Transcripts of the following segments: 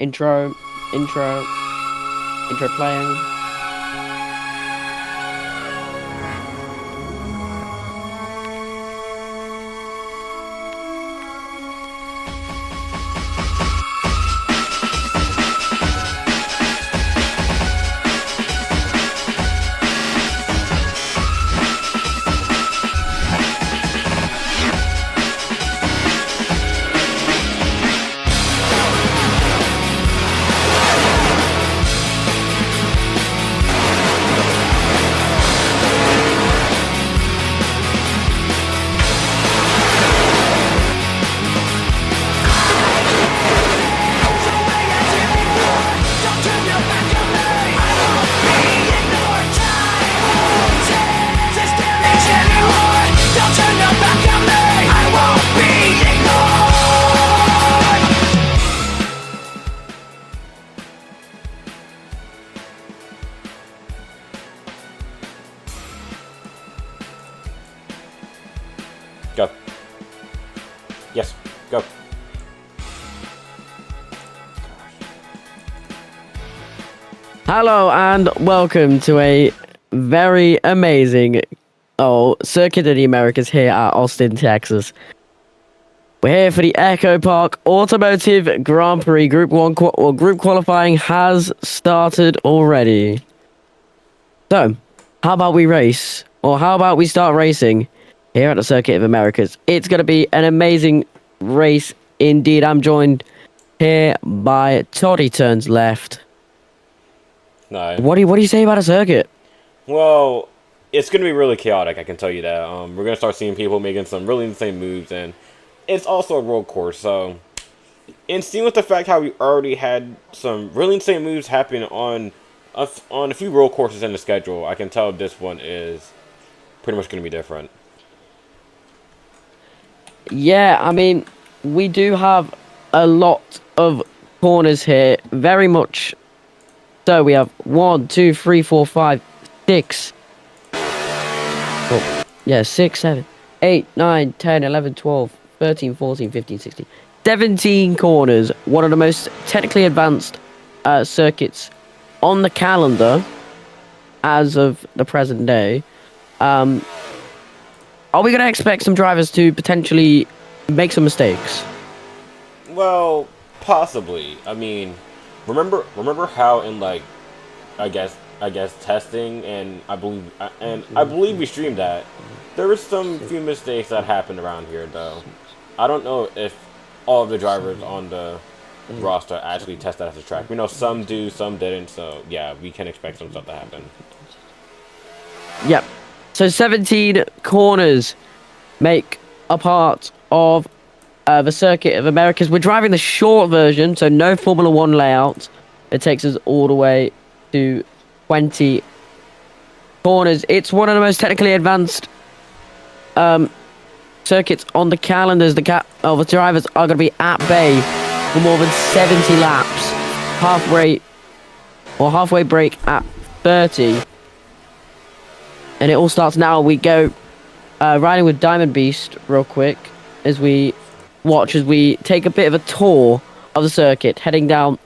Intro playing. Go. Yes, go. Hello and welcome to a very amazing Circuit of the Americas here at Austin, Texas. We're here for the EchoPark Automotive Grand Prix. Group qualifying has started already. So, how about we race? Or how about we start racing here at the Circuit of Americas? It's going to be an amazing race indeed. I'm joined here by Toddy Turns Left. No. What do you say about a circuit? Well, it's going to be really chaotic, I can tell you that. We're going to start seeing people making some really insane moves, and it's also a road course, so... And seeing with the fact how we already had some really insane moves happen on a few road courses in the schedule, I can tell this one is pretty much going to be different. Yeah, I mean, we do have a lot of corners here, very much. So we have 1, 2, 3, 4, 5, 6. Oh, yeah, 6, 7, 8, 9, 10, 11, 12, 13, 14, 15, 16. 17 corners. One of the most technically advanced circuits on the calendar as of the present day. Are we going to expect some drivers to potentially make some mistakes? Well, possibly. I mean, remember how in like, I guess testing, and I believe we streamed that. There were some few mistakes that happened around here, though. I don't know if all of the drivers on the roster actually tested at the track. We know some do, some didn't. So yeah, we can expect some stuff to happen. Yep. So 17 corners make a part of the Circuit of Americas. We're driving the short version, so no Formula 1 layout. It takes us all the way to 20 corners. It's one of the most technically advanced circuits on the calendars. The drivers are going to be at bay for more than 70 laps. Halfway break at 30. And it all starts now. We go riding with Diamond Beast real quick as we take a bit of a tour of the circuit, heading down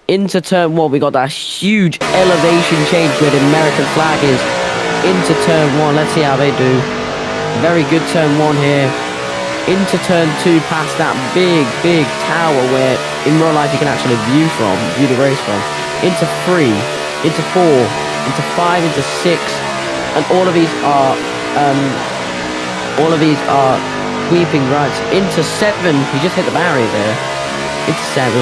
into turn 1. We got that huge elevation change where the American flag is into turn 1. Let's see how they do. Very good turn 1 here. Into turn 2, past that big tower where in real life you can actually view the race from. Into 3, into 4, into 5, into 6. And all of these are sweeping rights. Into 7, he just hit the barrier there. Into 7,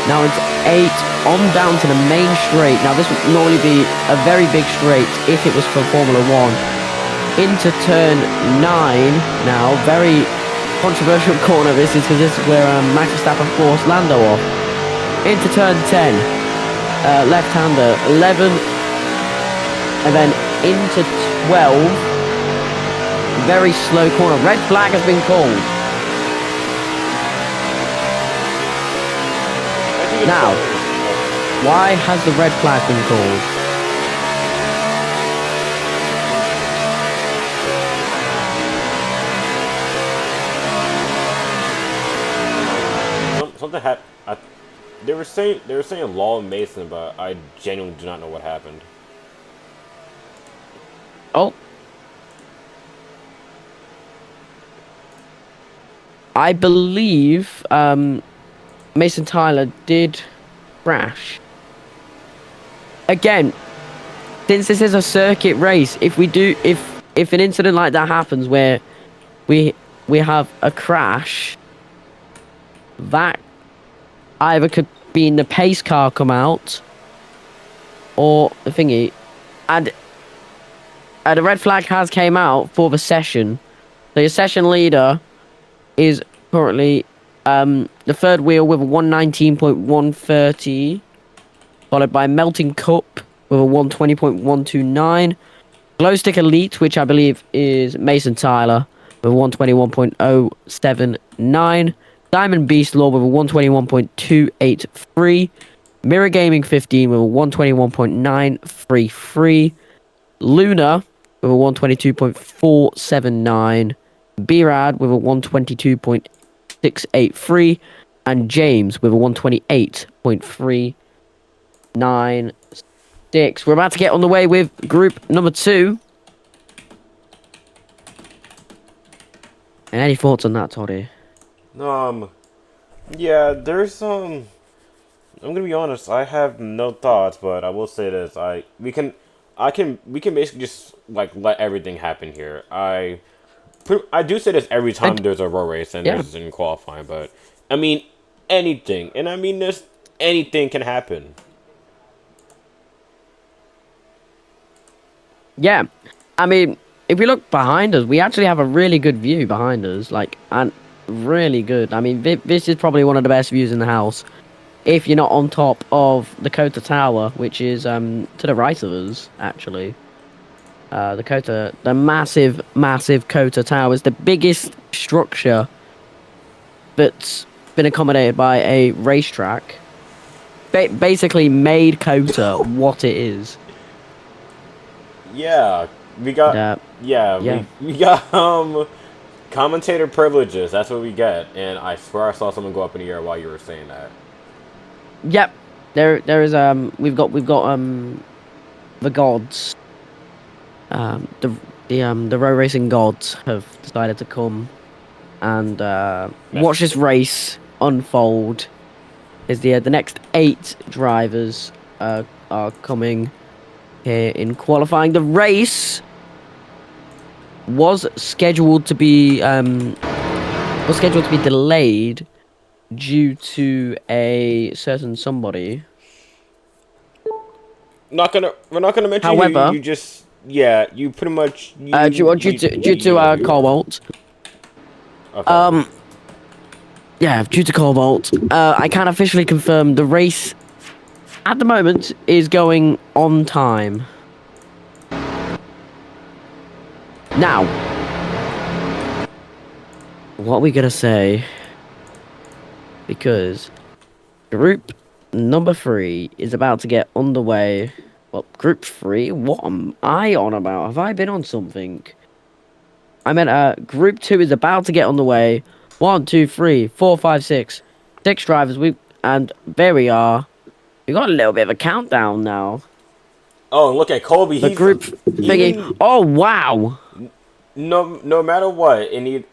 now into 8, on down to the main straight. Now this would normally be a very big straight if it was for Formula 1. Into turn 9, now very controversial corner this is, because this is where Max Verstappen forced Lando off. Into turn 10, left-hander, 11, and then into 12, very slow corner. Red flag has been called. Now, why has the red flag been called? Something happened. There they were saying Law and Mason, but I genuinely do not know what happened. Oh. I believe Mason Tyler did crash. Again, since this is a circuit race, if an incident like that happens where we have a crash, that either could be in the pace car come out or the thingy, and the red flag has came out for the session. So your session leader is currently the third wheel with a 119.130, followed by Melting Cup with a 120.129, Glow Stick Elite, which I believe is Mason Tyler, with a 121.079, Diamond Beast Law with a 121.283, Mirror Gaming 15 with a 121.933, Luna with a 122.479, B-Rad with a 122.683, and James with a 128.396. We're about to get on the way with group number 2. Any thoughts on that, Toddy? Yeah, there's I'm gonna be honest. I have no thoughts, but I will say this: we can basically just like let everything happen here. I do say this every time there's a road race and there's in qualifying, but I mean anything, and I mean this anything can happen. Yeah, I mean, if we look behind us, we actually have a really good view behind us, like, and really good. I mean, this is probably one of the best views in the house, if you're not on top of the Kota Tower, which is to the right of us, actually. The massive Kota Tower is the biggest structure that's been accommodated by a racetrack. Basically made Kota what it is. Yeah, we got we got commentator privileges. That's what we get, and I swear I saw someone go up in the air while you were saying that. Yep, there is we've got the gods. The road racing gods have decided to come and watch this race unfold. Is the next 8 drivers are coming here in qualifying. The race was scheduled to be delayed due to a certain somebody. We're not gonna mention. However, you just you pretty much due to Cobalt. Okay. Yeah, due to Cobalt, I can officially confirm the race at the moment is going on time. Now, what are we gonna say? Because group number 3 is about to get underway. Well, group 3? What am I on about? Have I been on something? I meant group 2 is about to get on the way. 1, 2, 3, 4, 5, 6. 6 drivers. And there we are. We got a little bit of a countdown now. Oh, and look at Kolby. The group thingy. Oh wow! No matter what, in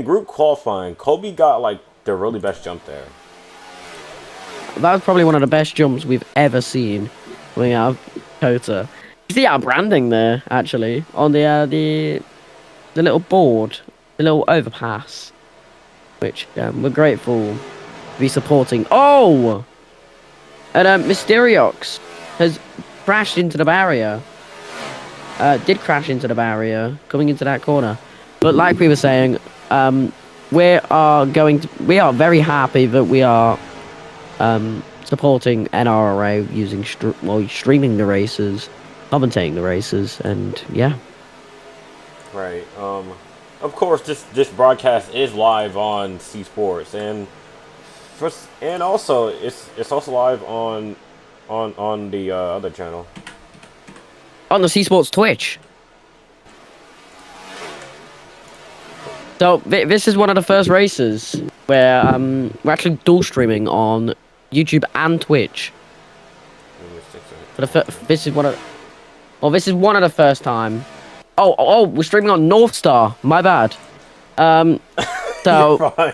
group qualifying, Kolby got like the really best jump there. That was probably one of the best jumps we've ever seen coming out of Kota. You see our branding there, actually, on the little board, the little overpass, which we're grateful to be supporting. Oh! And Mysteriox has crashed into the barrier. Did crash into the barrier coming into that corner. But like we were saying, we are very happy that we are supporting NRRA using streaming the races, commentating the races, and yeah. Right. Of course, this broadcast is live on C Sports, and also it's also live on the other channel. On the C Sports Twitch. So this is one of the first races where we're actually dual streaming on YouTube and Twitch. But this is one of, well, this is one of the first time. Oh, we're streaming on North Star. My bad. So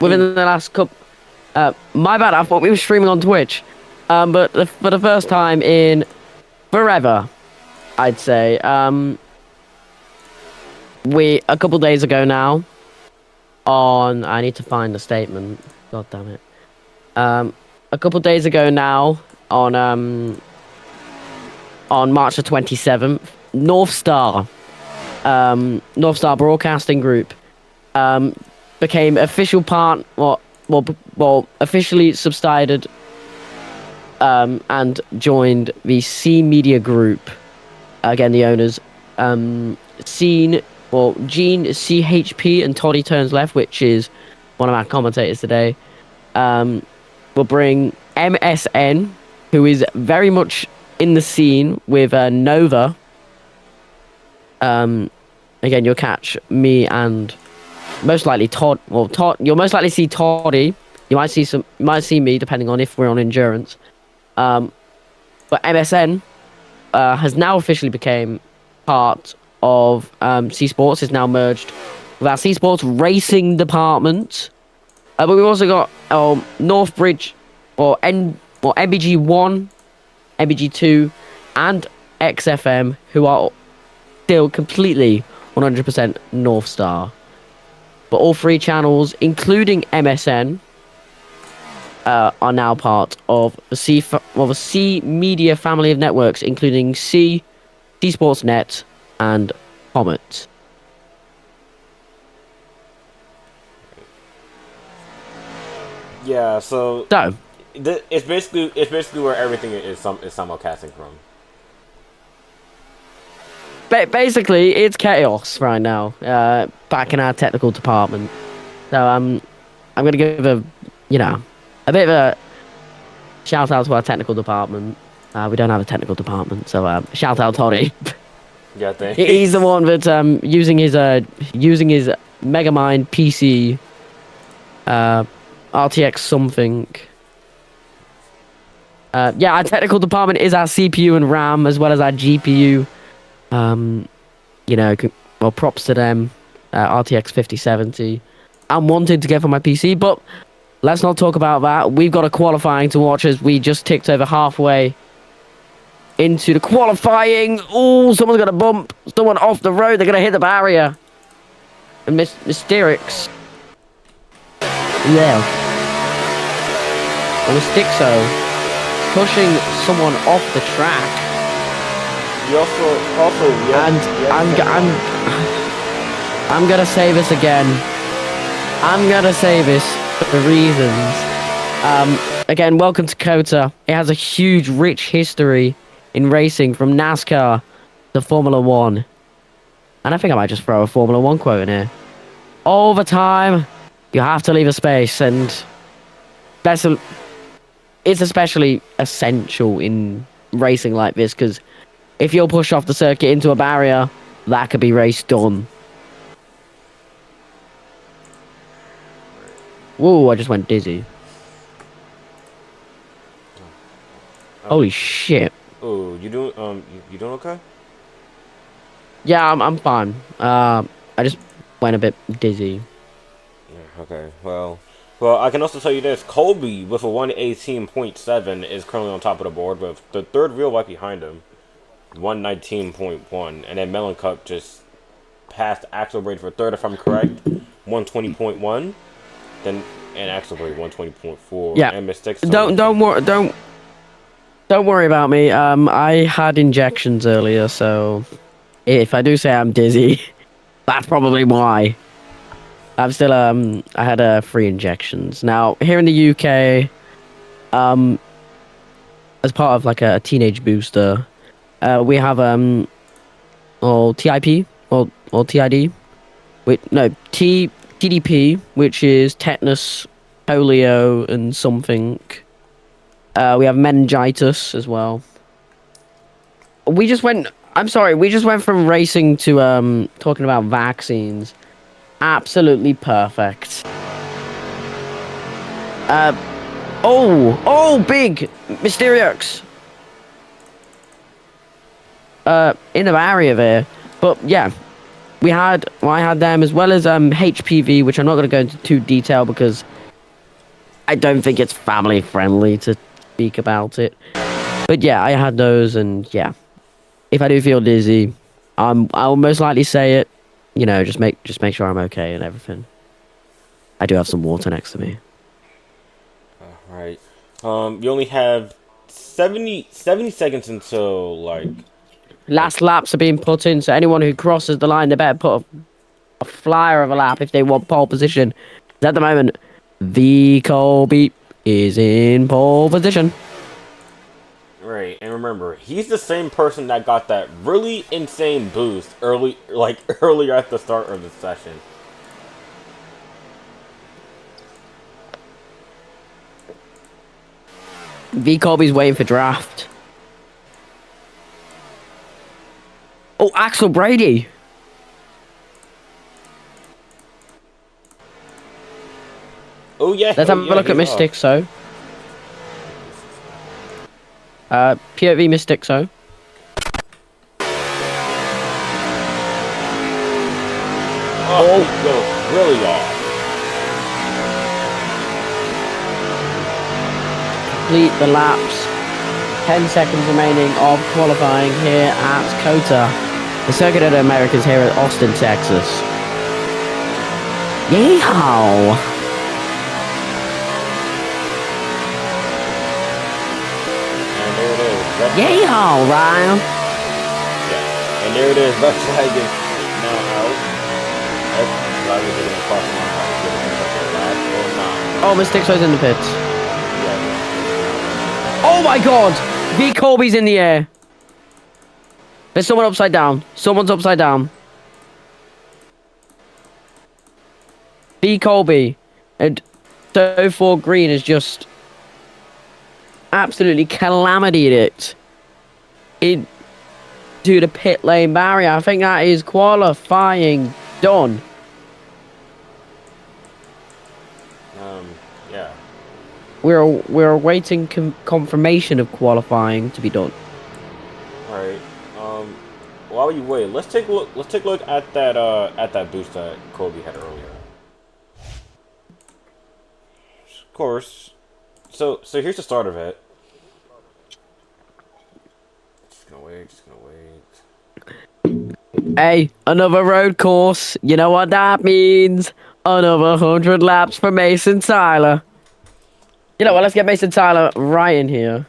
within the last couple, my bad. I thought we were streaming on Twitch. But for the first time in forever, I'd say. A couple days ago now. I need to find the statement. God damn it. A couple days ago now, on March the 27th, North Star Broadcasting Group, became official part, officially subsided, and joined the C Media Group. Again, the owners, Gene CHP and Toddy Turns Left, which is one of our commentators today, will bring MSN, who is very much in the scene with Nova. Again, you'll catch me and most likely Todd. Well, Todd, you'll most likely see Toddy. You might see me, depending on if we're on endurance. But MSN has now officially became part of C Sports. Is now merged with our C Sports racing department. But we've also got Northbridge, or MBG 1, MBG 2, and XFM, who are still completely 100% North Star. But all three channels, including MSN, are now part of the C Media family of networks, including C Sports Net, and Comet. Yeah, so it's basically where everything is simulcasting from. Basically, it's chaos right now. Back in our technical department. So I'm gonna give a bit of a shout out to our technical department. We don't have a technical department, so shout out Toddy. Yeah, thanks. He's the one that's using his Megamind PC, RTX something. Yeah, our technical department is our CPU and RAM as well as our GPU. Well, props to them. RTX 5070. I'm wanting to get for my PC, but let's not talk about that. We've got a qualifying to watch as we just ticked over halfway into the qualifying. Oh, someone's got a bump. Someone off the road. They're going to hit the barrier. And Mysterix. Yeah. And Mystixo pushing someone off the track. You also I'm gonna say this again. I'm gonna say this for reasons. Again, welcome to COTA. It has a huge, rich history in racing, from NASCAR to Formula 1. And I think I might just throw a Formula 1 quote in here. All the time, you have to leave a space, and it's especially essential in racing like this, because if you'll push off the circuit into a barrier, that could be race done. Whoa, I just went dizzy. Holy shit. Oh, you doing okay? Yeah, I'm fine. I just went a bit dizzy. Yeah, okay. Well, I can also tell you this. Kolby with a 118.7 is currently on top of the board, with the third wheel right behind him. 119.1, and then Melon Cup just passed Axel Braid for third, if I'm correct. 120.1, then and Axel Braid 120.4. Yeah. And Mystics. Don't worry about me. I had injections earlier, so if I do say I'm dizzy, that's probably why. I'm still I had 3 injections. Now here in the UK, as part of like a teenage booster. We have TIP or TID, TDP, which is tetanus, polio, and something. We have meningitis as well. We just went from racing to talking about vaccines. Oh, big Mysterious. In the area there, but yeah, I had them as well as HPV, which I'm not going to go into too detail because I don't think it's family friendly to speak about it. But yeah, I had those, and yeah, if I do feel dizzy, I'll most likely say it. You know, just make sure I'm okay and everything. I do have some water next to me. All right. You only have 70 seconds until like. Last laps are being put in, so anyone who crosses the line, they better put a flyer of a lap if they want pole position. At the moment, vKolby is in pole position. Right, and remember, he's the same person that got that really insane boost earlier at the start of the session. vKolby's waiting for draft. Oh, Axel Brady. Oh yeah. Let's have a look at Mystic. So, POV Mystic. So, oh, he goes really off. Complete the laps. 10 seconds remaining of qualifying here at COTA. The Circuit of the Americas here at Austin, Texas. Yeehaw! And there it is. Yeehaw, Ryan! Yeah. And there it is. Red flag is now out. That's why we're getting across the line. Oh, Mystic So's in the pits. Yeah. Oh my god! vKolby's in the air. There's someone upside down. Someone's upside down. vKolby and so for green is just absolutely calamitied it into the pit lane barrier. I think that is qualifying done. Yeah. We're awaiting confirmation of qualifying to be done. All right. While you wait, let's take a look. Let's take a look at that boost that Kolby had earlier. Of course. So here's the start of it. Just gonna wait. Hey, another road course. You know what that means? Another 100 laps for Mason Tyler. You know what? Let's get Mason Tyler right in here.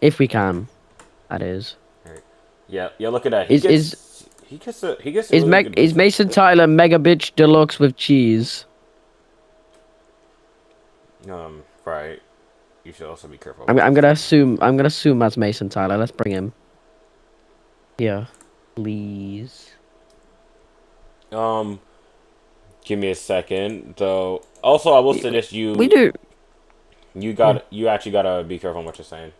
If we can, that is. Right. Yeah. Look at that. Is Mason Tyler Mega Bitch Deluxe with cheese? Right. You should also be careful. I'm gonna assume that's Mason Tyler. Let's bring him. Here, please. Give me a second, though. Also, I will suggest you. We do. You actually gotta be careful on what you're saying.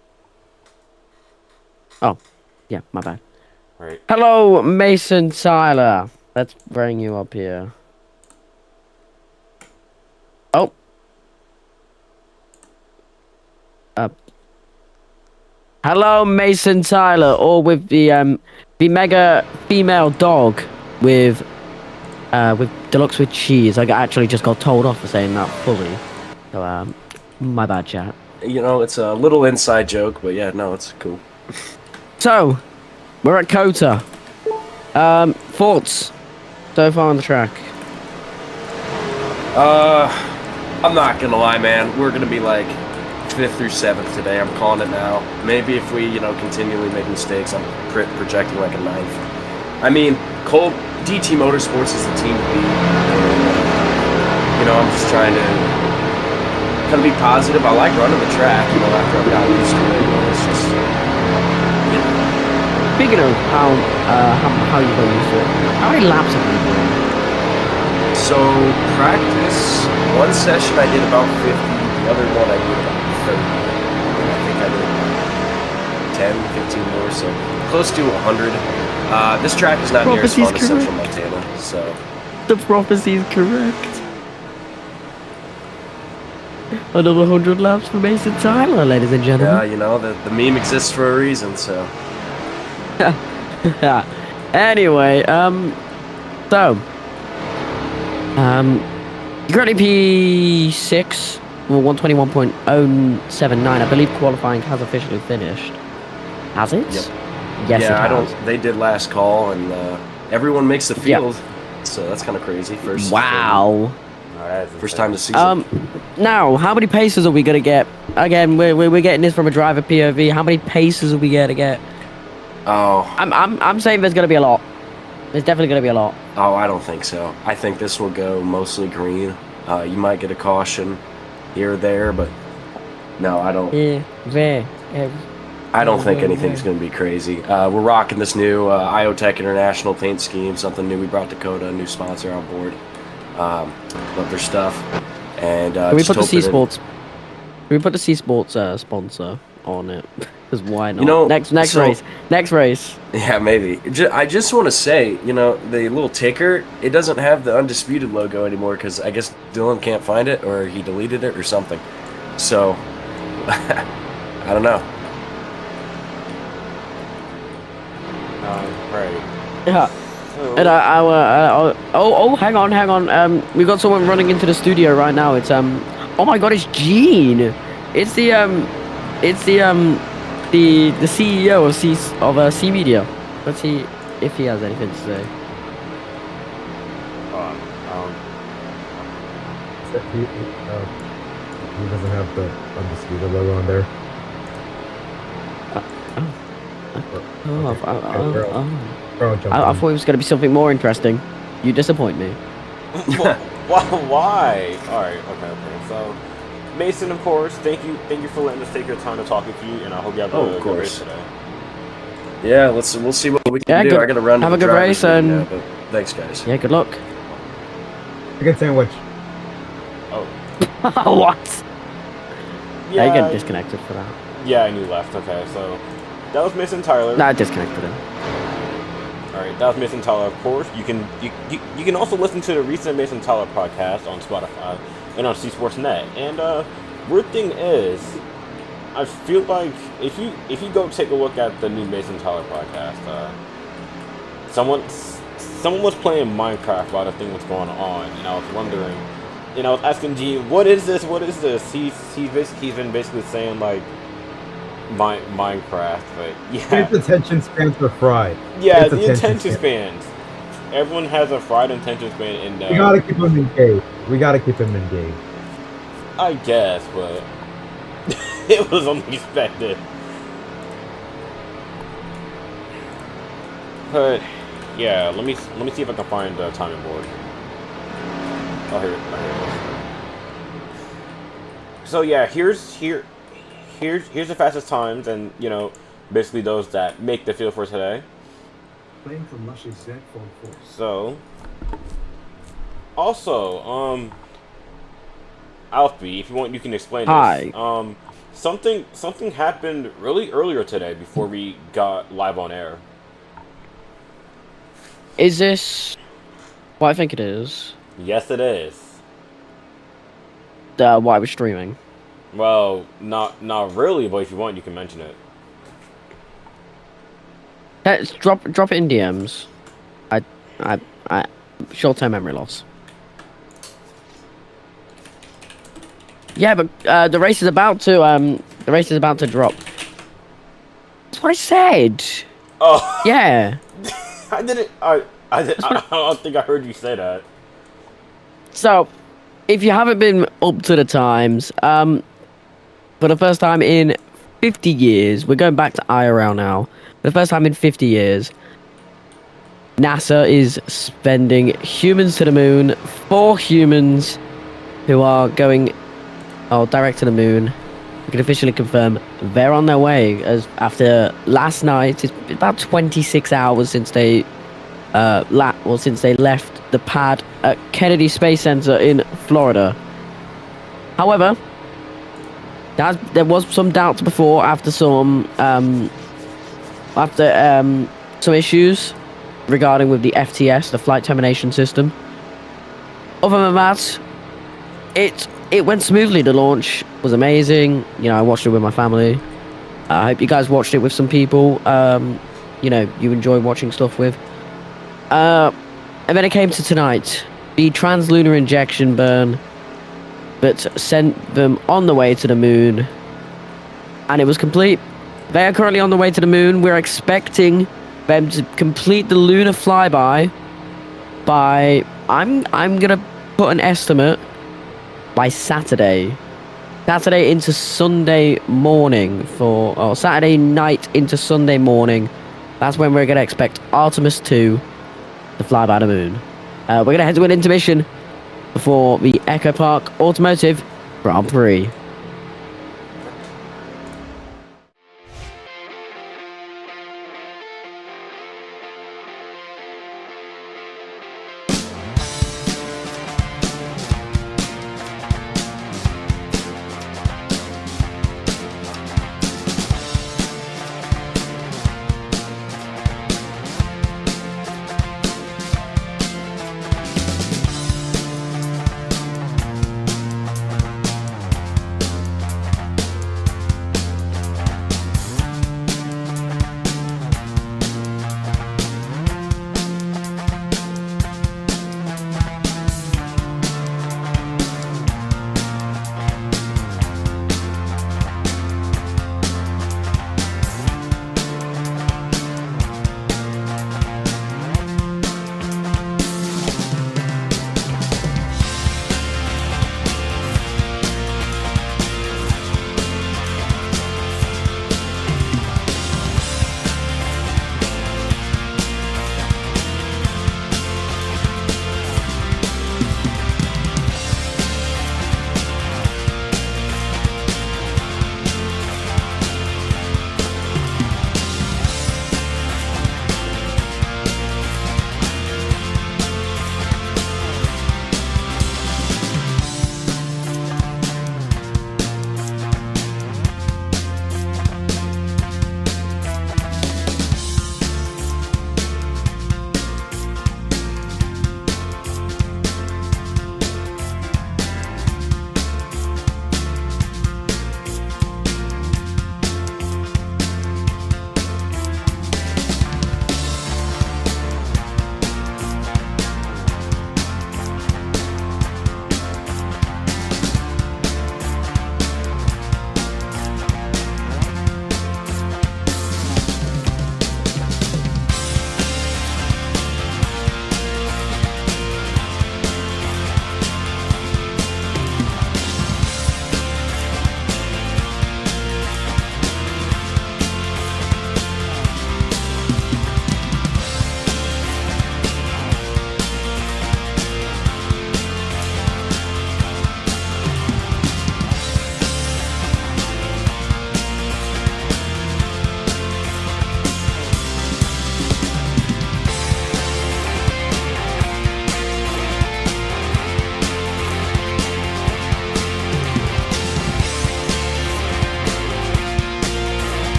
Oh, yeah, my bad. Right. Hello, Mason Tyler. Let's bring you up here. Oh. Hello, Mason Tyler, or with the mega female dog with deluxe with cheese. I actually just got told off for saying that fully. So my bad, chat. You know, it's a little inside joke, but yeah, no, it's cool. So, we're at COTA. Thoughts so far on the track? I'm not gonna lie, man. We're gonna be like 5th through 7th today. I'm calling it now. Maybe if we, continually make mistakes, I'm projecting like a 9th. I mean, DT Motorsports is the team to beat. I'm just trying to kind of be positive. I like running the track, after I've gotten used to it. It's just, Speaking of how you got used to it, how many laps have you done? So, practice, one session I did about 50, the other one I did about 30. And I think I did 10, 15 more, so close to 100. This track is not near as fun as Central Montana, so... The prophecy is correct. Another 100 laps for Mason Tyler, ladies and Yeah, gentlemen. you know, the meme exists for a reason, so. Anyway, so, you're currently P6, well, 121.079. I believe qualifying has officially finished. Has it? Yep. Yes, Yeah, it I has. don't. They did last call, and everyone makes the field, so that's kind of crazy. Wow. First time this season. Now, how many paces are we gonna get? Again, we're getting this from a driver POV. How many paces are we gonna get? Oh. I'm saying there's gonna be a lot. There's definitely gonna be a lot. Oh, I don't think so. I think this will go mostly green. You might get a caution here or there, but no, I don't. Yeah, there. I don't think anything's going to be crazy. We're rocking this new IoTech International paint scheme, something new. We brought Dakota, a new sponsor on board. Love their stuff. And Can we just put the hoping it- C Sports? Can we put the C Sports sponsor on it? Because why not? You know, next so- race. Next race. Yeah, maybe. I just want to say, you know, the little ticker, it doesn't have the Undisputed logo anymore because I guess Dylan can't find it or he deleted it or something. So, I don't know. Right. Yeah. So, And hang on. We got someone running into the studio right now. It's oh my god, it's Gene. It's the CEO of C Media. Let's see if he has anything to say. He doesn't have the Undisputed logo on there. I thought it was going to be something more interesting. You disappoint me. why? All right. Okay. So, Mason, of course, thank you for letting us take your time to talk with you, and I hope you have a good race today. Yeah, we'll see what we can do. I got to run. Have to a the good drivers race, meeting and now, but thanks, guys. yeah, good luck. Chicken sandwich. Oh. What? Yeah. You get disconnected for that. Yeah, and you left. Okay, so that was Mason Tyler. Nah, I disconnected him. All right, that was Mason Tyler. Of course, you can also listen to the recent Mason Tyler podcast on Spotify and on C Sports Net. And weird thing is, I feel like if you go take a look at the new Mason Tyler podcast, someone was playing Minecraft while the thing was going on, and I was wondering, and I was asking G, what is this? He's been basically saying like Minecraft, but yeah. His attention spans are fried. Yeah, His the attention spans. Everyone has a fried attention span, and We gotta keep him engaged. I guess, but it was unexpected. But yeah, let me see if I can find the timing board. Oh, here it is. So yeah, here's the fastest times, and you know, basically those that make the field for today. Playing from Lush's Z Fold 4. So, also, Alfie, if you want, you can explain Hi. this. Something happened really earlier today before we got live on air. Is this what I think it is? Yes, it is. Why we're streaming? Well, not really, but if you want, you can mention it. Let's drop it in DMs. I short-term memory loss. Yeah, but the race is about to drop. That's what I said. Oh, Yeah. I didn't. I don't think I heard you say that. So, if you haven't been up to the times, for the first time in 50 years, we're going back to IRL now. For the first time in 50 years, NASA is sending humans to the moon. 4 humans who are going direct to the moon. We can officially confirm they're on their way. As after last night, it's about 26 hours since they since they left the pad at Kennedy Space Center in Florida. However, there was some doubts before after some issues regarding with the FTS, the flight termination system. Other than that, it's it went smoothly. The launch was amazing. You know, I watched it with my family. I hope you guys watched it with some people. You know, you enjoy watching stuff with. And then it came to tonight, the translunar injection burn that sent them on the way to the moon, and it was complete. They are currently on the way to the moon. We're expecting them to complete the lunar flyby by, I'm gonna put an estimate, by Saturday into Sunday morning or Saturday night into Sunday morning. That's when we're gonna expect Artemis 2 to fly by the moon. We're gonna head to an intermission before the EchoPark Automotive Grand Prix.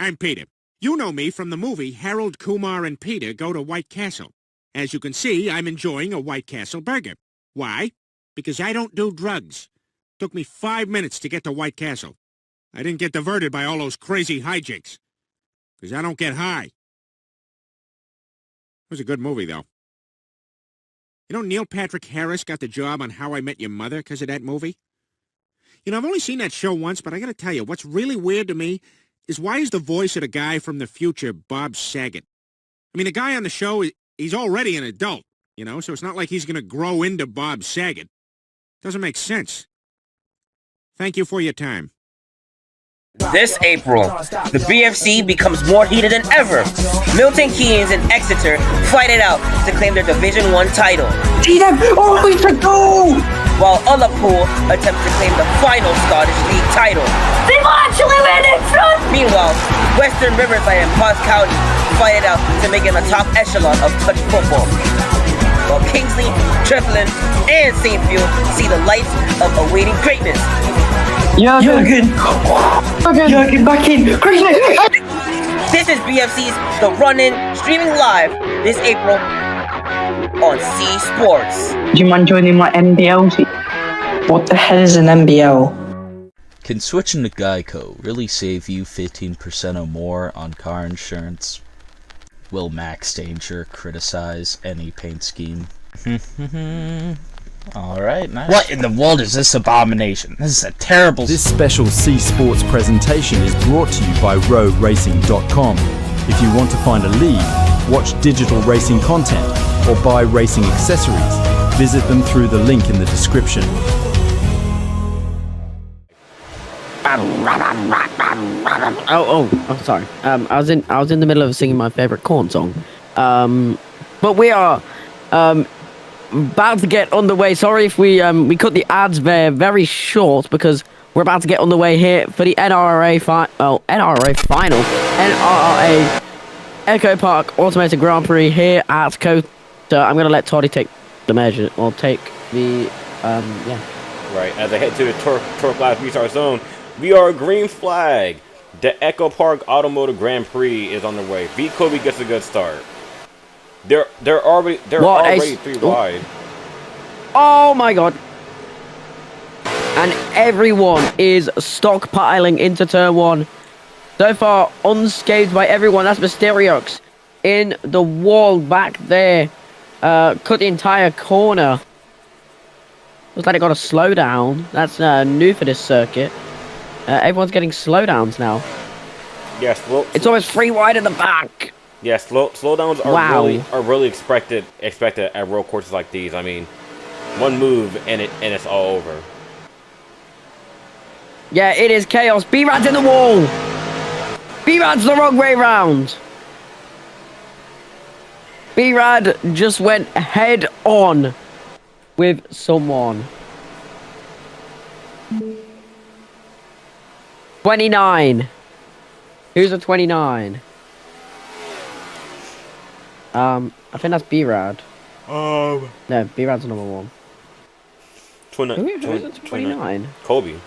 I'm Peter. You know me from the movie Harold, Kumar, and Peter Go to White Castle. As you can see, I'm enjoying a White Castle burger. Why? Because I don't do drugs. Took me 5 minutes to get to White Castle. I didn't get diverted by all those crazy hijinks. Because I don't get high. It was a good movie, though. You know, Neil Patrick Harris got the job on How I Met Your Mother because of that movie? You know, I've only seen that show once, but I gotta tell you, what's really weird to me is why is the voice of the guy from the future Bob Saget? I mean, the guy on the show, he's already an adult, you know, so it's not like he's gonna grow into Bob Saget. Doesn't make sense. Thank you for your time. This April, the BFC becomes more heated than ever. Milton Keynes and Exeter fight it out to claim their Division 1 title. GM, always to go! While Ullapool attempts to claim the final Scottish League title. They've actually went in front! Meanwhile, Western Riverside and Potts County fight it out to make it a top echelon of touch football. While Kingsley, Treflin, and St. Field see the lights of awaiting greatness. Jurgen, back in! Quickly! This is BFC's The Run-In, streaming live this April on C Sports. Do you mind joining my NBL team? What the hell is an NBL? Can switching to Geico really save you 15% or more on car insurance? Will Max Danger criticize any paint scheme? Alright, nice. What in the world is this abomination? This is a terrible... This special C Sports presentation is brought to you by roadracing.com. If you want to find a lead, watch digital racing content, or buy racing accessories, visit them through the link in the description. Oh, sorry. I was in the middle of singing my favorite Korn song. But we are about to get on the way. Sorry if we cut the ads there very short because we're about to get on the way here for the NRRA final, NRRA EchoPark Automated Grand Prix here at Cota. I'm gonna let Toddy take the measure or take the yeah. Right, as I head to the Torque Live Restart Zone, we are green flag. The EchoPark Automotive Grand Prix is on the way. vKolby gets a good start. They're already 3 wide. Oh my god. And everyone is stockpiling into turn 1. So far, unscathed by everyone. That's Mysteriox in the wall back there. Cut the entire corner. Looks like it got a slowdown. That's new for this circuit. Everyone's getting slowdowns now. Yes, it's almost 3 wide in the back. Yeah, slowdowns are really expected at road courses like these. I mean, one move and it's all over. Yeah, it is chaos. B-Rad's in the wall. B-Rad's the wrong way round. B-Rad just went head on with someone. 29. Who's a 29? I think that's B-Rad. No, B-Rad's number 1. Who's a 29? Kolby.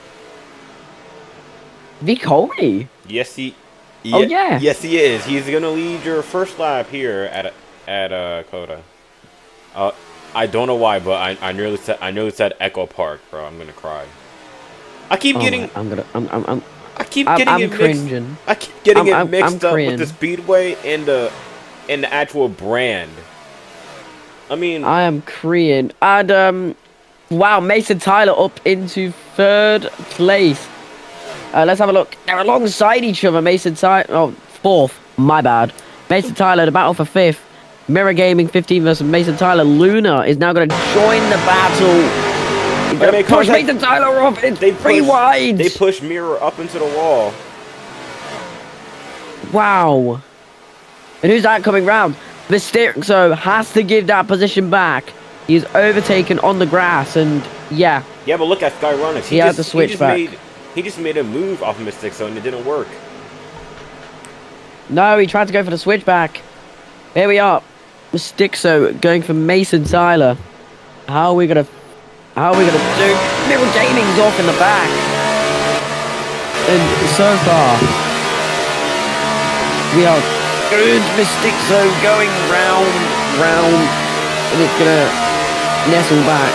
vKolby? Yes, oh yeah. Yes, he is. He's gonna lead your first lap here at Cota. I don't know why, but I nearly said EchoPark, bro. I'm gonna cry. I keep getting. I keep getting it cringing. mixed. I keep getting it mixed up with the Speedway and the actual brand. I mean, I am Korean. And wow, Mason Tyler up into 3rd place. Let's have a look. They're alongside each other. Mason Tyler, 4th. My bad. Mason Tyler, the battle for 5th. Mirror Gaming 15 versus Mason Tyler. Luna is now going to join the battle. They push Mason Tyler up. It's 3 wide. They push Mirror up into the wall. Wow. And who's that coming round? Mysteriox has to give that position back. He's overtaken on the grass, and yeah. Yeah, but look at Skyronix. He had to switch back. He just made a move off of Mysteriox, and it didn't work. No, he tried to go for the switchback. Here we are. Mysteriox going for Mason Tyler. How are we gonna do? Mirror Gaming's off in the back. And so far, We are good. Mistixo going round, and it's gonna nestle back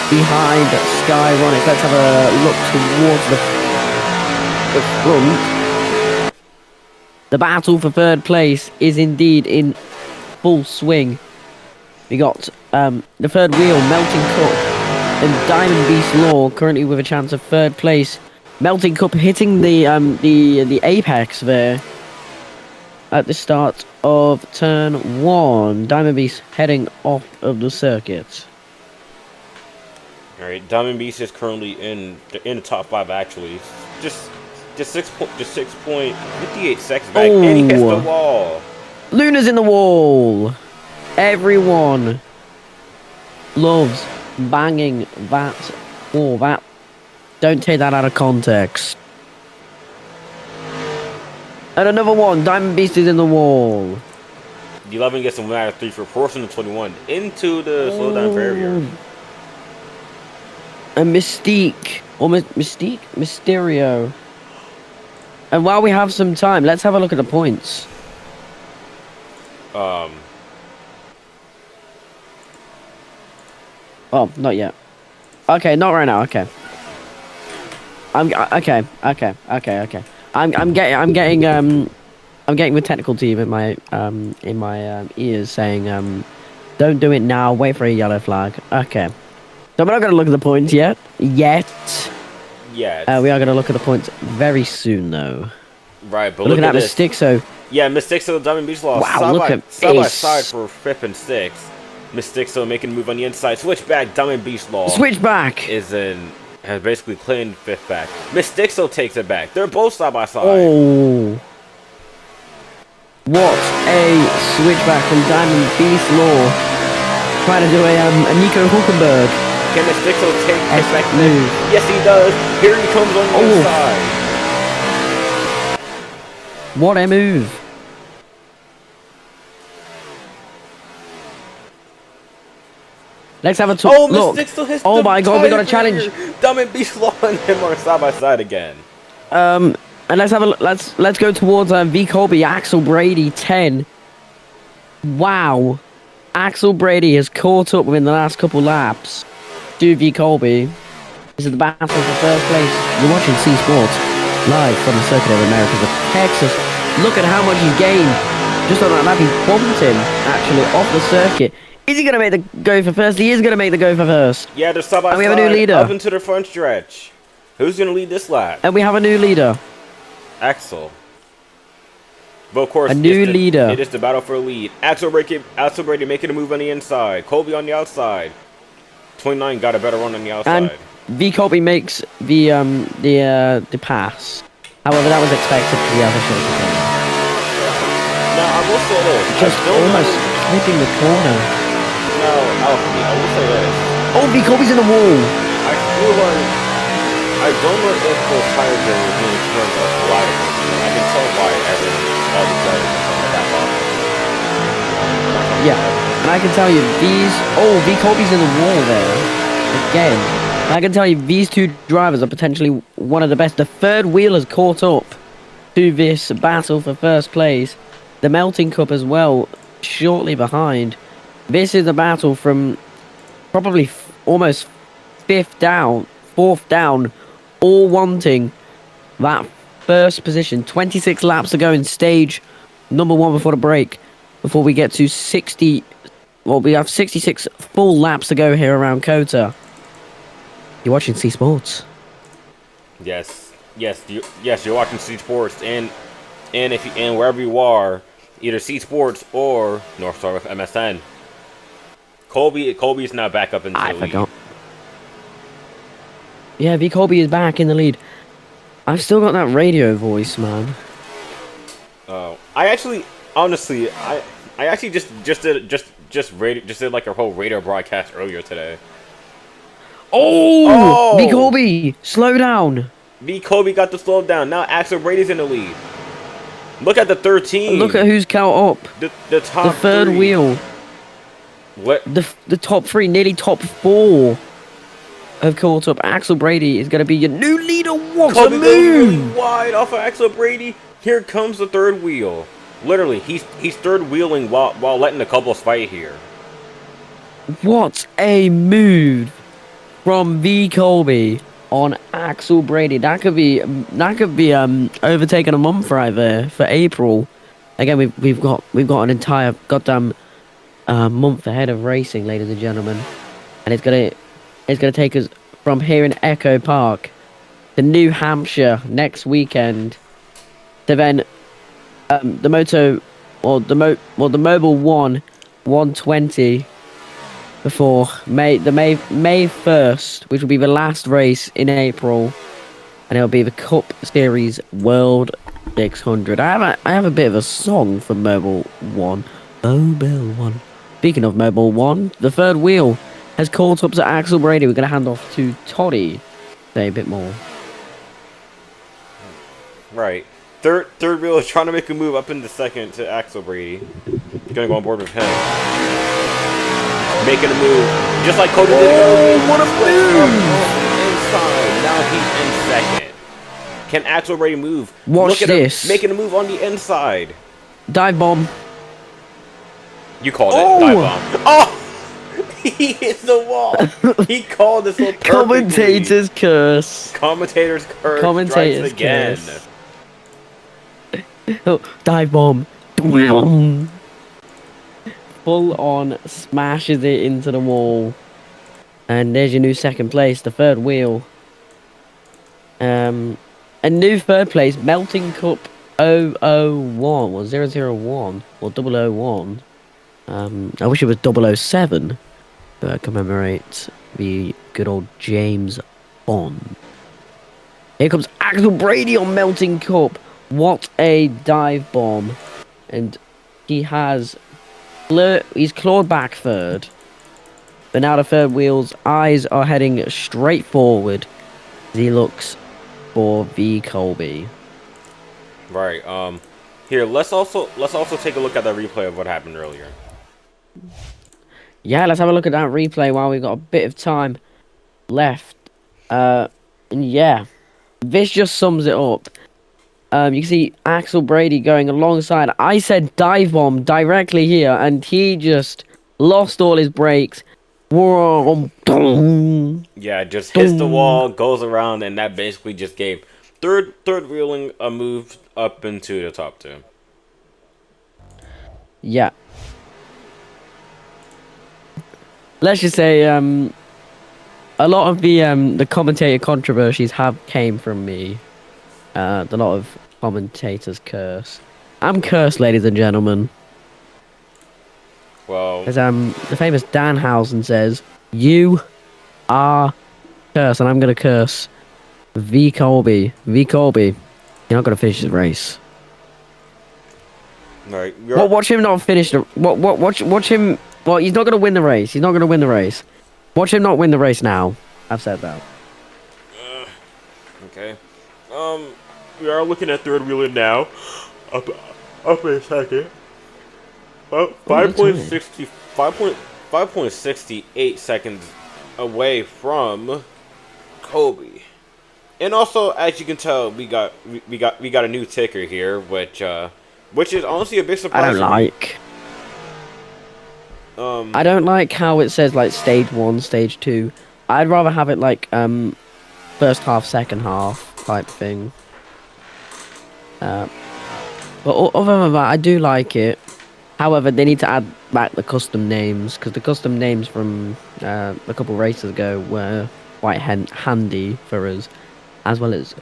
behind Skyronics. Let's have a look towards the front. The battle for third place is indeed in full swing. We got the third wheel, Melting Cup, and Diamond Beast Law currently with a chance of third place. Melting Cup hitting the apex there at the start of turn 1. Diamond Beast heading off of the circuit. All right, Diamond Beast is currently in the top 5 actually. Just 6.58 seconds back, and he hits the wall. Luna's in the wall. Everyone loves banging that wall. That, don't take that out of context. And another one. Diamond Beast is in the wall. The 11 gets a win out of 3 for Portion 21 into the slowdown barrier. And Mystique, or Mysterio. And while we have some time, let's have a look at the points. Oh, not yet. Okay, not right now. Okay. I'm getting the technical team in my ears saying don't do it now. Wait for a yellow flag. Okay. So we're not gonna look at the points yet. Yes. We are gonna look at the points very soon, though. Right, but we're looking at Mistixo. Yeah, Mistixo, Diamond Beast lost. Wow, look at side by side for 5th and 6th. Mistixo making a move on the inside. Switchback, Diamond Beast Law. Switchback has basically claimed 5th back. Mistixo takes it back. They're both side by side. Oh. What a switchback from Diamond Beast Law. Trying to do a Nico Hulkenberg. Can Mistixo take it back move? Yes, he does. Here he comes on the inside. What a move. Let's have a talk. Look. Oh my god, we got a challenge. Diamond Beast Law and him are side by side again. And let's have a look. Let's go towards vKolby, Axel Brady 10. Wow. Axel Brady has caught up within the last couple laps to vKolby. This is the battle for first place. You're watching C Sports live from the Circuit of Americas of Texas. Look at how much he's gained. Just on that lap, he bumped him actually off the circuit. Is he going to make the go for first? He is going to make the go for first. Yeah, they're side by side. And we have a new leader. Up into the front stretch. Who's going to lead this lap? And we have a new leader. Axel. But of course, a new leader. It is the battle for a lead. Axel Brady making a move on the inside. Kolby on the outside. 29 got a better run on the outside. And vKolby makes the pass. However, that was expected for the other short. Now, I will say this. Just almost hitting the corner. No, Alfie, I will say this. Oh, vKolby's in the wall. I feel like I don't know if those tires are being turned up lighter. I can tell why all the tires are coming back off. Yeah, and I can tell you these. Oh, vKolby's in the wall there again. And I can tell you these two drivers are potentially one of the best. The third wheel has caught up to this battle for first place. The Melting Cup as well, shortly behind. This is a battle from probably almost 4th down, all wanting that first position. 26 laps to go in stage number 1 before the break, before we get to 60. Well, we have 66 full laps to go here around COTA. You're watching C Sports. Yes, you're watching C Sports, and wherever you are, either C Sports or North Star with MSN. Kolby is now back up in the lead. I forgot. Yeah, vKolby is back in the lead. I've still got that radio voice, man. Oh, I actually just did like a whole radio broadcast earlier today. Oh! vKolby, slow down. vKolby got the slow down. Now Axel Brady's in the lead. Look at the 13. Look at who's caught up. The top. The third wheel. What? The top 3, nearly top 4 have caught up. Axel Brady is going to be your new leader. What a move! Goes really wide off of Axel Brady. Here comes the third wheel. Literally, he's third wheeling while letting the couples fight here. What a move from vKolby on Axel Brady. That could be overtaking a month right there for April. Again, we've got an entire goddamn month ahead of racing, ladies and gentlemen, and it's gonna take us from here in EchoPark to New Hampshire next weekend to then the Mobile 120 before May 1st, which will be the last race in April, and it'll be the Cup Series World 600. I have a bit of a song for Mobile 1. Mobile 1. Speaking of Mobile 1, the third wheel has caught up to Axel Brady. We're going to hand off to Toddy. Say a bit more. Right. Third wheel is trying to make a move up into second to Axel Brady. Gonna go on board with him. Making a move. Just like Cody did. Oh, what a move! Inside. Now he's in second. Can Axel Brady move? Watch Look at this. Him making a move on the inside. Dive bomb. You called it. Dive bomb. Oh! He hit the wall. He called this so perfectly. Commentator's curse. Commentator's curse. Commentator's strikes again. curse. Oh, dive bomb. Full on smashes it into the wall. And there's your new second place, the third wheel. A new third place, Melting Cup 001 or 001 or 001. I wish it was 007 to commemorate the good old James Bond. Here comes Axel Brady on Melting Cup. What a dive bomb. And he's clawed back third. But now the third wheel's eyes are heading straight forward as he looks for vKolby. Right. Here, let's also take a look at that replay of what happened earlier. Yeah, let's have a look at that replay while we've got a bit of time left. And yeah, this just sums it up. You can see Axel Brady going alongside. I said dive bomb directly here, and he just lost all his brakes. Yeah, just hits the wall, goes around, and that basically just gave third wheeling a move up into the top two. Yeah. Let's just say a lot of the commentator controversies have came from me. A lot of commentators curse. I'm cursed, ladies and gentlemen. Well, as the famous Danhausen says, you are cursed, and I'm gonna curse vKolby. vKolby, you're not gonna finish the race. Right. Watch him not finish the. Watch him. Well, he's not gonna win the race. He's not gonna win the race. Watch him not win the race now. I've said that. Okay. We are looking at third wheeling now. Up in second. 5.68 seconds away from Colby. And also, as you can tell, we got a new ticker here, which is honestly a big surprise. I don't like. I don't like how it says like stage 1, stage 2. I'd rather have it like first half, second half type thing. But other than that, I do like it. However, they need to add back the custom names, because the custom names from a couple races ago were quite handy for us, as well as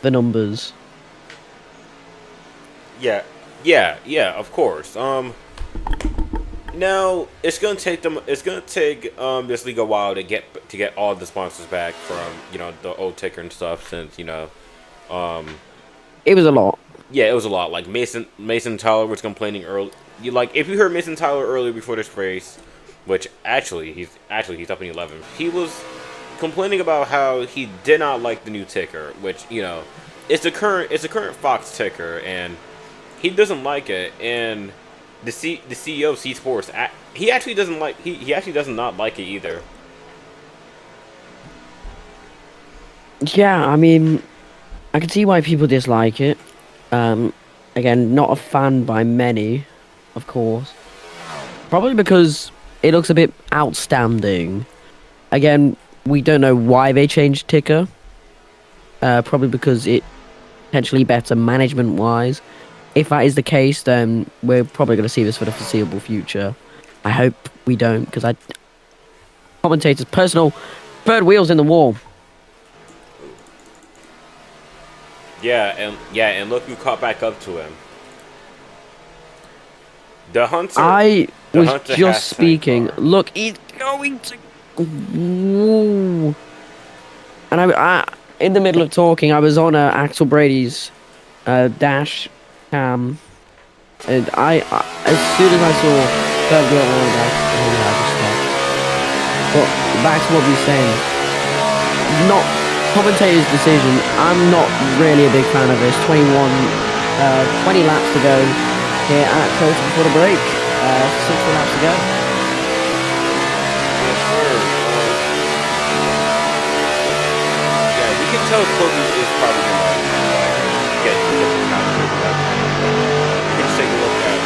the numbers. Yeah, of course. Now it's gonna take this league a while to get all the sponsors back from the old ticker and stuff, since it was a lot. Yeah, it was a lot. Like Mason Tyler was complaining early. If you heard Mason Tyler earlier before this race, which actually he's up in 11th, he was complaining about how he did not like the new ticker, which it's the current Fox ticker, and he doesn't like it. And the CEO of C Sports, he actually doesn't like he actually does not like it either. Yeah, I mean, I can see why people dislike it. Again, not a fan by many, of course. Probably because it looks a bit outstanding. Again, we don't know why they changed ticker. Probably because it potentially better management-wise. If that is the case, then we're probably going to see this for the foreseeable future. I hope we don't, because commentator's personal third wheels in the wall. Yeah, and look who caught back up to him. The hunter. I was Hunter just speaking. car. Look, he's going to. Whoa. And I, in the middle of talking, I was on Axel Brady's dash cam, and as soon as I saw third wheel on, I just stopped. But back to what we were saying. Not commentator's decision. I'm not really a big fan of this. 20 laps to go here at Coast before the break. 60 laps to go. Yes, sir. Yeah, we can tell Kobe is probably gonna get the count. We can take a look at.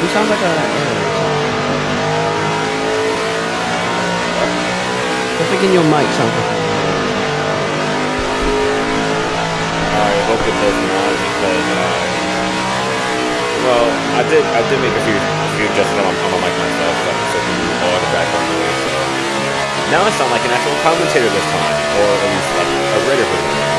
Who sounds like a... I think in your mic sounds like I hope it does not, because well, I did make a few adjustments on my mic myself, so all the background noise. So now I sound like an actual commentator this time, or at least like a radio presenter.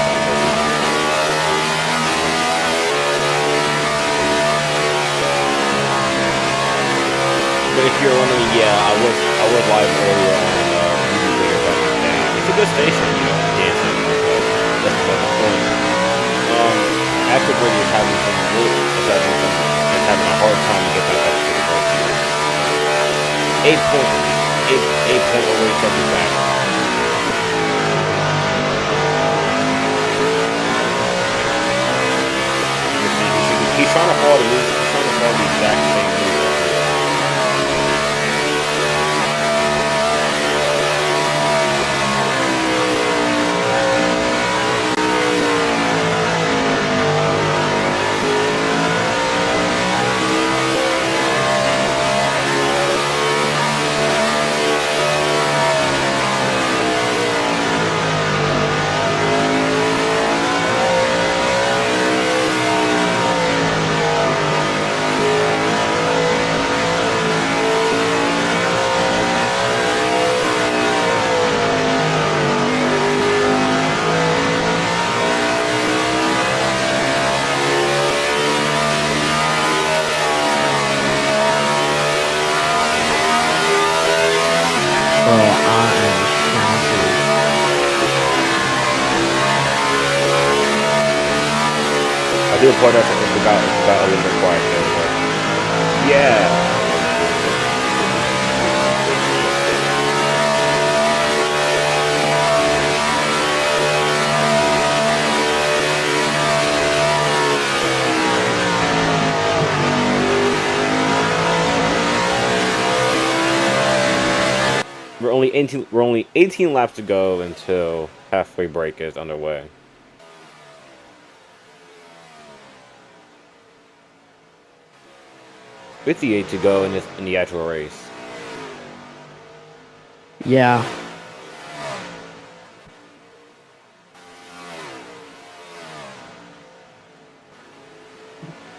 But if you're wondering, yeah, I was live earlier on YouTube later back in the day. It's a good station, you know, dancing. That's the point. After Brady is having a hard time to get back up to the first 8.08 seconds back. He's trying to follow the move. He's trying to follow the exact same move. I do apologize if it got a little bit quiet there, but yeah. We're only 18 laps to go until halfway break is underway. 58 to go in the actual race. Yeah.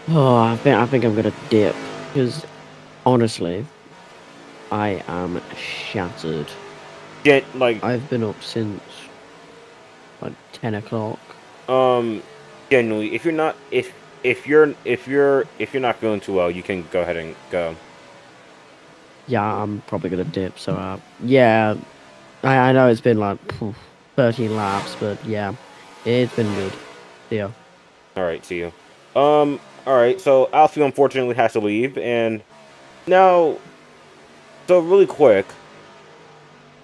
Oh, I think I'm gonna dip, because honestly, I am shattered. Yeah, like I've been up since like 10 o'clock. Genuinely, if you're not not feeling too well, you can go ahead and go. Yeah, I'm probably gonna dip. So yeah, I know it's been like 13 laps, but yeah, it's been good. Yeah. All right, see you. All right. So Alfie unfortunately has to leave, and now So really quick,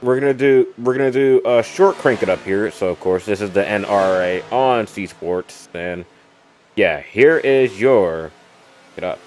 we're gonna do a short crank it up here. So of course this is the NRRA on C Sports, and yeah, here is your get up.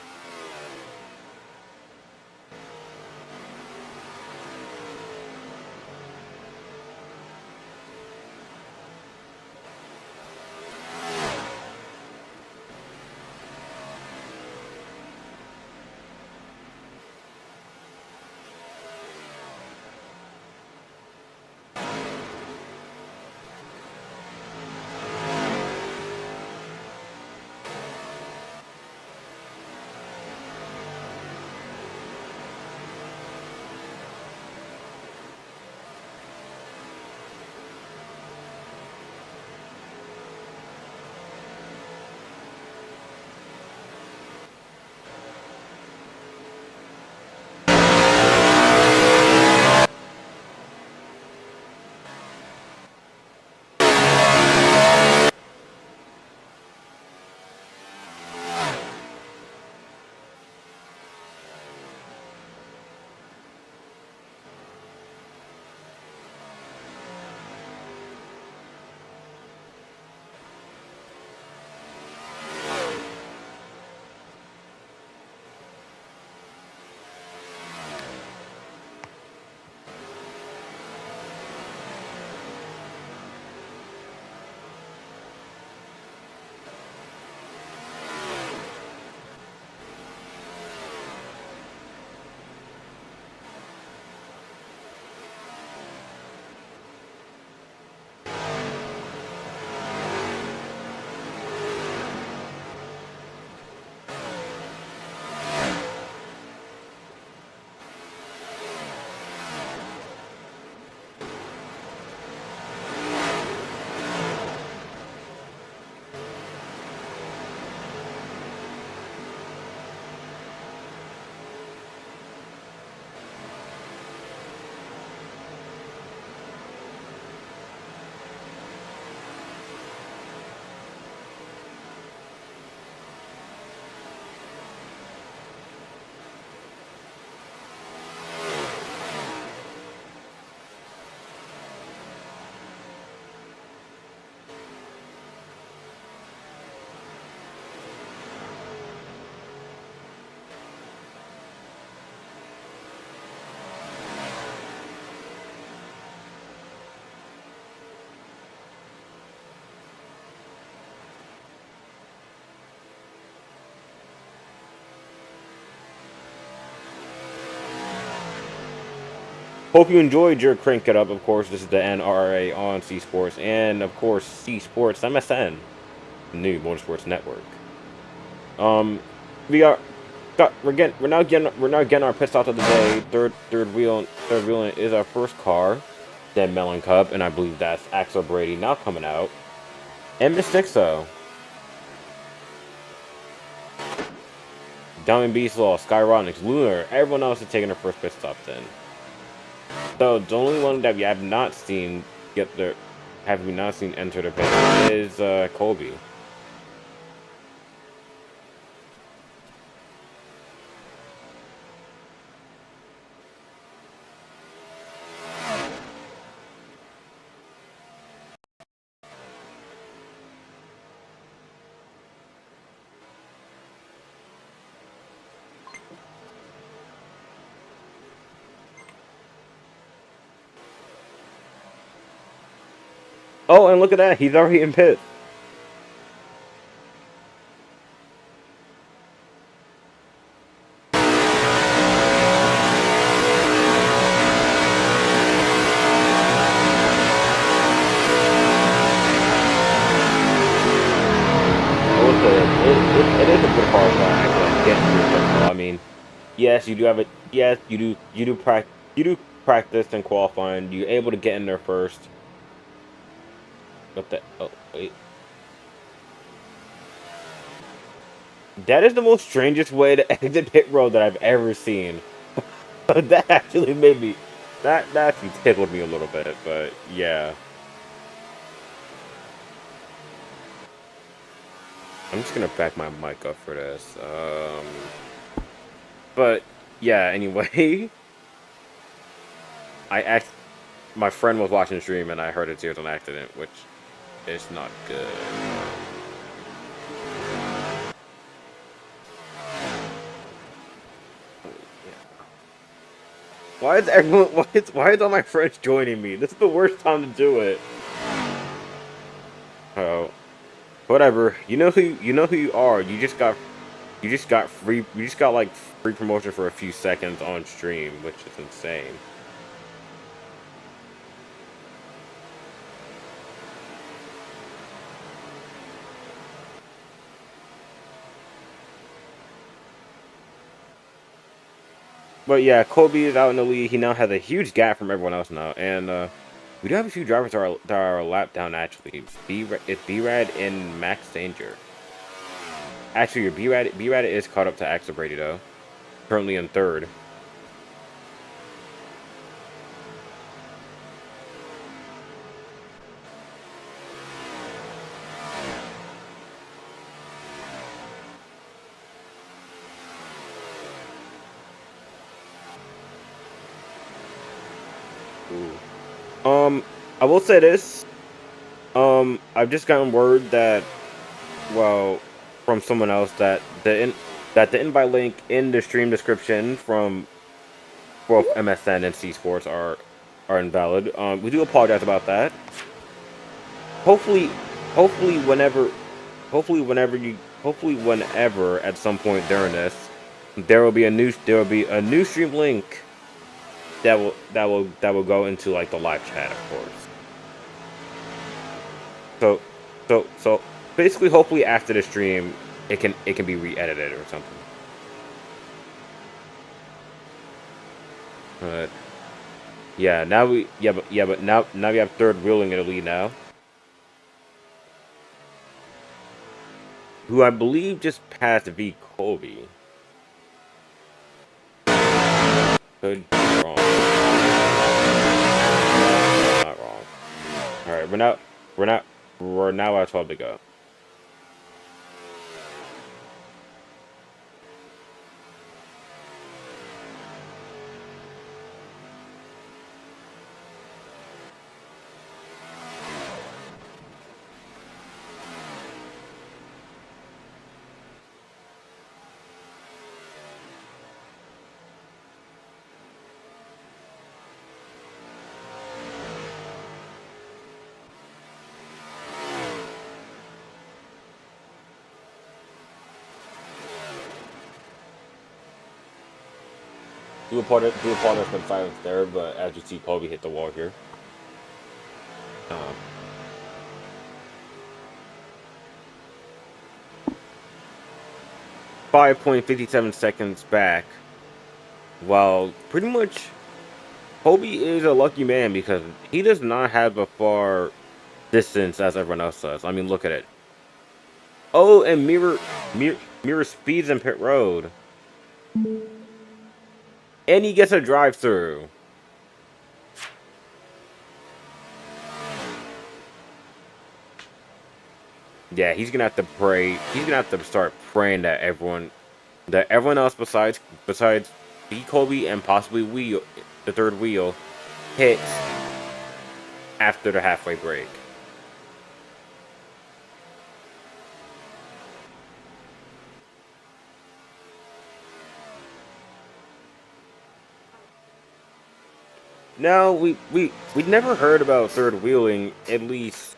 Hope you enjoyed your crank it up. Of course, this is the NRRA on C Sports, and of course C Sports MSN, New Motorsports Network. We're now getting our pit stop of the day. Third wheel is our first car, then Melon Cup, and I believe that's Axel Brady now coming out, and Miss Dixo. Diamond Beast Law, Skyronix, Lunar, everyone else is taking their first pit stop then. So the only one that we have not seen enter the pit is Colby. Oh, and look at that, he's already in pit. It is a good car to get through the I mean, yes, you do have it. Yes, you do practice and qualifying. You're able to get in there first. What the? Oh, wait. That is the most strangest way to exit pit road that I've ever seen. That actually made me. That actually tickled me a little bit, but yeah. I'm just gonna back my mic up for this. But yeah. Anyway, my friend was watching the stream and I heard it tears on accident, which is not good. Why is everyone? Why is all my friends joining me? This is the worst time to do it. Oh, whatever. You know who you are. You just got free. You just got like free promotion for a few seconds on stream, which is insane. But yeah, Kolby is out in the lead. He now has a huge gap from everyone else now, and we do have a few drivers that are a lap down actually. It's B-Rad and Max Danger. Actually, your B-Rad is caught up to Axel Brady though, currently in third. I will say this. I've just gotten word that, well, from someone else that the invite link in the stream description from both MSN and C Sports are invalid. We do apologize about that. Hopefully whenever at some point during this, there will be a new stream link that will go into like the live chat, of course. So basically, hopefully after the stream, it can be re-edited or something. But yeah, now we have third wheeling in the lead now, who I believe just passed vKolby. Good, wrong. Not wrong. All right, we're now at 12 to go. Do apologize for the silence there, but as you see, Kolby hit the wall here. 5.57 seconds back. While pretty much Kolby is a lucky man because he does not have a far distance as everyone else does. I mean, look at it. Oh, and mirror speeds in pit road. And he gets a drive-through. Yeah, he's gonna have to pray. He's gonna have to start praying that everyone else besides vKolby and possibly the third wheel, hits after the halfway break. Now we never heard about third wheeling at least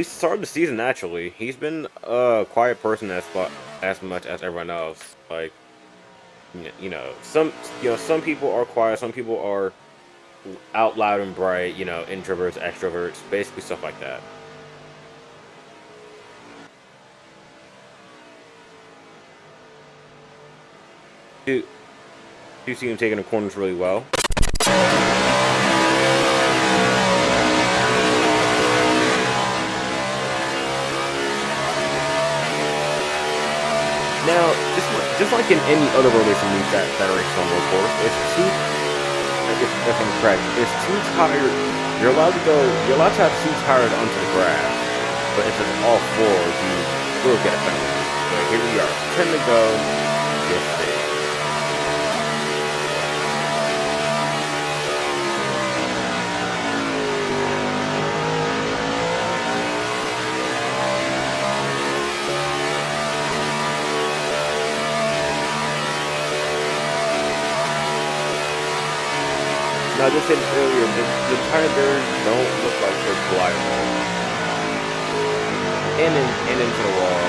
start of the season. Naturally, he's been a quiet person as much as everyone else. Like, some people are quiet, some people are out loud and bright. Introverts, extroverts, basically stuff like that. You see him taking the corners really well. Now, just like in any other road racing league that races on road course, if I'm correct, it's 2 tires. You're allowed to have 2 tires onto the grass, but if it's all 4, you will get a penalty. But here we are, 10 to go. Yes, I said earlier, the tire barriers don't look like they're reliable. And into the wall.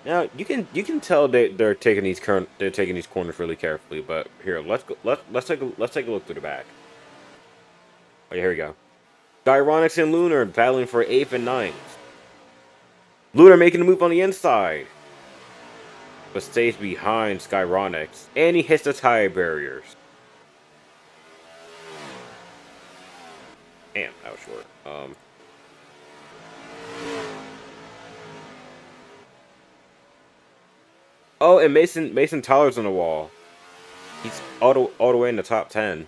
Now you can tell they're taking these corners really carefully. But here, let's take a look through the back. Oh yeah, here we go. Skyronics and Lunar battling for 8th and 9th. Lunar making a move on the inside, but stays behind Skyronics, and he hits the tire barriers. Damn, that was short. Oh, and Mason Tyler's on the wall. He's all the way in the top 10.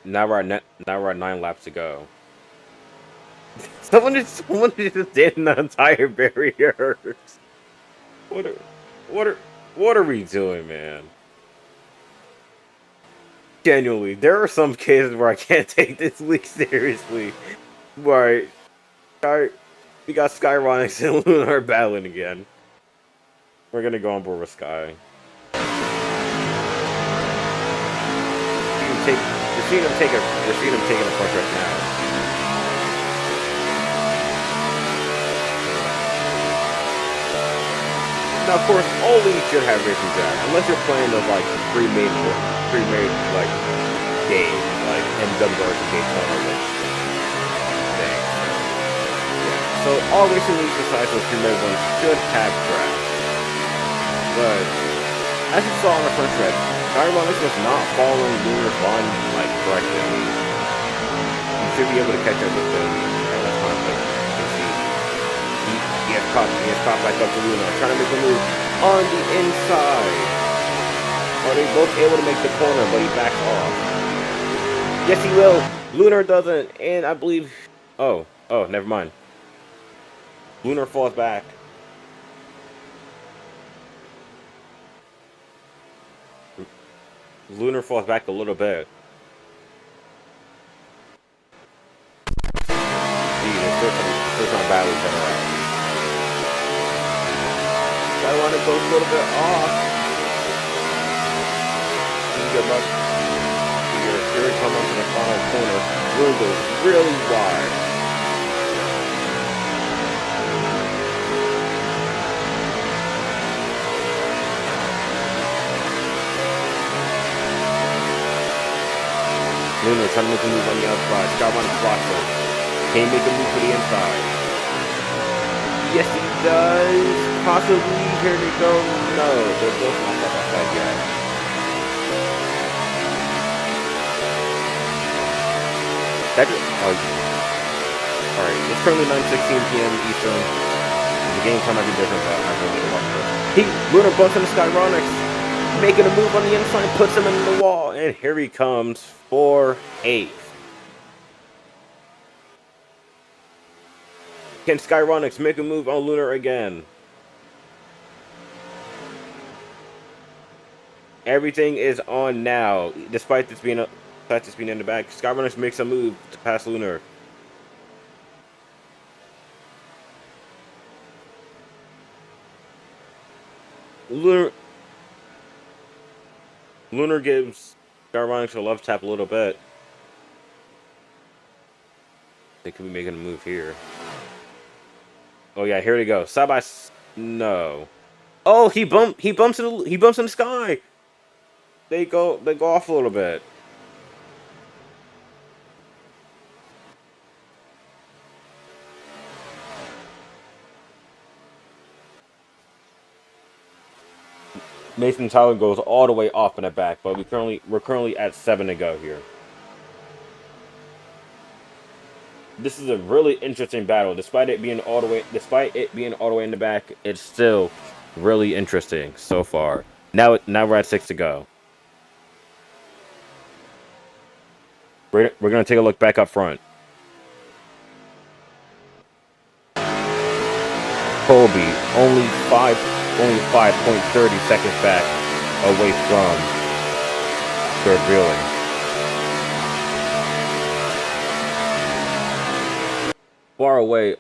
Now we're at 9 laps to go. Someone just did the entire barriers. What are we doing, man? Genuinely, there are some cases where I can't take this league seriously. Right. Alright. We got Skyronics and Lunar battling again. We're gonna go on board with Sky. You're seeing him taking a front right now. Now, of course, all leagues should have racing drag, unless you're playing those like pre-made like games, like NRRA and Daytona, which thing. Yeah. So all racing leagues besides those pre-made ones should have drag. But as you saw on the front stretch, Skyronics was not following Lunar's line like correctly. I mean, you should be able to catch up with them at that time, but you can see he has caught back up to Lunar, trying to make a move on the inside. Are they both able to make the corner, but he backs off? Yes, he will. Lunar doesn't, and I believe. Oh, never mind. Lunar falls back. Lunar falls back a little bit. Still trying to battle each other out. I want to go a little bit off. Good luck. Here we come up to the final corner. Lunar goes really wide. Lunar trying to make a move on the outside. Skyronics blocks it. Can he make a move to the inside? Yes, he does. Possibly. Here they go. No, they're both not that outside yet. Alright, it's currently 9:16 p.m. Eastern. The game time might be different, but I'm going to watch this. Lunar bumps into Skyronics. Making a move on the inside, puts him in the wall, and here he comes for 8th. Can Skyronics make a move on Lunar again? Everything is on now, despite this being in the back. Skyronics makes a move to pass Lunar. Lunar gives Skyronics a love tap a little bit. They could be making a move here. Oh yeah, here they go. Side by no. Oh, he bumps in the sky. They go off a little bit. Mason Tyler goes all the way off in the back, but we're currently at 7 to go here. this is a really interesting battle. Despite it being all the way in the back, it's still really interesting so far. Now we're at 6 to go. We're gonna take a look back up front. Kolby only 5.30 seconds back away from third wheeling. Far away.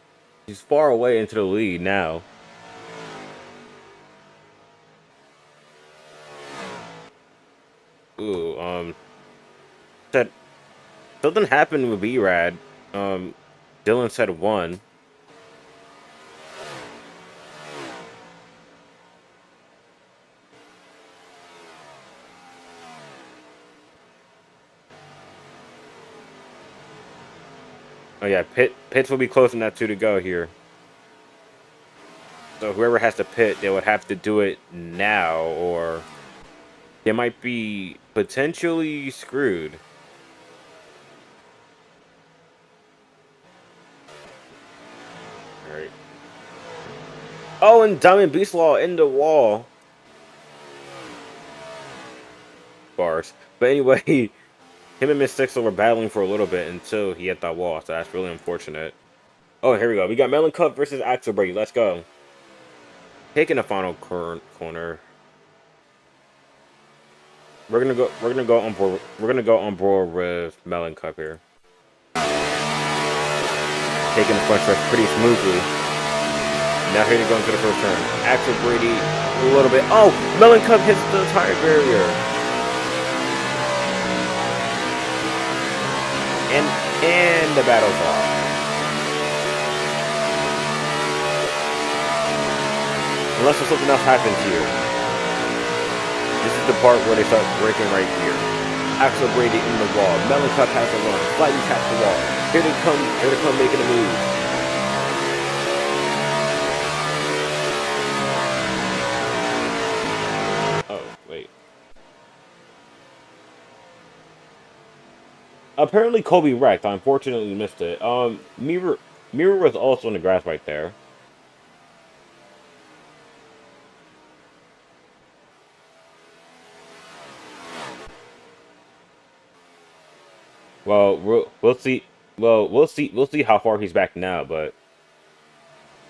He's far away into the lead now. Ooh, said something happened with B-Rad. Dylan said 1. Oh yeah, pits will be closing that 2 to go here. So whoever has to pit, they would have to do it now, or they might be potentially screwed. Alright. Oh, and Diamond Beast Law in the wall. Bars. But anyway, him and Miss Sixel were battling for a little bit until he hit that wall, so that's really unfortunate. Oh, here we go. We got Melon Cup versus Axel Brady. Let's go. Taking the final corner. We're gonna go on board. We're gonna go on board with Melon Cup here. Taking the front stretch pretty smoothly. Now here to go into the first turn. Axel Brady a little bit. Oh, Melon Cup hits the tire barrier. And the battle's off. Unless there's something else happens here. This is the part where they start breaking right here. Axel Brady in the wall. Melon Cup has to run. Slightly taps the wall. Here they come making a move. Oh, wait. Apparently Kolby wrecked. I unfortunately missed it. Mirror was also in the grass right there. Well, we'll see. Well, we'll see how far he's back now, but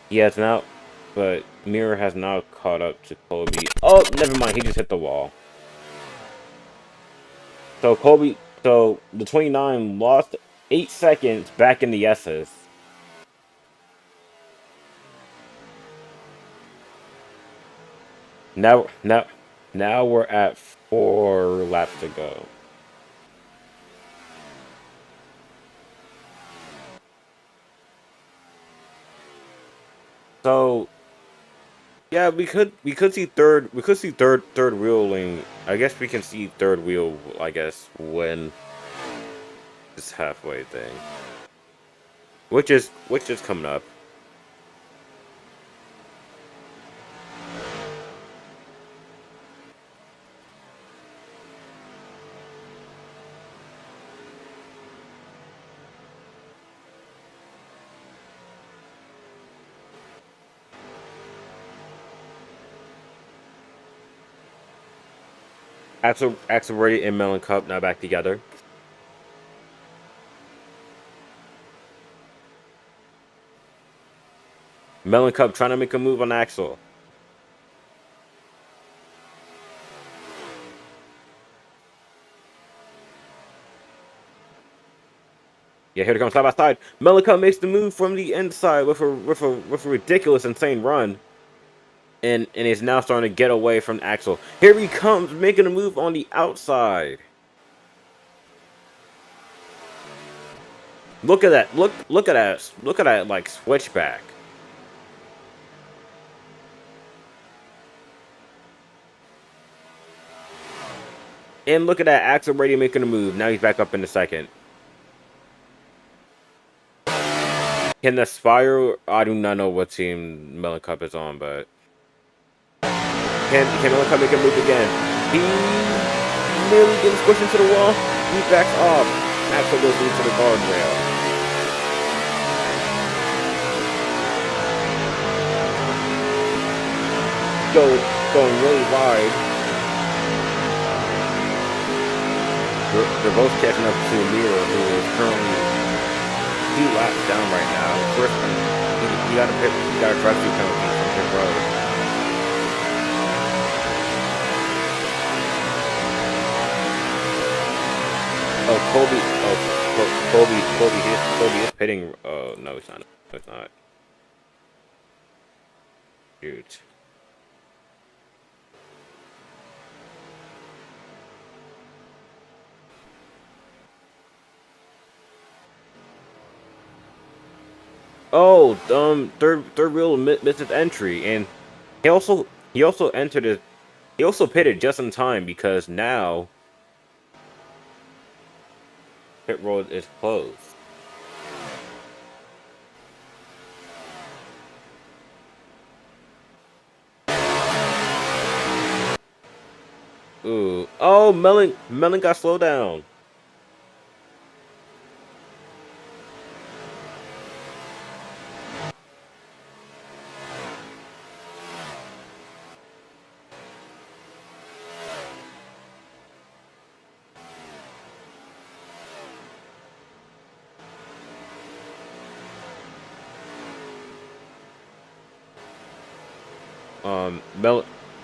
he has now. But Mirror has now caught up to Kolby. Oh, never mind. He just hit the wall. So so the 29 lost 8 seconds back in the S's. Now we're at 4 laps to go. So yeah, we could see third wheeling. I guess we can see third wheel, I guess, when this halfway thing. Which is coming up. Axel Brady and Melon Cup now back together. Melon Cup trying to make a move on Axel. Yeah, here it comes side by side. Melon Cup makes the move from the inside with a ridiculous, insane run. And is now starting to get away from Axel. Here he comes, making a move on the outside. Look at that. Look at that. Look at that, like, switchback. And look at that, Axel Brady making a move. Now he's back up in the second. Can the Spire? I do not know what team Melon Cup is on, but can Melon Cup make a move again? He nearly getting squished into the wall. He backs off. Axel goes into the guardrail. going really wide. They're both catching up to Mira, who is currently 2 laps down right now. First, you got a drive-through penalty from pit road. Oh, Kolby is pitting. Oh no, it's not. No, it's not. Shoot. Oh, third wheel missed his entry, and he also entered it. He also pitted just in time because now pit road is closed. Ooh. Oh, Melon got slowed down.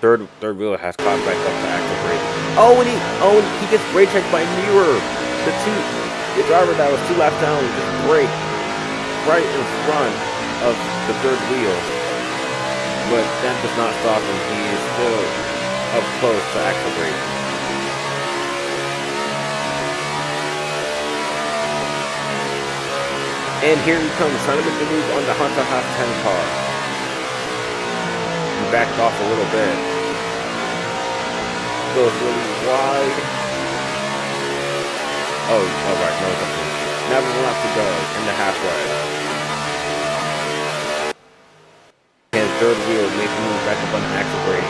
Third wheel has caught back up to active brake. Oh, and he gets brake checked by Mirror. The driver that was 2 laps down just braked right in front of the third wheel. But that does not stop him. He is still up close to active brake. And here he comes, trying to make the move on the Honda Half 10 car. He backed off a little bit. Goes really wide. Oh, alright, no, it's now 1 lap to go in the halfway. And third wheel makes the move back up on the axle brake.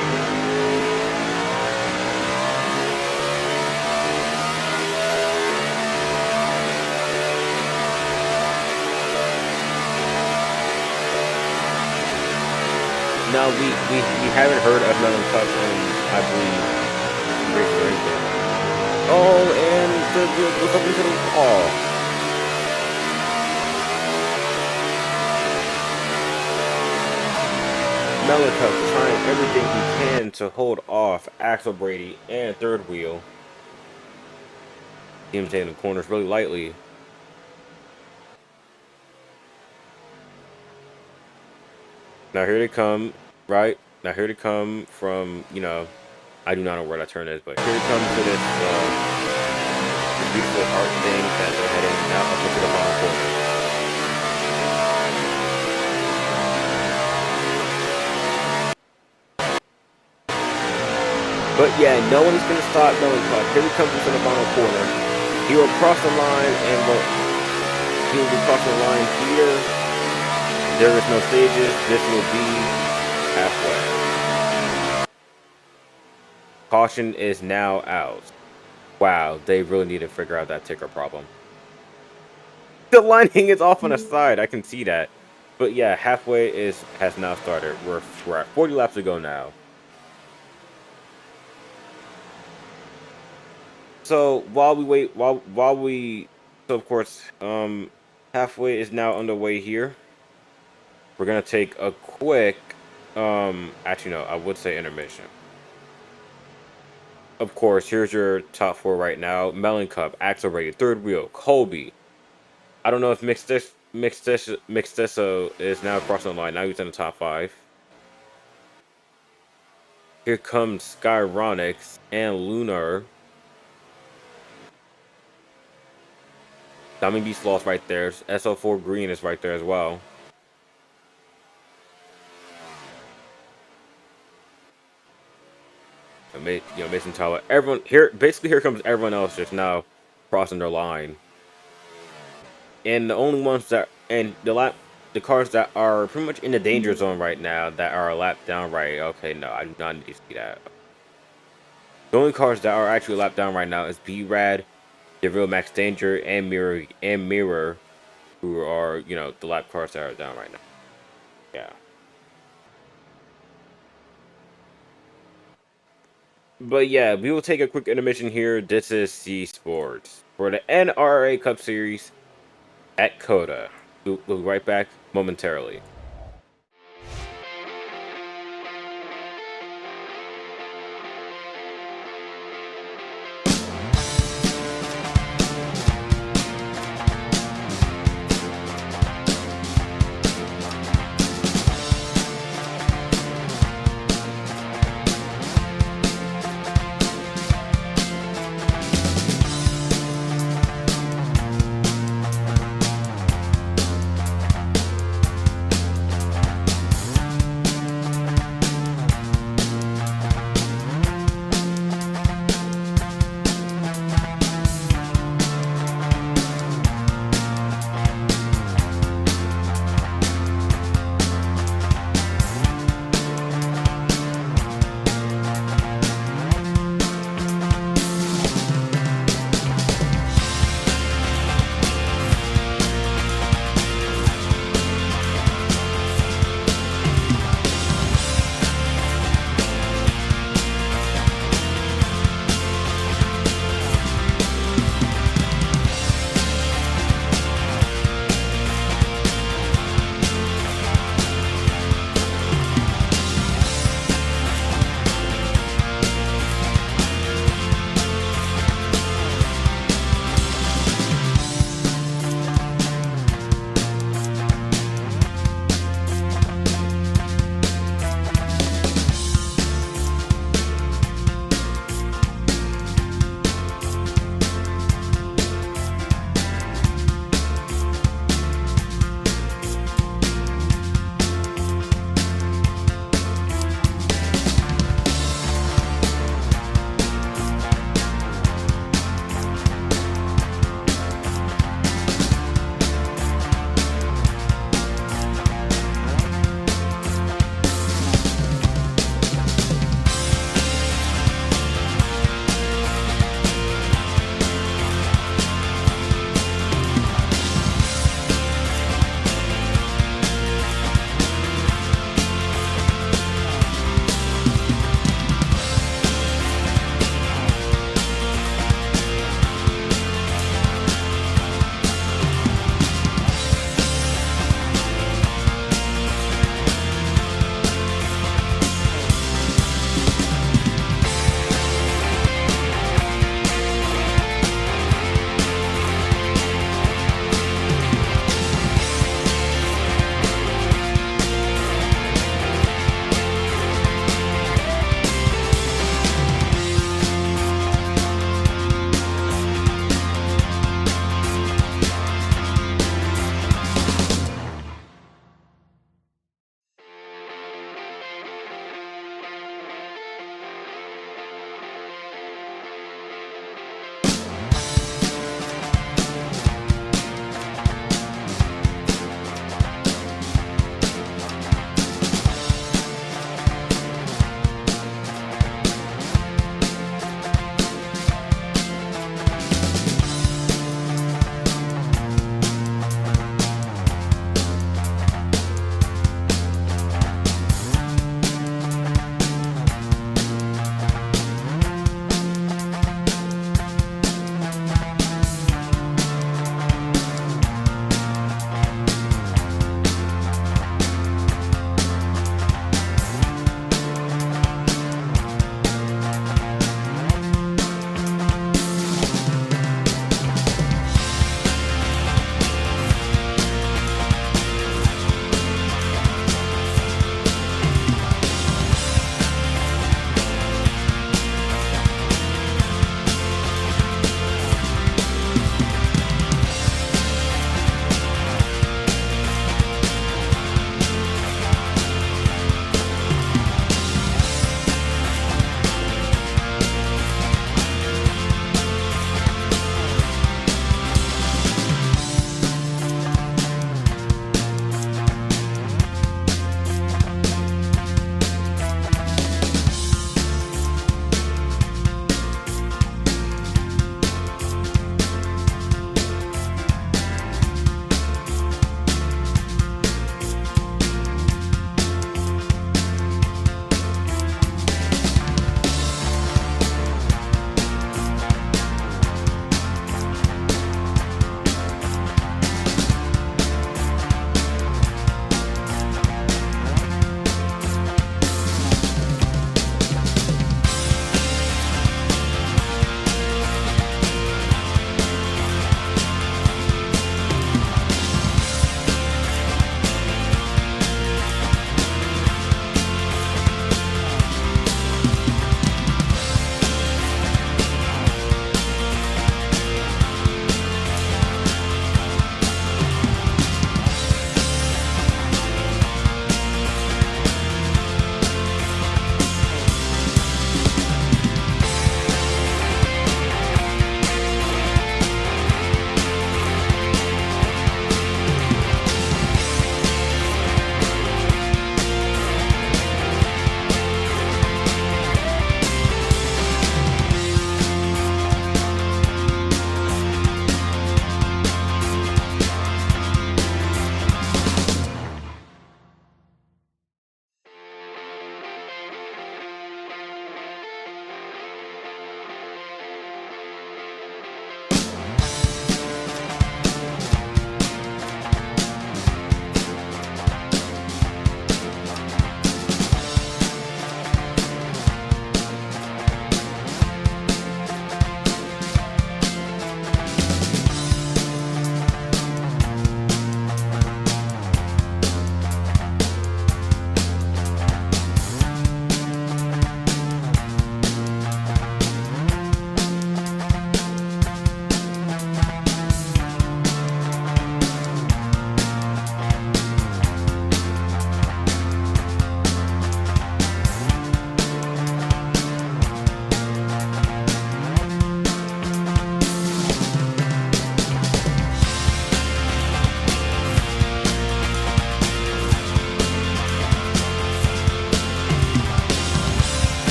Now we haven't heard of Melon Cup in, I believe, race or anything. Oh, and the goes up into the wall. Melon Cup trying everything he can to hold off Axel Brady and third wheel. Him taking the corners really lightly. Now here they come, right? Now here they come from, you know, I do not know where that turn is, but here it comes to this beautiful art thing that they're heading now up into the bottom corner. But yeah, no one is going to stop Melon Cup. Here he comes into the bottom corner. He will cross the line, and he will be crossing the line here. There is no stages. This will be halfway. Caution is now out. Wow, they really need to figure out that ticker problem. The lining is off on the side. I can see that. But yeah, halfway has now started. We're at 40 laps to go now. So while we wait, so of course, halfway is now underway here. We're gonna take a quick, actually no, I would say intermission. Of course, here's your top 4 right now. Melon Cup, Axel Brady, third wheel, Kolby. I don't know if Mixtesso is now crossing the line. Now he's in the top 5. Here comes Skyronics and Lunar. Diamond Beast lost right there. SL4 Green is right there as well. Mason Tower. Everyone here, basically, here comes everyone else just now crossing their line. And the only ones that, and the cars that are pretty much in the danger zone right now that are a lap down right. Okay, no, I do not need to see that. The only cars that are actually a lap down right now is B-Rad, the real Max Danger, and Mirror, who are, you know, the lap cars that are down right now. Yeah. But yeah, we will take a quick intermission here. This is C Sports for the NRRA Cup Series at Coda. We'll be right back momentarily.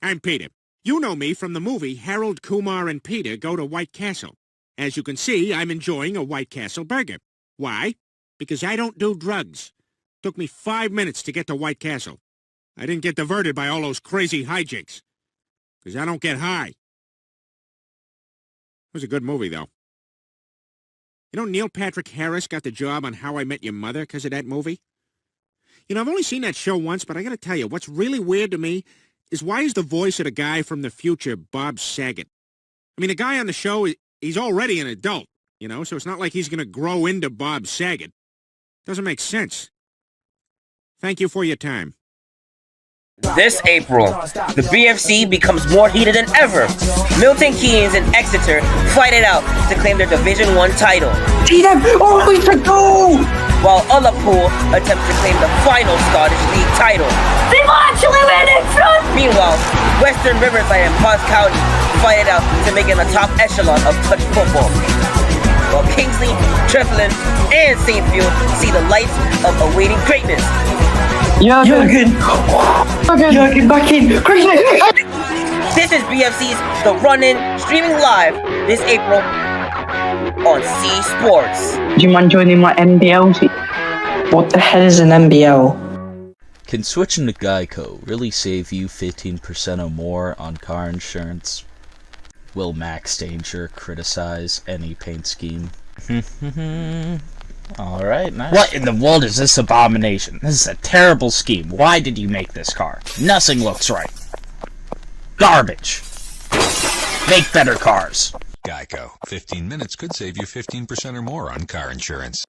Hi, I'm Peter. You know me from the movie Harold, Kumar, and Peter Go to White Castle. As you can see, I'm enjoying a White Castle burger. Why? Because I don't do drugs. Took me 5 minutes to get to White Castle. I didn't get diverted by all those crazy hijinks. Because I don't get high. It was a good movie, though. You know, Neil Patrick Harris got the job on How I Met Your Mother because of that movie. You know, I've only seen that show once, but I gotta tell you, what's really weird to me is why is the voice of the guy from the future Bob Saget? I mean, the guy on the show, he's already an adult, you know, so it's not like he's gonna grow into Bob Saget. Doesn't make sense. Thank you for your time. This April, the BFC becomes more heated than ever. Milton Keynes and Exeter fight it out to claim their Division 1 title. See them! Oh, we should go! While Ullapool attempts to claim the final Scottish League title. They've actually went in front! Meanwhile, Western Riverside and Potts County fight it out to make it a top echelon of touch football. While Kingsley, Treflin, and St. Field see the lights of awaiting greatness. Jürgen, back in! Quickly! This is BFC's The Run-In, streaming live this April on C Sports. Do you mind joining my NBL team? What the hell is an NBL? Can switching to Geico really save you 15% or more on car insurance? Will Max Danger criticize any paint scheme? Alright, nice. What in the world is this abomination? This is a terrible scheme. Why did you make this car? Nothing looks right. Garbage. Make better cars. Geico. 15 minutes could save you 15% or more on car insurance.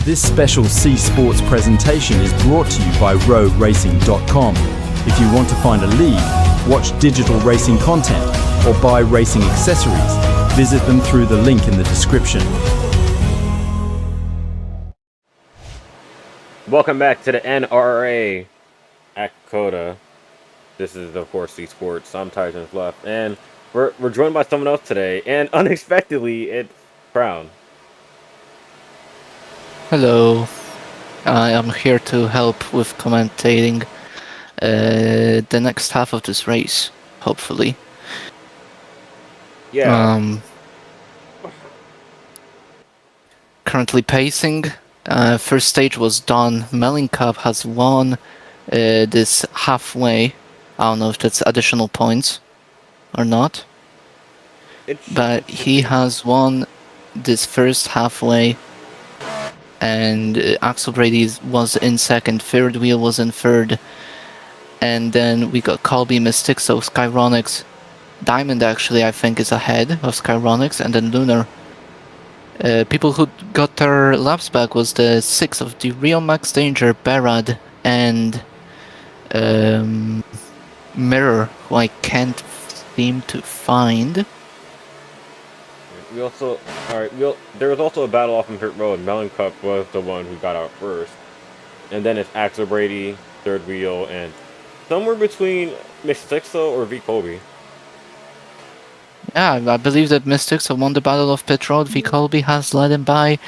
This special C Sports presentation is brought to you by RowRacing.com. If you want to find a league, watch digital racing content, or buy racing accessories, visit them through the link in the description. Welcome back to the NRRA at Coda. This is, of course, C Sports. I'm Tyson Fluff, and we're joined by someone else today, and unexpectedly, it's Crown. Hello, I am here to help with commentating the next half of this race, hopefully. Yeah. Currently pacing. First stage was done. Mellencamp has won this halfway. I don't know if that's additional points or not. But he has won this first halfway. And Axel Brady was in second, third wheel was in third, and then we got Kolby, Mystic, so Skyronics, Diamond actually I think is ahead of Skyronics, and then Lunar. People who got their laps back was the 6 of the Real Max Danger, Barad, and Mirror, who I can't seem to find. we also there was also a battle off in pit road. Melon Cup was the one who got out first, and then it's Axel Brady, third wheel, and somewhere between Mistixo or vKolby. Yeah, I believe that Mystics have won the Battle of Pit Road. vKolby has led him by.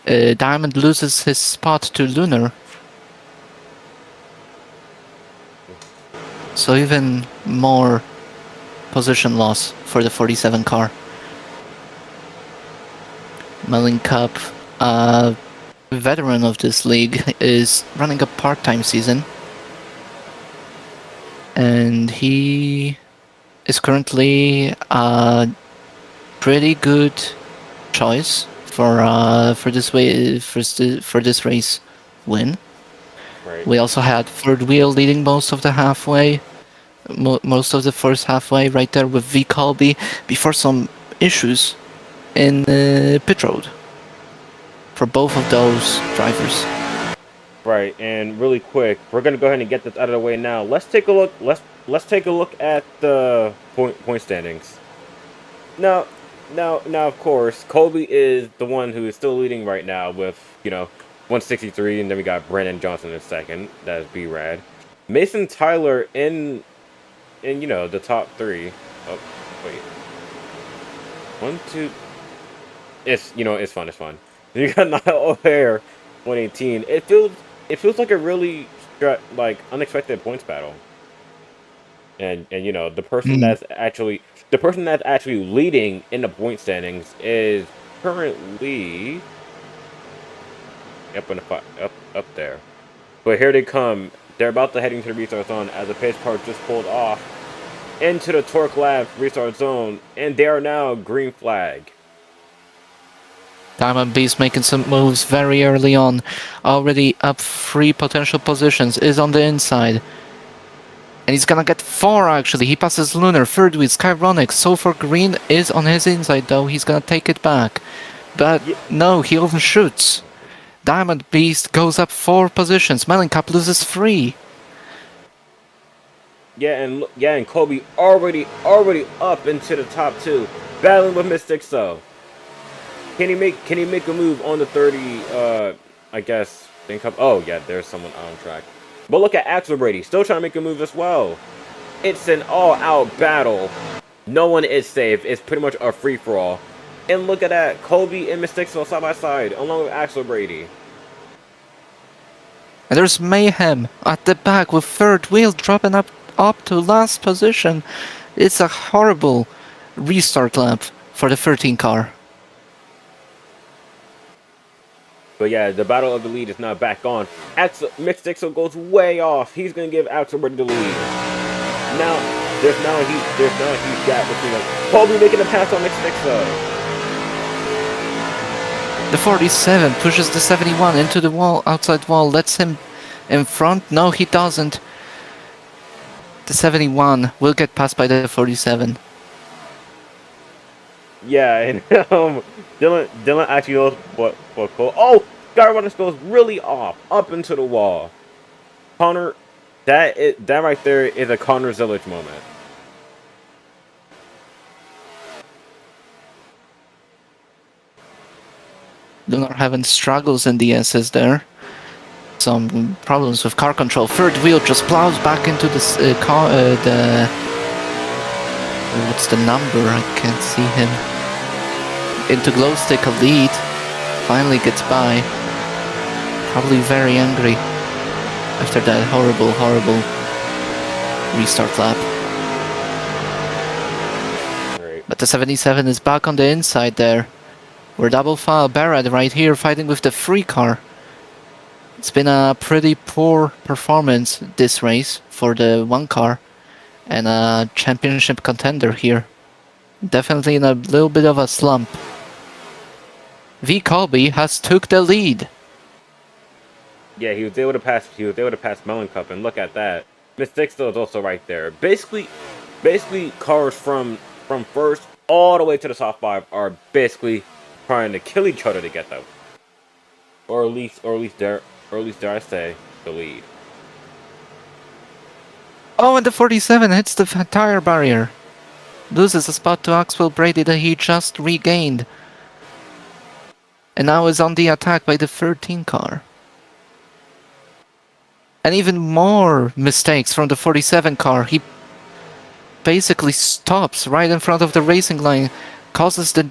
Diamond loses his spot to Lunar. So even more position loss for the 47 car. Melon Cup, veteran of this league, is running a part-time season. And he is currently a pretty good choice for this race win. Right. We also had third wheel leading most of the halfway, most of the first halfway right there with vKolby before some issues in pit road for both of those drivers. Right, and really quick, we're gonna go ahead and get this out of the way now. Let's take a look. Let's take a look at the point standings. Now, of course, Kolby is the one who is still leading right now with 163, and then we got Brandon Johnson in second. That is B-Rad. Mason Tyler in the top 3. Oh, wait. 1, 2. It's fun. You got Niall O'Hare, 118. It feels like a really unexpected points battle. And the person that's actually leading in the point standings is currently up there. But here they come. They're about to heading to the restart zone as the pace car just pulled off into the Torque Lab restart zone, and they are now green flag. Diamond Beast making some moves very early on, already up 3 potential positions, is on the inside. And he's gonna get 4 actually. He passes Lunar, third with Skyronic. So for Green is on his inside though. He's gonna take it back. But no, he overshoots. Diamond Beast goes up 4 positions. Melon Cup loses 3. And Kolby already up into the top 2, battling with Mystic. So can he make a move on the 30? I guess think up. Oh yeah, there's someone on track. But look at Axel Brady, still trying to make a move as well. It's an all-out battle. No one is safe. It's pretty much a free-for-all. And look at that, Kolby and Mystic side by side, along with Axel Brady. And there's Mayhem at the back with third wheel dropping up to last position. It's a horrible restart lap for the 13 car. But yeah, the battle of the lead is now back on. Mystic goes way off. He's gonna give Axel Brady the lead. There's now a huge gap between them. Kolby making a pass on Mystic. The 47 pushes the 71 into the wall, outside wall, lets him in front. No, he doesn't. The 71 will get passed by the 47. Yeah, and Dylan actually knows what Cole. Oh, Skyronic goes really off, up into the wall. Connor, that right there is a Connor Zillage moment. Lunar having struggles in the SS there. Some problems with car control. Third wheel just plows back into this car. What's the number? I can't see him. Into Glowstick, a lead. Finally gets by. Probably very angry after that horrible restart lap. Right. But the 77 is back on the inside there. We're double file Barrett right here fighting with the free car. It's been a pretty poor performance this race for the 1 car and a championship contender here. Definitely in a little bit of a slump. vKolby has took the lead. Yeah, he was able to pass Melon Cup, and look at that. Mystic is also right there. Basically cars from first all the way to the top 5 are basically trying to kill each other to get them. Or at least dare I say, the lead. Oh, and the 47 hits the tire barrier. loses a spot to Axel Brady that he just regained. And now is on the attack by the 13 car. And even more mistakes from the 47 car. He basically stops right in front of the racing line, causes the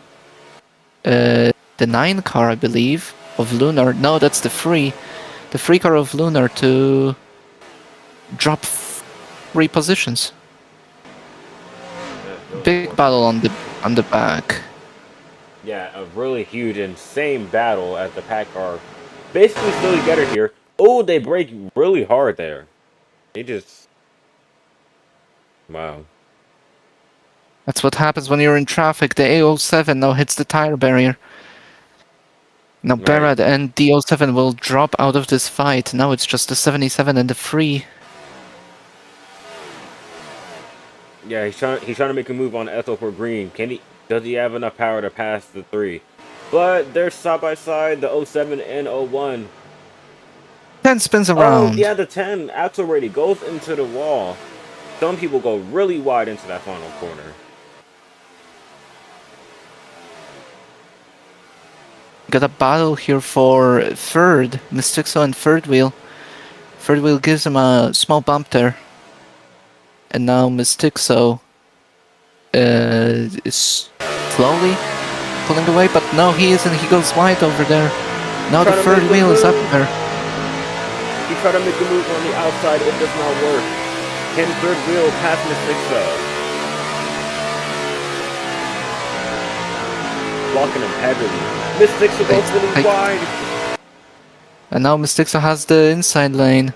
9 car, I believe, of Lunar. No, that's the free car of Lunar to drop 3 positions. Big battle on the back. Yeah, a really huge, insane battle as the pack are basically still together here. Oh, they break really hard there. They just... Wow. That's what happens when you're in traffic. The A07 now hits the tire barrier. Now Barrett and the 07 will drop out of this fight. Now it's just the 77 and the 3. Yeah, he's trying to make a move on Ethel for green. Does he have enough power to pass the 3? But they're side by side, the 07 and 01. 10 spins around. Oh, yeah, the 10 accelerated goes into the wall. Some people go really wide into that final corner. Got a battle here for third. Mystixo and third wheel. Third wheel gives him a small bump there. And now Mystixo is slowly pulling away, but no, he isn't. He goes wide over there. Now the third wheel is up there. He tried to make a move on the outside. It does not work. Can third wheel pass Mystixo? Blocking him heavily. Mystixo goes really wide. And now Mystixo has the inside lane.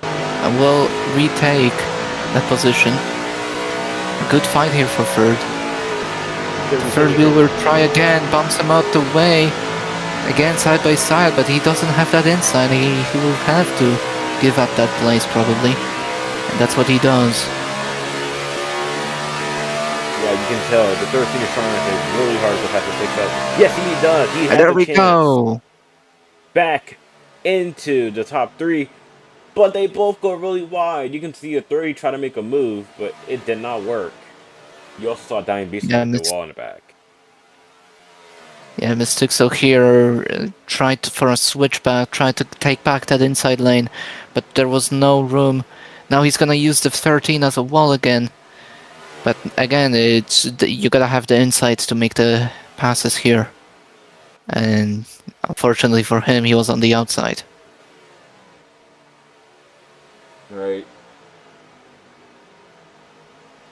And will retake that position. A good fight here for third. The third wheel will try again, bumps him out the way. Again side by side, but he doesn't have that inside. He will have to give up that place probably. And that's what he does. Yeah, you can tell the 13 is trying to hit really hard to pass Mystixo. Yes, he does. He has there we go. Back into the top 3. But they both go really wide. You can see a 30 try to make a move, but it did not work. You also saw Diamond Beast hit the wall in the back. Yeah, Mystixo here tried for a switchback, tried to take back that inside lane, but there was no room. Now he's gonna use the 13 as a wall again. But again, you gotta have the insights to make the passes here. And unfortunately for him, he was on the outside. Right.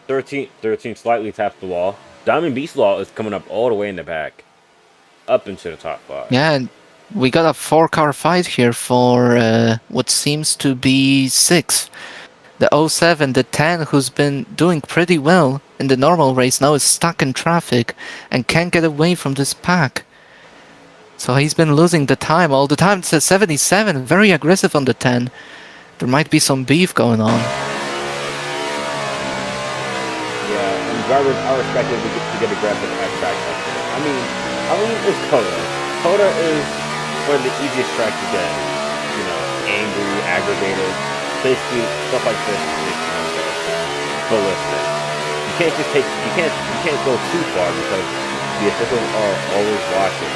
13 slightly taps the wall. Diamond Beast Law is coming up all the way in the back. Up into the top 5. Yeah, and we got a 4-car fight here for what seems to be 6th. The 07, the 10, who's been doing pretty well in the normal race, now is stuck in traffic and can't get away from this pack. So he's been losing the time all the time. It's a 77, very aggressive on the 10. There might be some beef going on. Yeah, and drivers are expected to get aggressive at tracks like this. I mean, it's Coda. Coda is one of the easiest tracks to get, you know, angry, aggravated, basically stuff like this is ballistic. You can't go too far because the officials are always watching.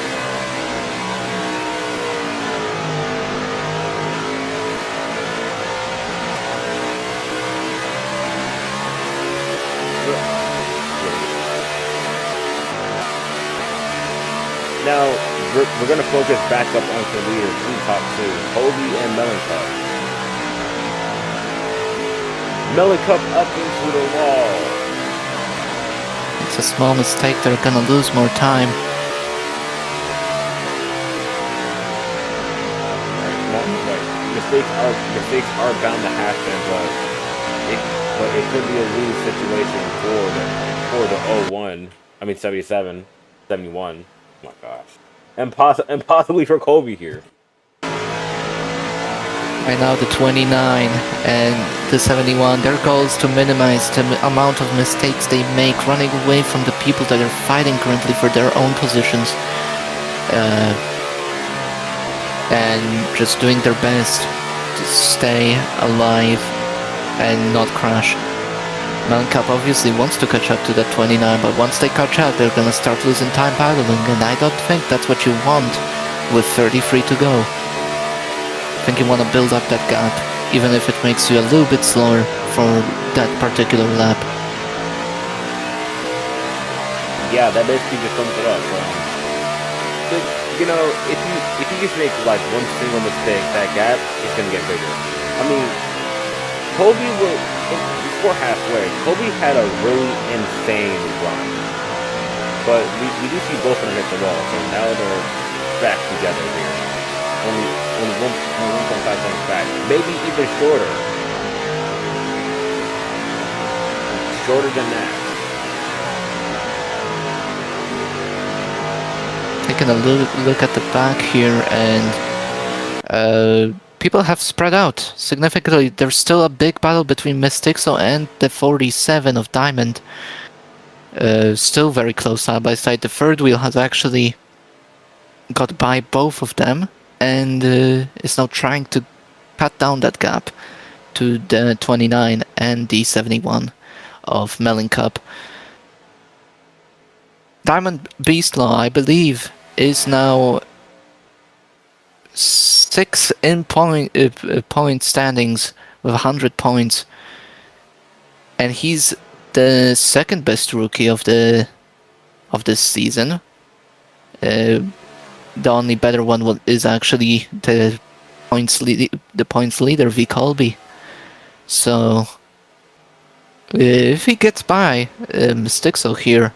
Now, we're going to focus back up onto the leaders in top 2, Kolby and Mellencamp. Mellencamp up into the wall. It's a small mistake, they're gonna lose more time. Mistakes are bound to happen, but it could be a lose situation for the 01. I mean 77, 71. Oh my gosh. And possibly for Kolby here. Right now the 29 and the 71, their goal is to minimize the amount of mistakes they make running away from the people that are fighting currently for their own positions. And just doing their best to stay alive and not crash. Cup obviously wants to catch up to that 29, but once they catch up, they're gonna start losing time battling, and I don't think that's what you want with 33 to go. I think you want to build up that gap, even if it makes you a little bit slower for that particular lap. Yeah, that basically just sums it up. You know, if you just make like one single mistake, that gap is gonna get bigger. I mean, Kolby will before halfway. Kolby had a really insane run, but we do see both of them hit the wall. So now they're back together here. Only 1.5 seconds back, maybe even shorter. Shorter than that. Taking a look at the back here, and people have spread out significantly. There's still a big battle between Mystixo and the 47 of Diamond. Still very close side by side. The third wheel has actually got by both of them, and is now trying to cut down that gap to the 29 and the 71 of Cup. Diamond Beastlaw, I believe, is now 6 in point standings with 100 points, and he's the second best rookie of this season. The only better one is actually the points leader vKolby. So if he gets by Mystixo here,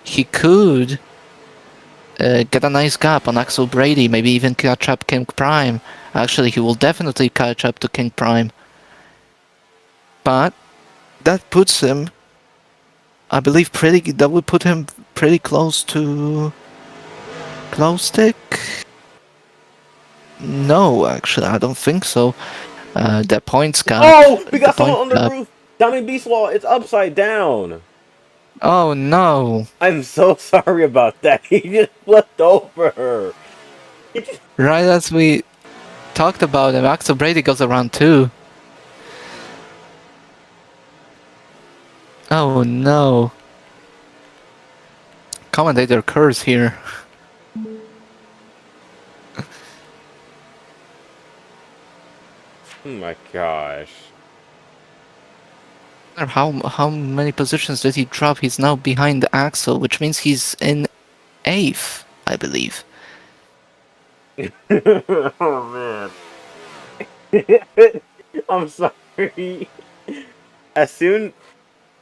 he could get a nice gap on Axel Brady, maybe even catch up King Prime. Actually, he will definitely catch up to King Prime. But that puts him, I believe, that would put him pretty close to Glowstick? No, actually, I don't think so. The points gap. Oh, we got someone on the roof. Diamond Beastlaw, it's upside down. Oh no! I'm so sorry about that. He just flipped over. Right as we talked about him, Axel Brady goes around too. Oh no! Commentator curse here. Oh my gosh. How many positions did he drop? He's now behind Axel, which means he's in 8th, I believe. Oh man. I'm sorry. As soon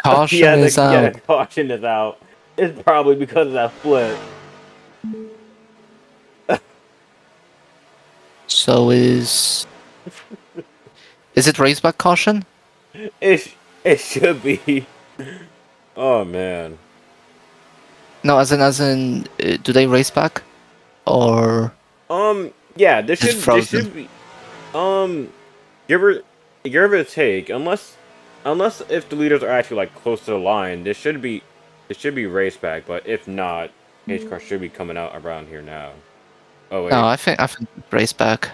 Caution is out. Yeah, caution is out. It's probably because of that flip. So is it raceback caution? It should be. Oh man. No, as in, do they race back, or? Yeah, this should be. Give or take, unless if the leaders are actually like close to the line, this should be race back. But if not, H-Car should be coming out around here now. Oh wait. No, I think race back.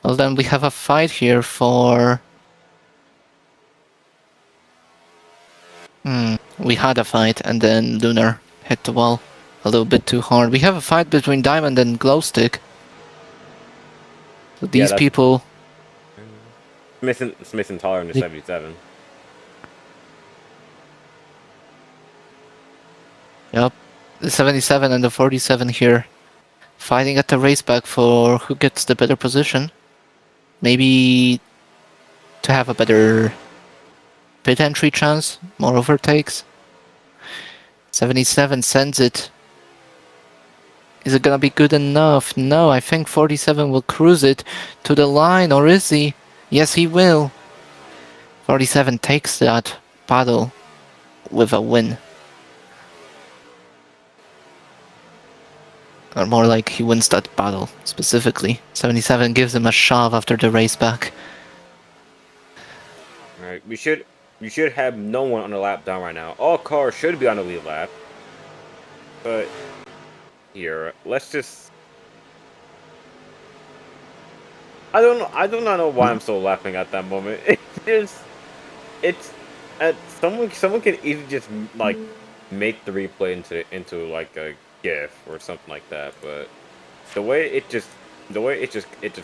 Well, then we have a fight here for. We had a fight, and then Lunar hit the wall a little bit too hard. We have a fight between Diamond and Glowstick. So these people. Smith and Taller in the 77. Yep, the 77 and the 47 here, fighting at the raceback for who gets the better position. Maybe to have a better pit entry chance, more overtakes. 77 sends it. Is it gonna be good enough? No, I think 47 will cruise it to the line, or is he? Yes, he will. 47 takes that battle with a win. Or more like he wins that battle, specifically. 77 gives him a shove after the race back. Alright, we should have no one on the lap down right now. All cars should be on the lead lap. But here, let's just I do not know why I'm still laughing at that moment. It's someone can easily just like make the replay into like a GIF or something like that, but the way it just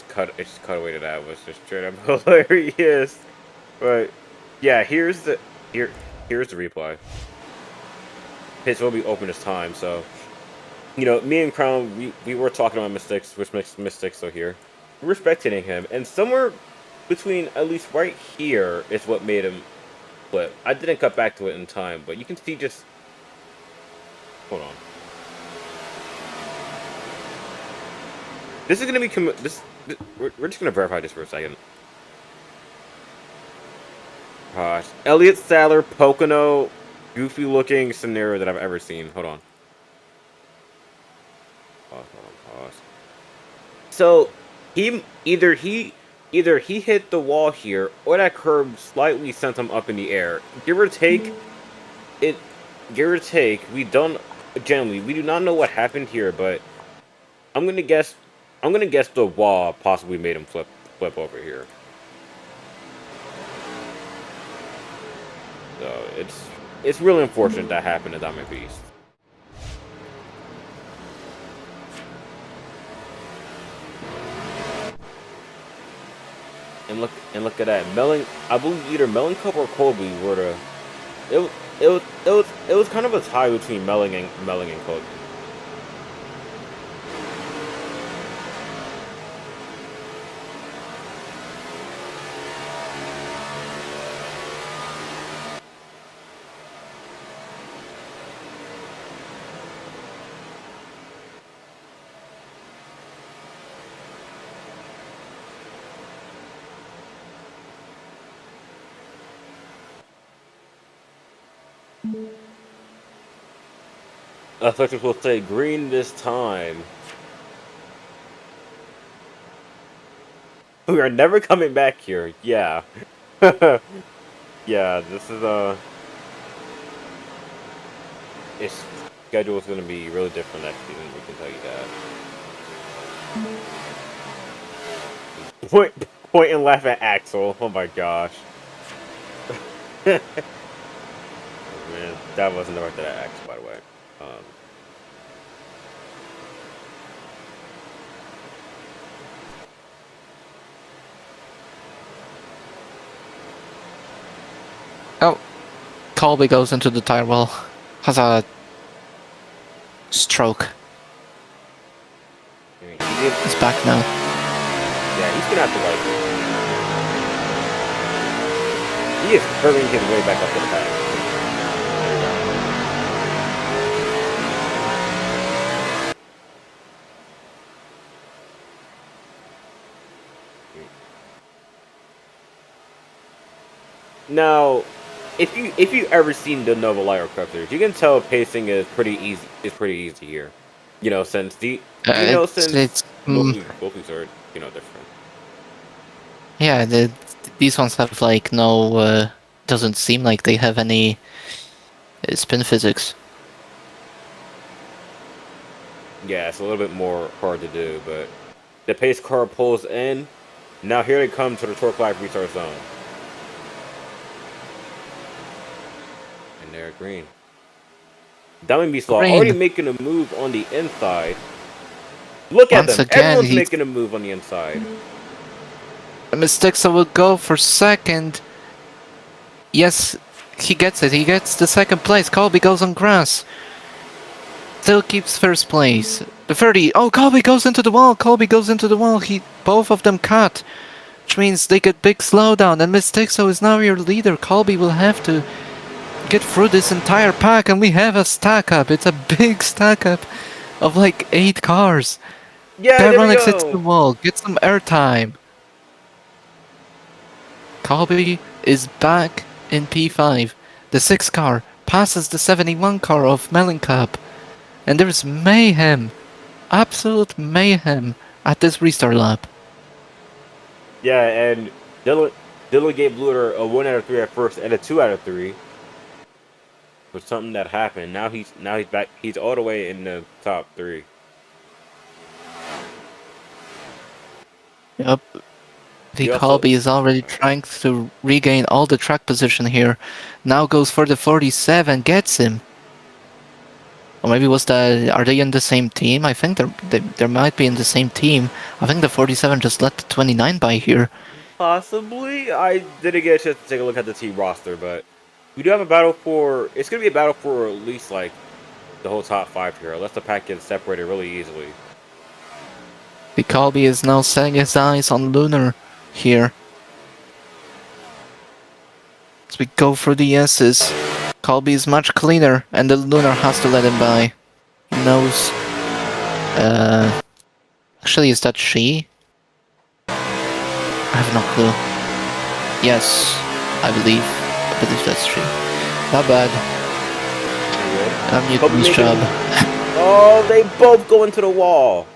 cut away to that was just straight up hilarious. But yeah, here's the replay. His will be open this time, so me and Crown we were talking about mistakes, which makes mistakes so here. We were spectating him, and somewhere between at least right here is what made him flip. I didn't cut back to it in time, but you can see just hold on. This is gonna be we're just gonna verify this for a second. Gosh, Elliot Sadler, Pocono, goofy looking scenario that I've ever seen. Hold on. Pause. So either he hit the wall here, or that curb slightly sent him up in the air. Give or take, we do not know what happened here, but I'm gonna guess the wall possibly made him flip over here. So it's really unfortunate that happened to Diamond Beast. And look at that. I believe either Melon Cup or Colby were the. It was kind of a tie between Melon and Colby. Effective will say green this time. We are never coming back here. Yeah. Yeah, this is its schedule is going to be really different next season, we can tell you that. Point and laugh at Axel. Oh my gosh. Man, that wasn't the right to that Axel, by the way. Oh, Colby goes into the tire well. Has a stroke. He's back now. Yeah, he's gonna have to he is hurrying his way back up to the back. Now, if you ever seen the Nova Light or Cryptors, you can tell pacing is pretty easy here. Since both are different. Yeah, these ones have like no. Doesn't seem like they have any spin physics. Yeah, it's a little bit more hard to do, but the pace car pulls in. Now here they come to the torque light restart zone. And they're green. Diamond Beast already making a move on the inside. Look at them. Everyone's making a move on the inside. Mistakes will go for second. Yes, he gets it. He gets the second place. Colby goes on grass. Still keeps first place. The 30. Oh, Colby goes into the wall. Colby goes into the wall. Both of them cut. Which means they get big slowdown. And Mistixo is now your leader. Colby will have to get through this entire pack. And we have a stack up. It's a big stack up of like 8 cars. Yeah, Devronix hits the wall. Get some airtime. Colby is back in P5. The 6 car passes the 71 car of Melon Cup. And there's mayhem. Absolute mayhem at this restart lap. Yeah, and Dylan gave Luder a 1 out of 3 at first and a 2 out of 3. But something that happened. Now he's back. He's all the way in the top 3. Yep. vKolby is already trying to regain all the track position here. Now goes for the 47, gets him. Or maybe are they in the same team? I think they might be in the same team. I think the 47 just let the 29 by here. Possibly. I didn't get a chance to take a look at the team roster, but we do have a battle for. It's gonna be a battle for at least like the whole top 5 here, unless the pack gets separated really easily. vKolby is now setting his eyes on Lunar here. As we go through the S's, Kolby is much cleaner, and the Lunar has to let him by. He knows. Actually, is that she? I have no clue. Yes, I believe that's she. Not bad. I'm Newton's job. Oh, they both go into the wall.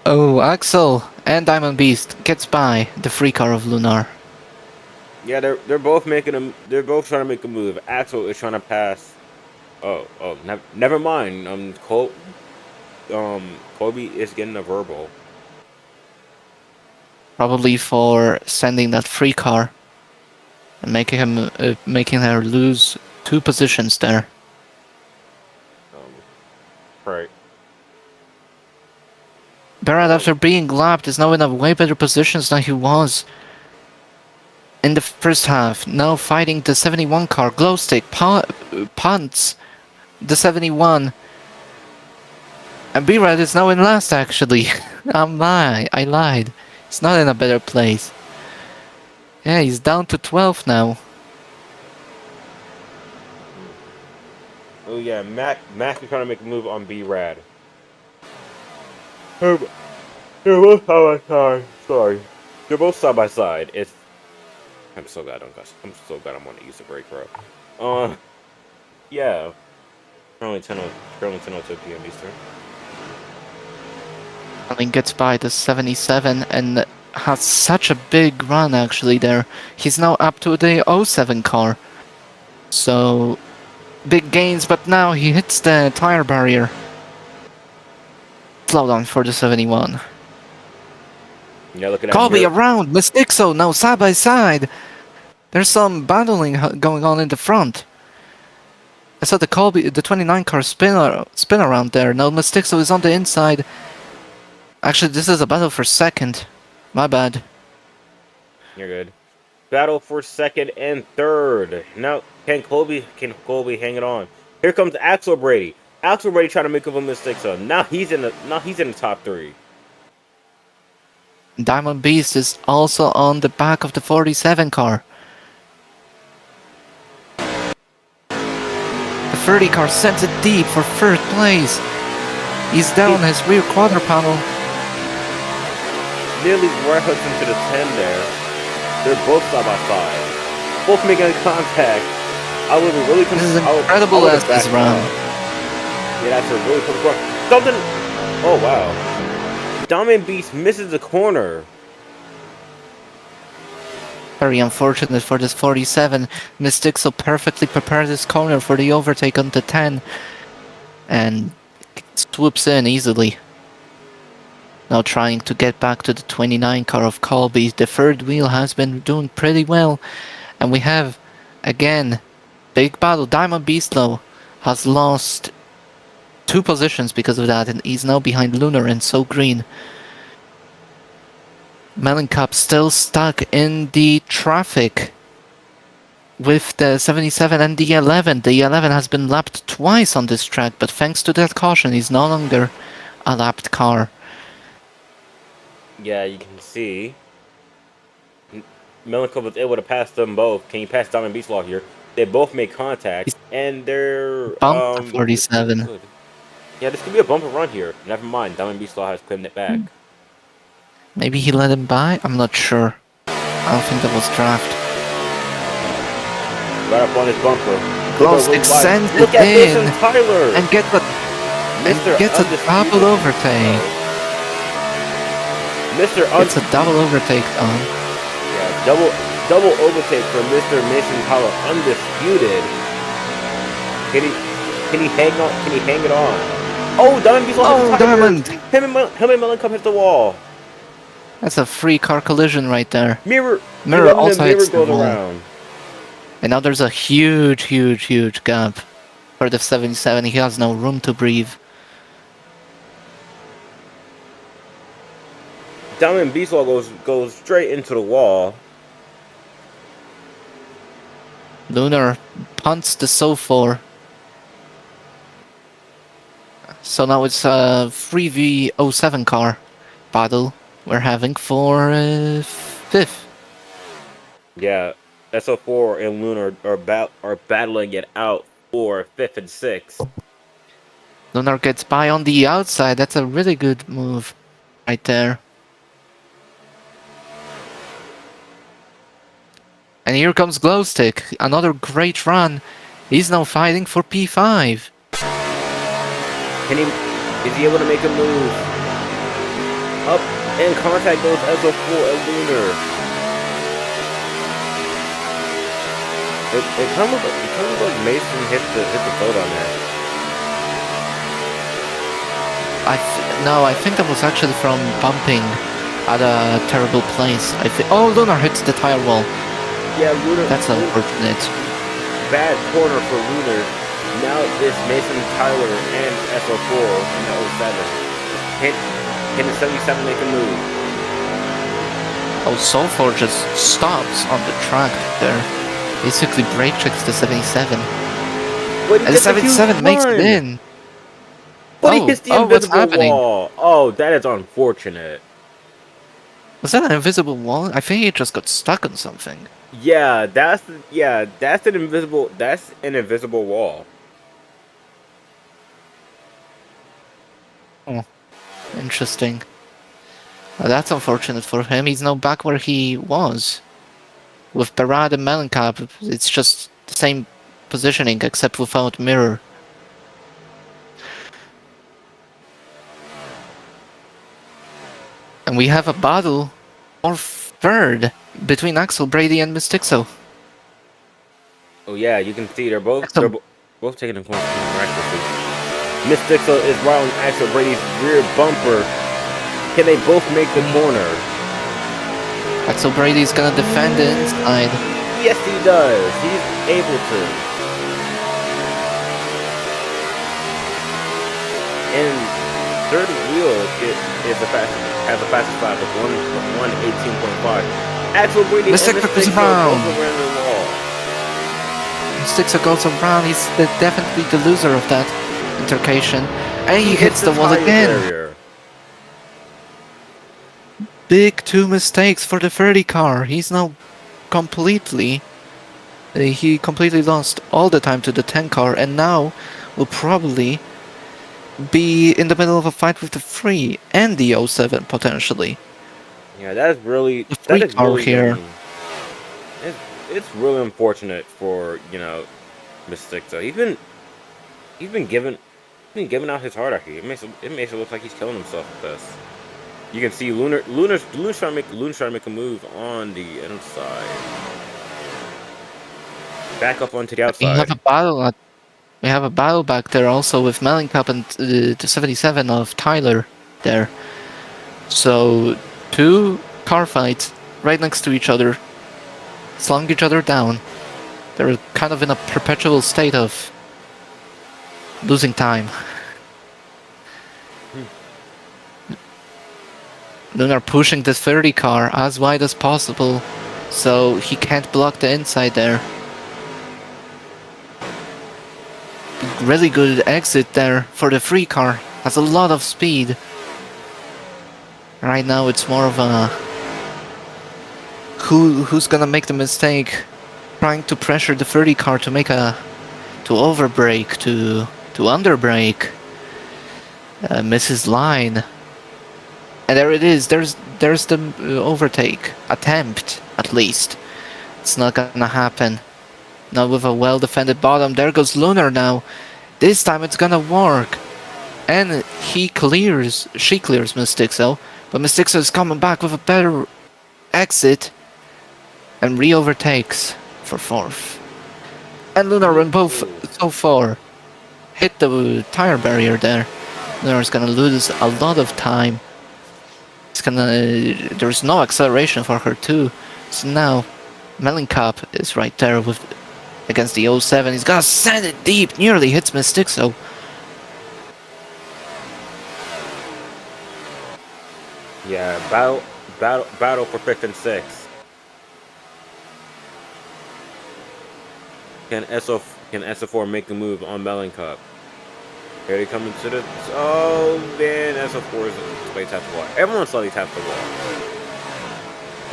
Oh, Axel and Diamond Beast gets by the free car of Lunar. Yeah, they're both making they're both trying to make a move. Axel is trying to pass. Never mind. Kolby is getting a verbal. Probably for sending that free car and making her lose 2 positions there. Right. Barrett, after being lapped, is now in a way better positions than he was in the first half. Now fighting the 71 car. Glowstick punts the 71. And Barrett is now in last, actually. I lied. He's not in a better place. Yeah, he's down to 12 now. Oh yeah, Mac is trying to make a move on B-Rad. They're both side by side. Sorry, they're both side by side. I'm so glad I'm on the use of brake, bro. Yeah. Currently 10:02 p.m. Eastern. Allen gets by the 77 and has such a big run actually there. He's now up to the 07 car. So big gains, but now he hits the tire barrier. Slow down for the 71. Yeah, look at that. Kolby around, Mystixo now side by side. There's some battling going on in the front. I saw the 29 car spin around there. Now Mystixo is on the inside. Actually, this is a battle for second. My bad. You're good. Battle for second and third. Now, can Kolby hang it on? Here comes Axel Brady. Axel Brady trying to make up a mistake. So now he's in the top 3. Diamond Beast is also on the back of the 47 car. The 30 car sends it deep for third place. He's down his rear quarter panel. Nearly right hooks into the 10 there. They're both side by side. Both making contact. I would be really This is incredible as this round. Yeah, that's a really quick run. Something. Oh wow. Diamond Beast misses the corner. Very unfortunate for this 47. Mystixo perfectly prepared his corner for the overtake on the 10. And swoops in easily. Now trying to get back to the 29 car of Kolby. The third wheel has been doing pretty well. And we have, again, big battle. Diamond Beast though has lost 2 positions because of that. And he's now behind Lunar and So Green. Melon Cup still stuck in the traffic with the 77 and the 11. The 11 has been lapped twice on this track, but thanks to that caution, he's no longer a lapped car. Yeah, you can see. Melenkov was able to pass them both. Can you pass Diamond Beast Law here? They both make contact, and they're... Bumped 47. Good. Yeah, this could be a bumper run here. Never mind, Diamond Beast Law has claimed it back. Maybe he let him by? I'm not sure. I don't think that was draft. Right up on his bumper. Glowstick sends it in and gets a double overtake. It's a double overtake on. Yeah, double overtake for Mr. Mason Tyler, undisputed. Can he hang on? Can he hang it on? Oh, Diamond Beast Law hits the tire. Diamond! Him and Melenkov hit the wall. That's a free car collision right there. Mirror Also mirror hits the goes wall. around. And now there's a huge gap for the 77. He has no room to breathe. Diamond Beast goes straight into the wall. Lunar punts the SO4. So now it's a 3v07 car battle we're having for 5th. Yeah, SO4 and Lunar are battling it out for 5th and 6th. Lunar gets by on the outside. That's a really good move right there. And here comes Glowstick. Another great run. He's now fighting for P5. Is he able to make a move? Up and contact goes SO4 and Lunar. It kind of like Mason hit the boat on that. No, I think that was actually from bumping at a terrible place. Oh, Lunar hits the tire wall. Yeah, Lunar. That's unfortunate. Bad corner for Lunar. Now it's Mason, Tyler, and SO4 in the 07. Can the 77 make a move? Oh, SO4 just stops on the track there. Basically brake checks the 77. And the 77 makes it in. But he hits the invisible wall. Oh, that is unfortunate. Was that an invisible wall? I think he just got stuck on something. Yeah, that's an invisible wall. Oh, interesting. Well, that's unfortunate for him. He's now back where he was. With Barad and Melencap, it's just the same positioning except without mirror. And we have a battle for 3rd between Axel Brady and Mystixo. Oh yeah, you can see they're both taking the corner miraculously. Mystixo is right on Axel Brady's rear bumper. Can they both make the corner? Axel Brady's gonna defend the inside. Yes, he does. He's able to. And third wheel has the fastest lap of 1:18.5. Axel Brady and Mystixo both around the wall. Mystixo goes around. He's definitely the loser of that intercation. And he hits the wall again. Barrier. Big 2 mistakes for the 30 car. He's now completely... he completely lost all the time to the 10 car and now will probably be in the middle of a fight with the 3 and the 07 potentially. Yeah, that's really... The 3 car really here. It's really unfortunate for, Mystixo. He's been giving out his heart out here. It makes it look like he's killing himself with this. You can see Lunar's trying to make a move on the inside. Back up onto the outside. We have a battle back there also with Melencap and the 77 of Tyler there. So 2 car fights right next to each other, slowing each other down. They're kind of in a perpetual state of losing time. Lunar pushing the 30 car as wide as possible so he can't block the inside there. Really good exit there for the 3 car. Has a lot of speed. Right now it's more of a who's gonna make the mistake trying to pressure the 30 car to make to overbrake, to underbrake. Misses line. And there it is. There's the overtake attempt, at least. It's not gonna happen. Not with a well-defended bottom. There goes Lunar now. This time it's gonna work. And she clears Mystixo. But Mystixo is coming back with a better exit. And re-overtakes for 4th. And Lunar and both so far hit the tire barrier there. Lunar's gonna lose a lot of time. It's there's no acceleration for her too. So now Melenkop is right there with against the 07. He's gonna send it deep, nearly hits Mystixo. Yeah, battle for 5th and 6th. Can SO4 make a move on Melenkop? Here they come into the... Oh, man, SO4 is slightly tapped the wall. Everyone slightly tapped the wall.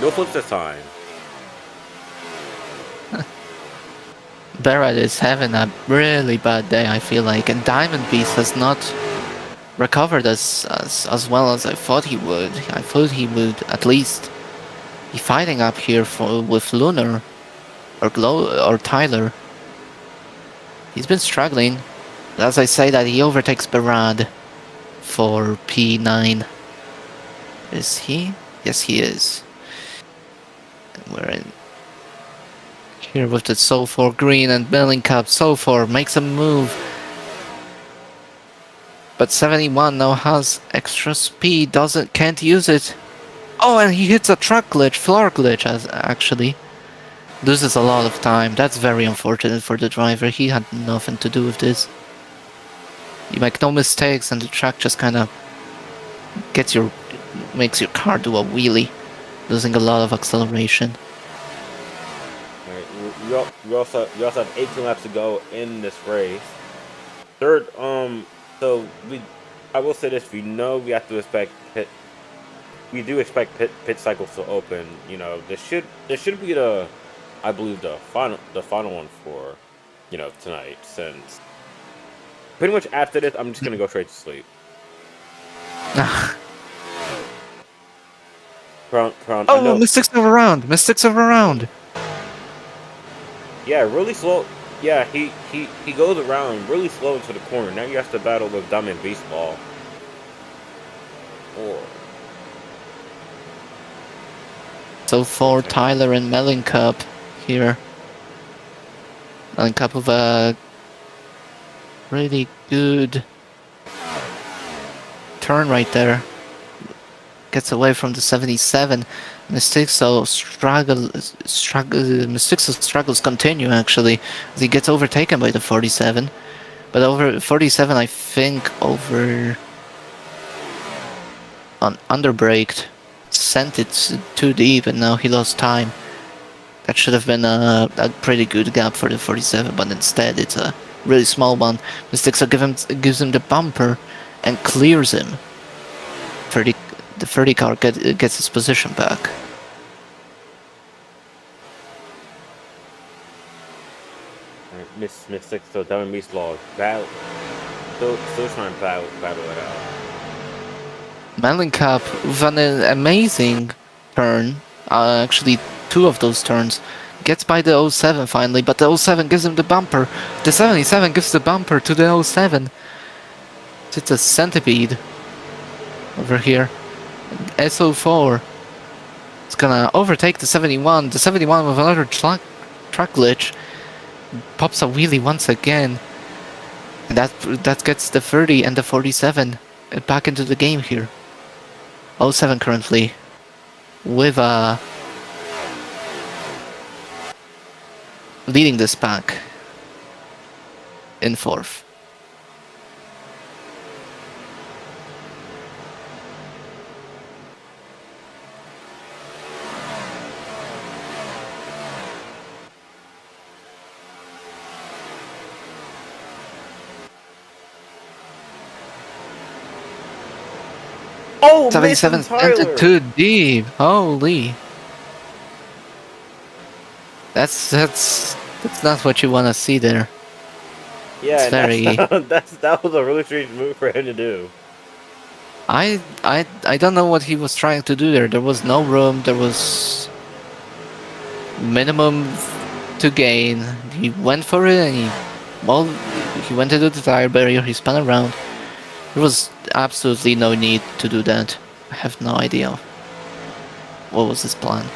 No flips this time. Barrett is having a really bad day, I feel like, and Diamond Beast has not recovered as well as I thought he would. I thought he would at least be fighting up here with Lunar or Tyler. He's been struggling. As I say that, he overtakes Barad for P9. Is he? Yes, he is. And we're in here with the Soul4 green and Melenkop. Soul4 makes a move. But 71 now has extra speed, can't use it. Oh, and he hits a truck glitch, floor glitch actually. Loses a lot of time. That's very unfortunate for the driver. He had nothing to do with this. You make no mistakes and the track just kind of makes your car do a wheelie, losing a lot of acceleration. Alright, we also have 18 laps to go in this race. Third, so I will say this: we know we have to expect we do expect pit cycles to open. You know, this should be I believe the final one for, you know, tonight, since pretty much after this I'm just gonna go straight to sleep. Oh, Mystics of around. Yeah, really slow. Yeah, he goes around really slow into the corner. Now you have to battle with Diamond Beast Ball. So for Tyler and Melenkop here. Melenkop with a really good turn right there. Gets away from the 77. Mystixo struggles continue actually, as he gets overtaken by the 47. But over 47, I think underbraked, sent it too deep, and now he lost time. That should have been a pretty good gap for the 47, but instead it's a really small one. Mystixo gives him the bumper and clears him. The 30 car gets his position back. Mystixo, Diamond Beast Law, still trying to battle it out. Melenkop with an amazing turn, actually two of those turns, gets by the 07 finally, but the 07 gives him the bumper. The 77 gives the bumper to the 07. It's a centipede over here. SO4 is gonna overtake the 71. The 71 with another truck glitch pops a wheelie once again, and that gets the 30 and the 47 back into the game here. 07 currently with leading this pack in fourth. Oh, 77 sent it too deep. Holy. That's not what you want to see there. Yeah, it's very... that was a really strange move for him to do. I don't know what he was trying to do there. There was no room. There was minimum to gain. He went for it, and he went into the tire barrier. He spun around. There was absolutely no need to do that. I have no idea what was his plan.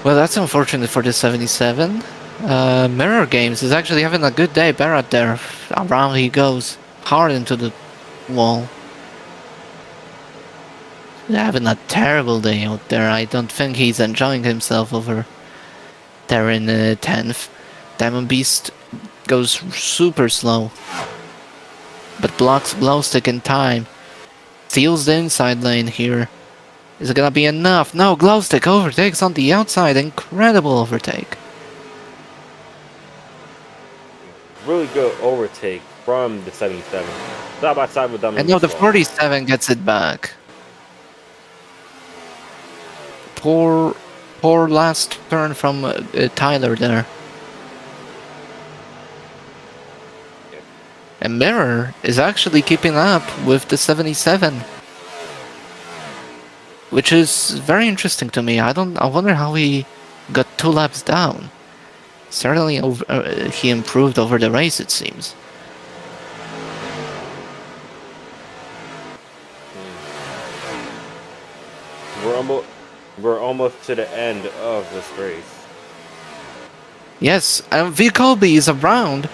Well, that's unfortunate for the 77. Mirror Games is actually having a good day. Barrett there. Around he goes. Hard into the wall. having a terrible day out there. I don't think he's enjoying himself over there in 10th. Diamond Beast goes super slow, but blocks Glowstick in time. Steals the inside lane here. Is it gonna be enough? No, Glowstick overtakes on the outside. Incredible overtake. Really good overtake from the 77. Side by side with them. And now the 47 gets it back. Poor last turn from Tyler there. And Mirror is actually keeping up with the 77, which is very interesting to me. I wonder how he got 2 laps down. Certainly, he improved over the race, it seems. We're almost to the end of this race. Yes, and vKolby is around.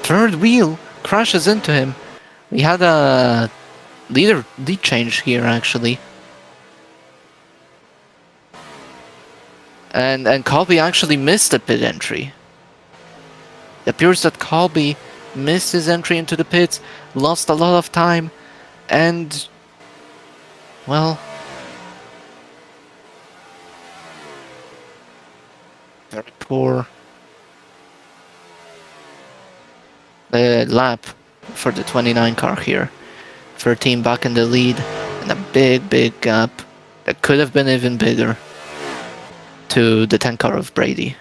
Third wheel crashes into him. We had a lead change here, actually. And vKolby actually missed the pit entry. It appears that vKolby missed his entry into the pits, lost a lot of time, and, well, very poor lap for the 29 car here. 13 back in the lead, and a big gap that could have been even bigger to the 10 car of Brady.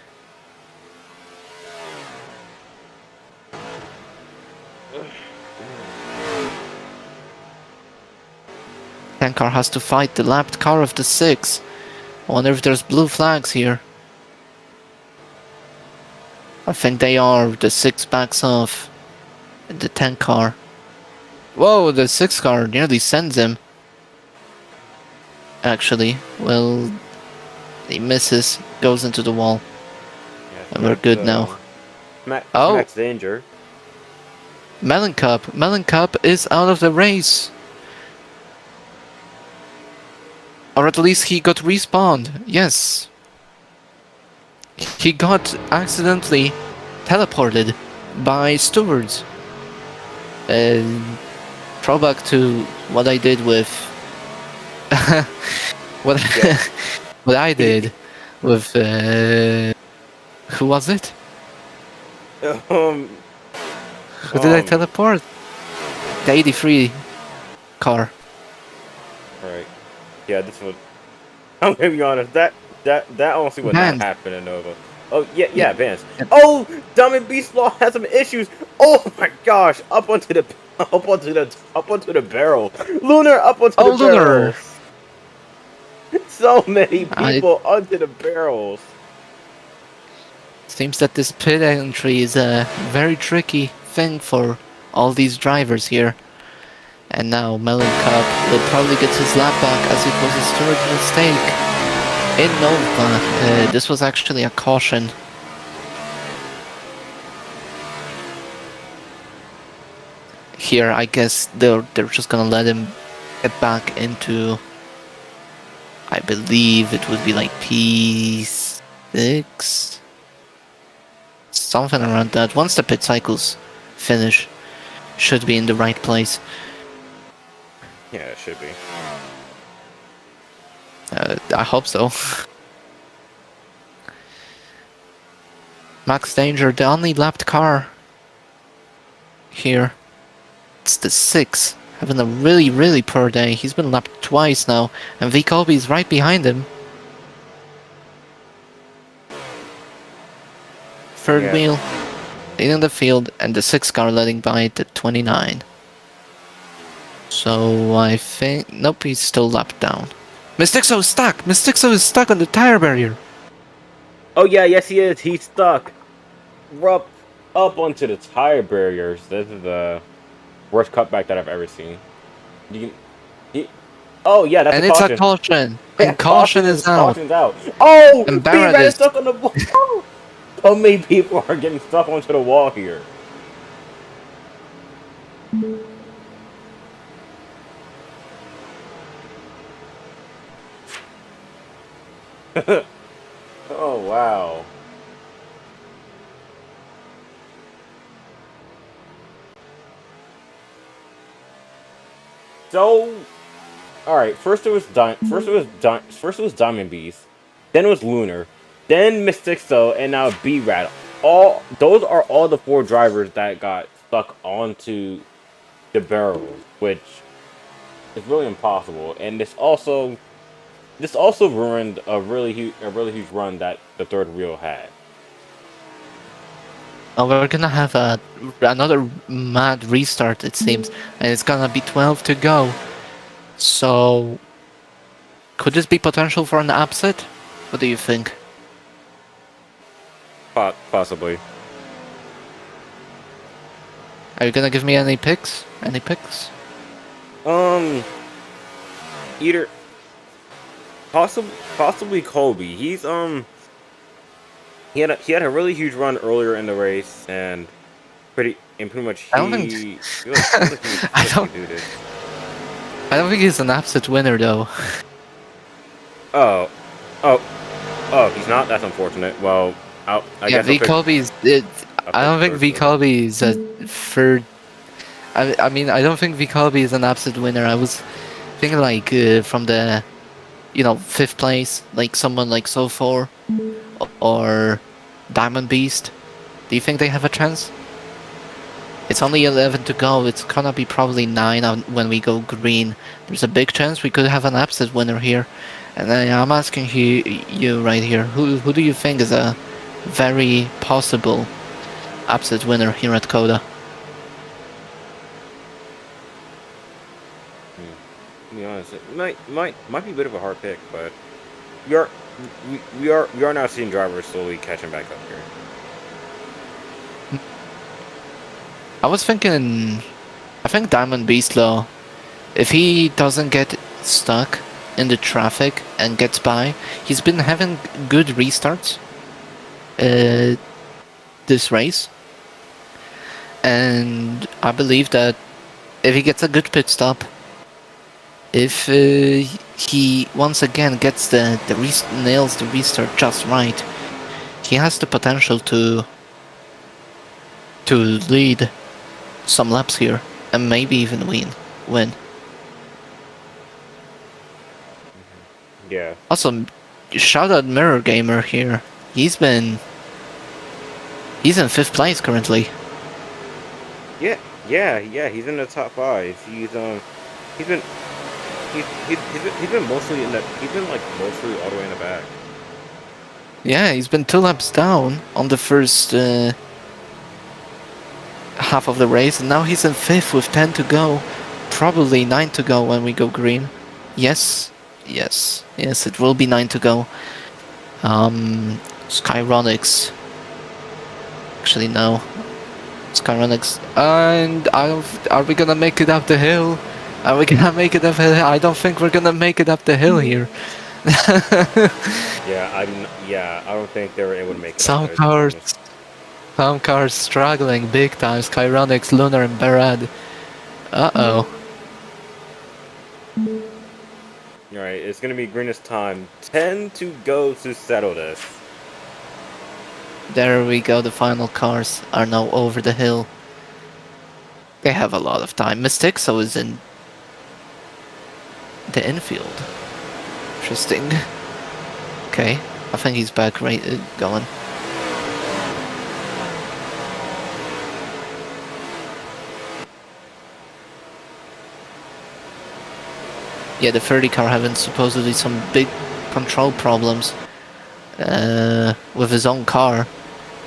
Car has to fight the lapped car of the 6. I wonder if there's blue flags here. I think they are. The 6 backs off the 10 car. Whoa, the 6 car nearly sends him. Actually, well, he misses, goes into the wall. Yeah, and we're good now. Max danger. Melon Cup is out of the race. Or at least he got respawned. Yes. He got accidentally teleported by stewards. Throwback to what I did with what what I did with who was it? Who did I teleport? The 83 car. Alright. Yeah, this one. I'm gonna be honest. That honestly would not happen in Nova. Oh yeah, Vance. Oh, Diamond Beast Law has some issues. Oh my gosh! Up onto the barrel. Lunar up onto the barrel. So many people onto the barrels. Seems that this pit entry is a very tricky thing for all these drivers here. And now Melon Cup will probably get his lap back as it was his third mistake in Nova. This was actually a caution. Here, I guess they're just gonna let him get back into, I believe it would be like P6, something around that. Once the pit cycles finish, should be in the right place. Yeah, it should be. I hope so. Max Danger, the only lapped car here. It's the 6, having a really poor day. He's been lapped twice now, and vKolby is right behind him. Third wheel, leading the field, and the 6 car letting by the 29. So I think, nope, he's still lapped down. Mystixo is stuck! Mystixo is stuck on the tire barrier! Oh yeah, yes he is. He's stuck. Up onto the tire barriers. This is the worst cutback that I've ever seen. Oh yeah, that's and a it's caution. a caution. Yeah, And caution is out. Caution's out. Oh, And Barrett Barrett is stuck on the wall. So many people are getting stuck onto the wall here. Oh wow. So, all right. First it was Diamond Beast, then it was Lunar, then Mystixo, and now B Rat. All those are all the 4 drivers that got stuck onto the barrels, which is really impossible. And this also ruined a really huge run that the third wheel had. Oh, we're gonna have another mad restart, it seems, and it's gonna be 12 to go. So, could this be potential for an upset? What do you think? Possibly. Are you gonna give me any picks? Any picks? Either possibly Kolby. He had a really huge run earlier in the race, and pretty much I don't think I don't think he's an upset winner though. Oh, he's not. That's unfortunate. Well, I Yeah, guess vKolby is. I don't think vKolby is a third. I mean, I don't think vKolby is an upset winner. I was thinking like from the, 5th place, like someone like So4 or Diamond Beast. Do you think they have a chance? It's only 11 to go. It's gonna be probably 9 when we go green. There's a big chance we could have an upset winner here. And I'm asking you right here, who do you think is a very possible upset winner here at Coda? To be honest, it might be a bit of a hard pick, but we are now seeing drivers slowly catching back up here. I think Diamond Beast though, if he doesn't get stuck in the traffic and gets by, he's been having good restarts this race, and I believe that if he gets a good pit stop, if he once again gets nails the restart just right, he has the potential to lead some laps here and maybe even win. Yeah. Also, shout out Mirror Gamer here. He's in 5th place currently. Yeah. He's in the top 5. He's been mostly mostly all the way in the back. Yeah, he's been 2 laps down on the first half of the race, and now he's in 5th with 10 to go. Probably 9 to go when we go green. Yes, it will be 9 to go. Skyronics. Actually, no. Skyronics. And are we gonna make it up the hill? Are we gonna make it up the hill? I don't think we're gonna make it up the hill here. I don't think they were able to make it. Some cars struggling big time. Skyronics, Lunar, and Barad. Uh-oh. Alright, it's gonna be greenest time. 10 to go to settle this. There we go, the final cars are now over the hill. They have a lot of time. Mystixo is in the infield. Interesting. Okay, I think he's back going. Yeah, the 30 car having supposedly some big control problems with his own car.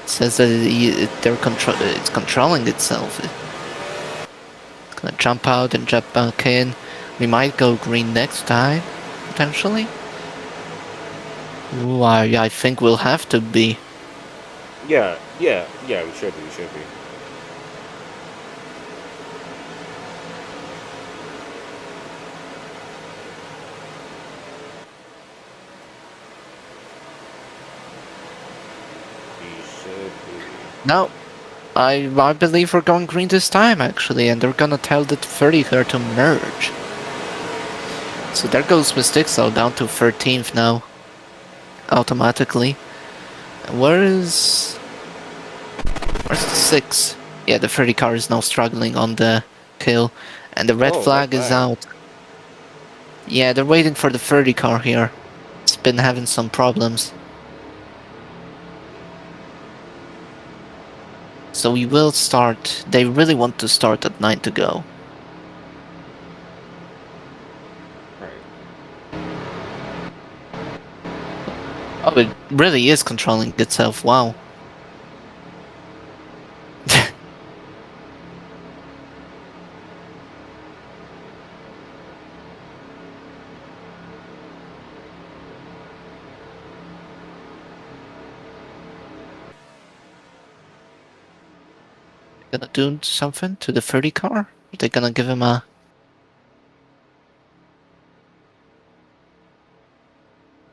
It says that it's controlling itself. It's gonna jump out and jump back in. We might go green next time, potentially. Ooh, I think we'll have to be. Yeah, we should be. No, I believe we're going green this time actually, and they're gonna tell the 30 car to merge. So there goes Mystixo down to 13th now. automatically. Where's the 6? Yeah, the 30 car is now struggling on the kill, and the red flag is out. Yeah, they're waiting for the 30 car here. It's been having some problems. So we will start. They really want to start at 9 to go. Oh, it really is controlling itself. Wow. Gonna do something to the 30 car? Are they gonna give him a...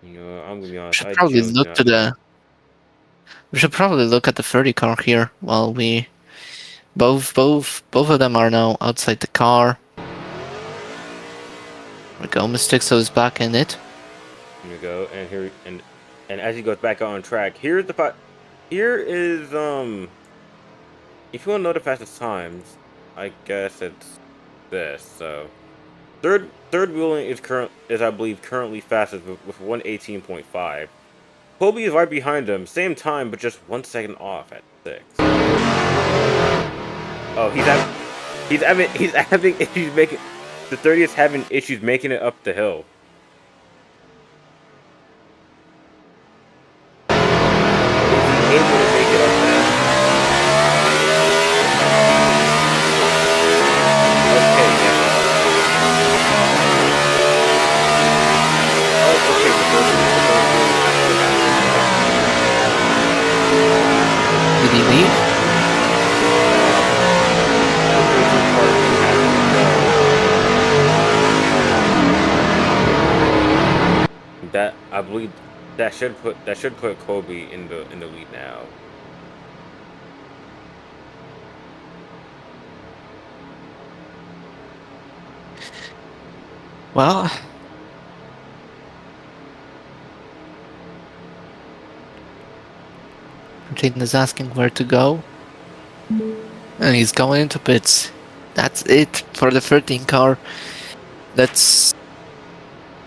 You know, I'm gonna be honest. Should probably look to the... We should probably look at the 30 car here while we... Both of them are now outside the car. There we go, Mystixo is back in it. Here we go, and here and as he goes back on track, here's the here is if you want to know the fastest times, I guess it's this. So third wheeling is I believe currently fastest with 118.5. Kolby is right behind him, same time but just 1 second off at 6. Oh, he's having issues making the 30 is having issues making it up the hill. Able to make it up there. Okay, yeah. Oh, okay. Did he leave? That I believe that should put Kolby in the lead now. Well, Jaden is asking where to go, and he's going into pits. That's it for the 13 car. That's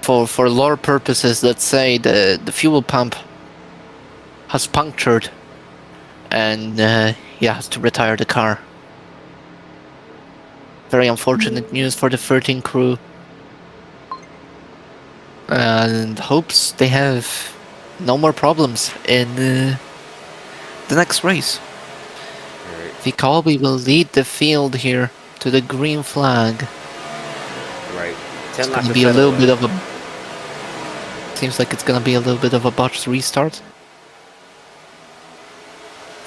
for lore purposes. Let's say the fuel pump has punctured, and he has to retire the car. Very unfortunate news for the 13 crew. And hopes they have no more problems in the next race. vKolby will lead the field here to the green flag. Right. It's gonna be a little bit of a... Seems like it's gonna be a little bit of a botched restart.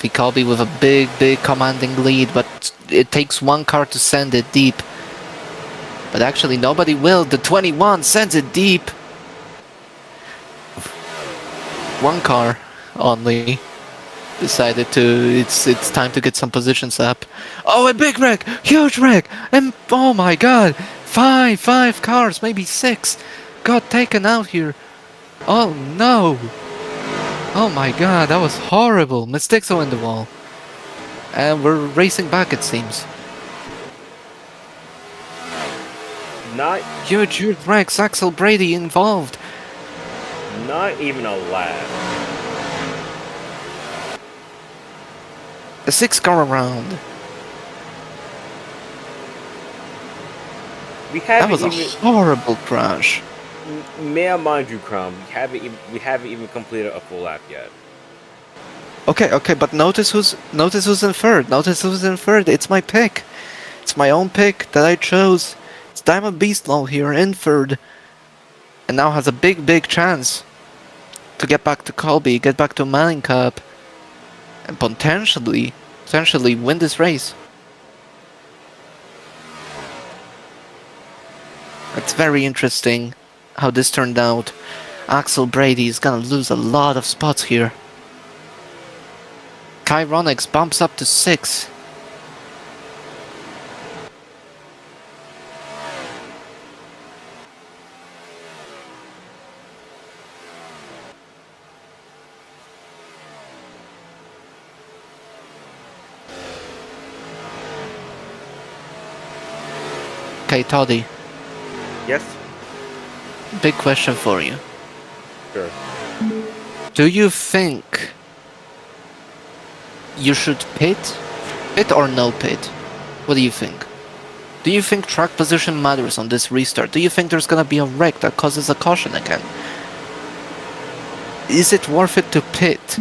vKolby with a big commanding lead, but it takes one car to send it deep. But actually nobody will. The 21 sends it deep. One car only decided to... It's time to get some positions up. Oh, a big wreck! Huge wreck! And oh my god! Five cars, maybe 6 got taken out here. Oh no! Oh my god, that was horrible. Mystixo in the wall. And we're racing back, it seems. Not huge wrecks, Axel Brady involved. Not even a lap. The 6 car around. That was a horrible crash. May I mind you, Crumb, we haven't even completed a full lap yet. Okay, but notice who's in third. Notice who's in third. It's my pick. It's my own pick that I chose. It's Diamond Beastlaw here in third, and now has a big chance to get back to Kolby, get back to Manning Cup, and potentially win this race. It's very interesting how this turned out. Axel Brady is gonna lose a lot of spots here. Kyronix bumps up to 6. Okay, Toddy, Yes. big question for you. Sure. Do you think you should pit? Pit or no pit? What do you think? Do you think track position matters on this restart? Do you think there's gonna be a wreck that causes a caution again? Is it worth it to pit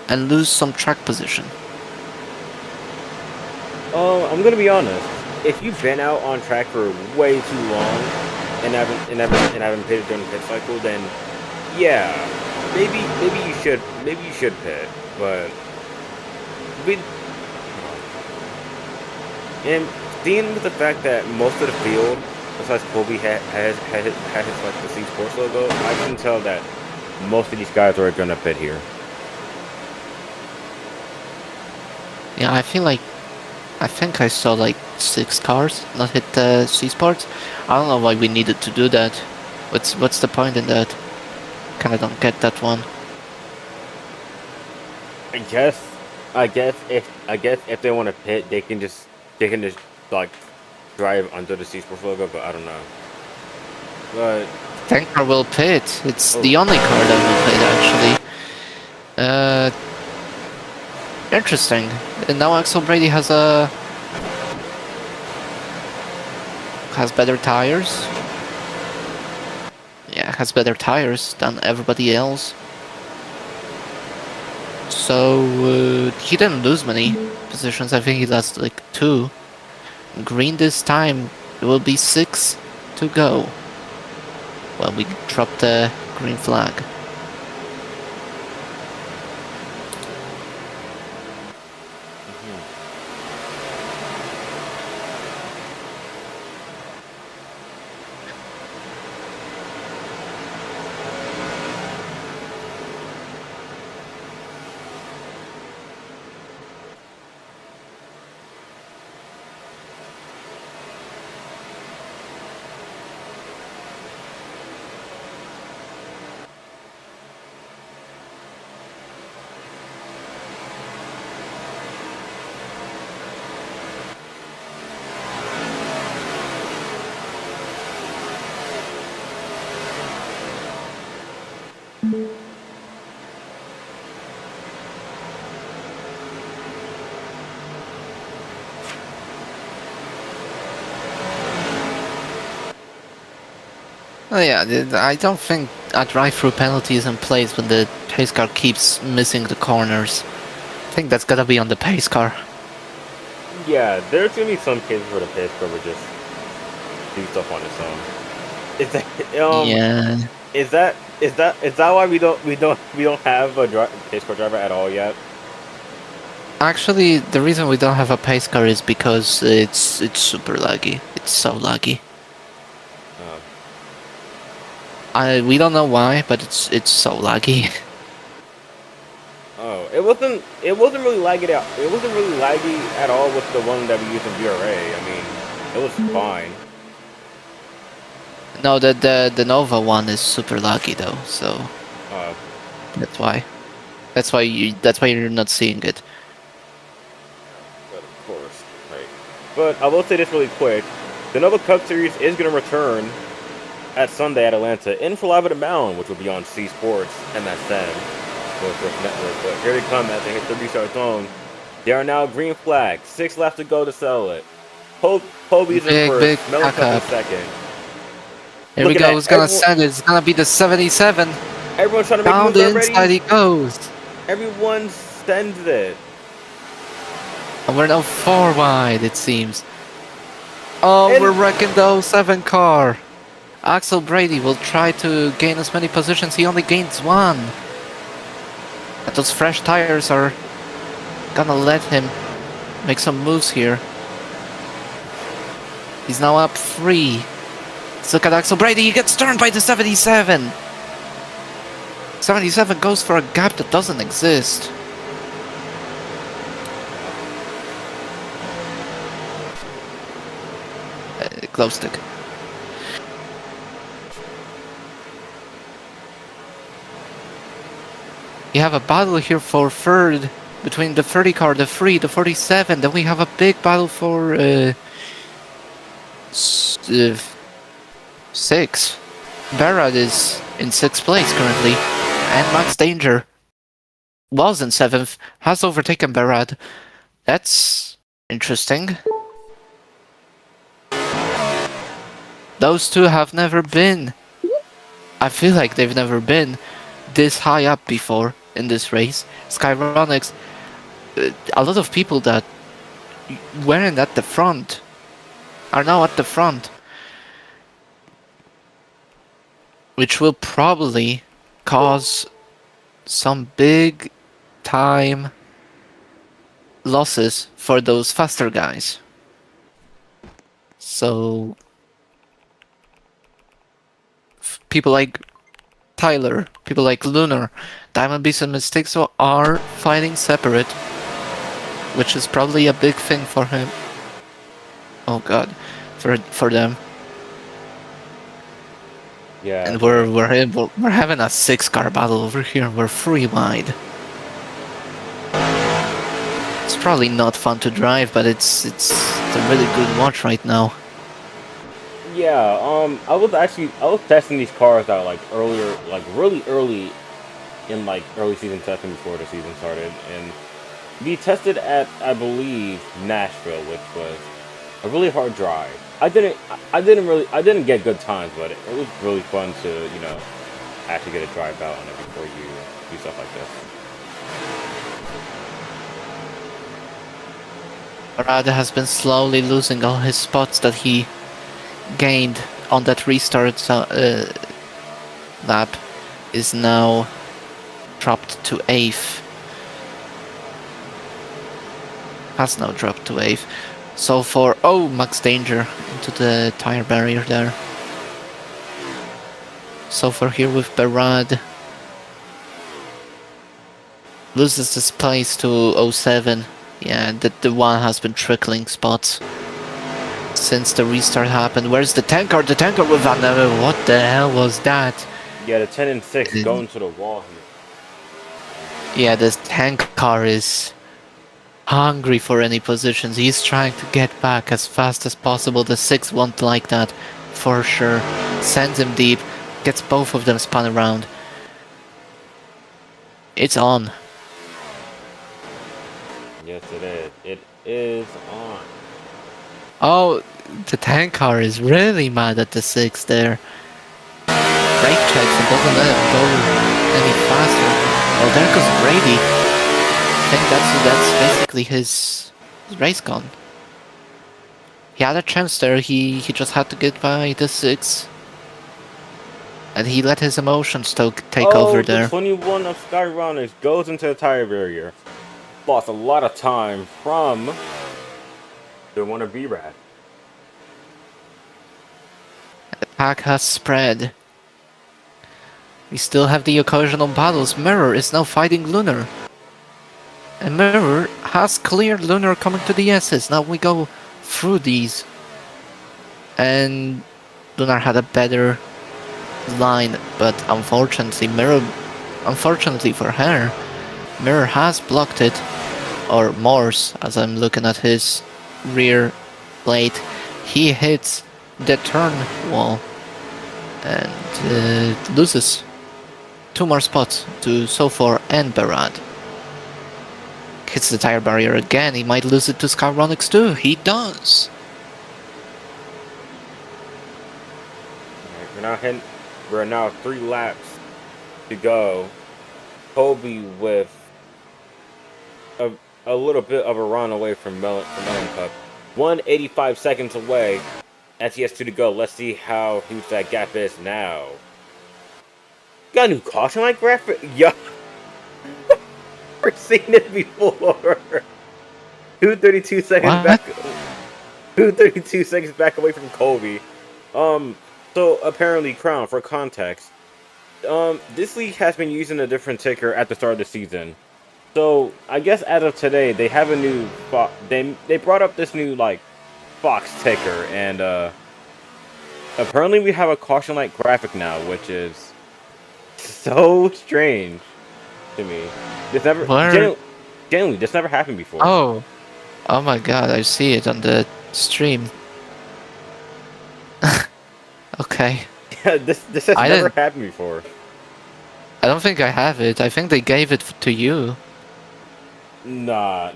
and lose some track position? I'm gonna be honest. If you've been out on track for way too long and haven't pitted during the pit cycle, then yeah, maybe you should pit, but and dealing with the fact that most of the field, besides Kolby, has like the C Sports logo, I can tell that most of these guys are gonna pit here. Yeah, I think I saw like 6 cars not hit the C Sports. I don't know why we needed to do that. What's the point in that? Kinda don't get that one. I guess if they want to pit, they can just like drive under the C Sports logo, but I don't know. But Tanker will pit. It's the only car that will pit actually. Interesting. And now Axel Brady has better tires. Yeah, has better tires than everybody else. So he didn't lose many positions. I think he lost like 2. Green this time. It will be 6 to go. Well, we drop the green flag. Oh yeah, I don't think a drive-through penalty is in place when the pace car keeps missing the corners. I think that's gotta be on the pace car. yeah, there's gonna be some cases where the pace car would just do stuff on its own. Is that Yeah. Is that why we don't have a pace car driver at all yet? Actually, the reason we don't have a pace car is because it's super laggy. It's so laggy. We don't know why, but it's so laggy. Oh, it wasn't really laggy out. It wasn't really laggy at all with the one that we used in VRA. I mean, it was fine. No, the Nova one is super laggy though, so that's why. That's why you're not seeing it. But of course, right. But I will say this really quick: the Nova Cup Series is going to return at Sunday at Atlanta in for Live at the Mound, which will be on C Sports MSN, Network. But here they come as they hit the restart zone. They are now green flag. 6 left to go to sell it. Kolby's in first. Mellencamp in second. Here we go. Who's gonna send it? It's gonna be the 77. Everyone's trying to make down moves the already. inside he goes. Everyone sends it. And we're now 4 wide, it seems. Oh, we're wrecking the 07 car. Axel Brady will try to gain as many positions. He only gains 1. But those fresh tires are gonna let him make some moves here. He's now up 3. Let's look at Axel Brady. He gets turned by the 77. 77 goes for a gap that doesn't exist. Glow stick. You have a battle here for third between the 30 car, the 3, the 47. Then we have a big battle for 6. Barrett is in 6th place currently, and Max Danger was in 7th, has overtaken Barrett. That's interesting. Those two have never been. I feel like they've never been this high up before in this race. Skyronics, a lot of people that weren't at the front are now at the front, which will probably cause some big time losses for those faster guys. So people like Tyler, people like Lunar, Diamond Beast and Mystixo are fighting separate, which is probably a big thing for him. Oh god, for them. Yeah. And we're having a 6-car battle over here. We're 3 wide. It's probably not fun to drive, but it's a really good watch right now. Yeah, I was testing these cars out like earlier, like really early in like early season testing before the season started, and we tested at, I believe, Nashville, which was a really hard drive. I didn't get good times, but it was really fun to, you know, actually get a drive out on it before you do stuff like this. Arada has been slowly losing all his spots that he gained on that restart lap, is now dropped to 8th. Has now dropped to 8th. So for Max Danger into the tire barrier there. So for here with Barad, loses this place to 07. Yeah, the one has been trickling spots since the restart happened. Where's the tanker? The tanker with Van Damme. What the hell was that? Yeah, the 10 and 6 going to the wall here. Yeah, this tank car is hungry for any positions. He's trying to get back as fast as possible. The 6 won't like that for sure. Sends him deep, gets both of them spun around. It's on. Yes, it is. It is on. Oh, the tank car is really mad at the 6 there. Brake checks and doesn't let him go any faster. Oh, there goes Brady. I think that's basically his race gone. He had a chance there. He just had to get by the 6. And he let his emotions take over there. The 21 of Skyronics goes into the tire barrier. Lost a lot of time from the one of B-Rad. The pack has spread. We still have the occasional battles. Mirror is now fighting Lunar. And Mirror has cleared Lunar coming to the S's. Now we go through these. And Lunar had a better line, but unfortunately for her, Mirror has blocked it, or Morse, as I'm looking at his rear plate. He hits the turn wall and loses 2 more spots to Sofor and Barad. Hits the tire barrier again. He might lose it to Skyronics too. He does. Right, we're now 3 laps to go. Kolby with a little bit of a run away from Melon Cup. 185 seconds away as he has 2 to go. Let's see how huge that gap is now. Got a new caution light graphic? Yo. Never seen it before. 232 seconds what? back. 232 seconds back away from Kolby. So apparently, Crown, for context, this league has been using a different ticker at the start of the season. So I guess as of today, they have a new they brought up this new like Fox ticker, and apparently we have a caution light graphic now, which is so strange to me. This never genuinely this never happened before. Oh my god, I see it on the stream. Okay. Yeah, this has I never didn't- happened before. I don't think I have it. I think they gave it to you. Nah.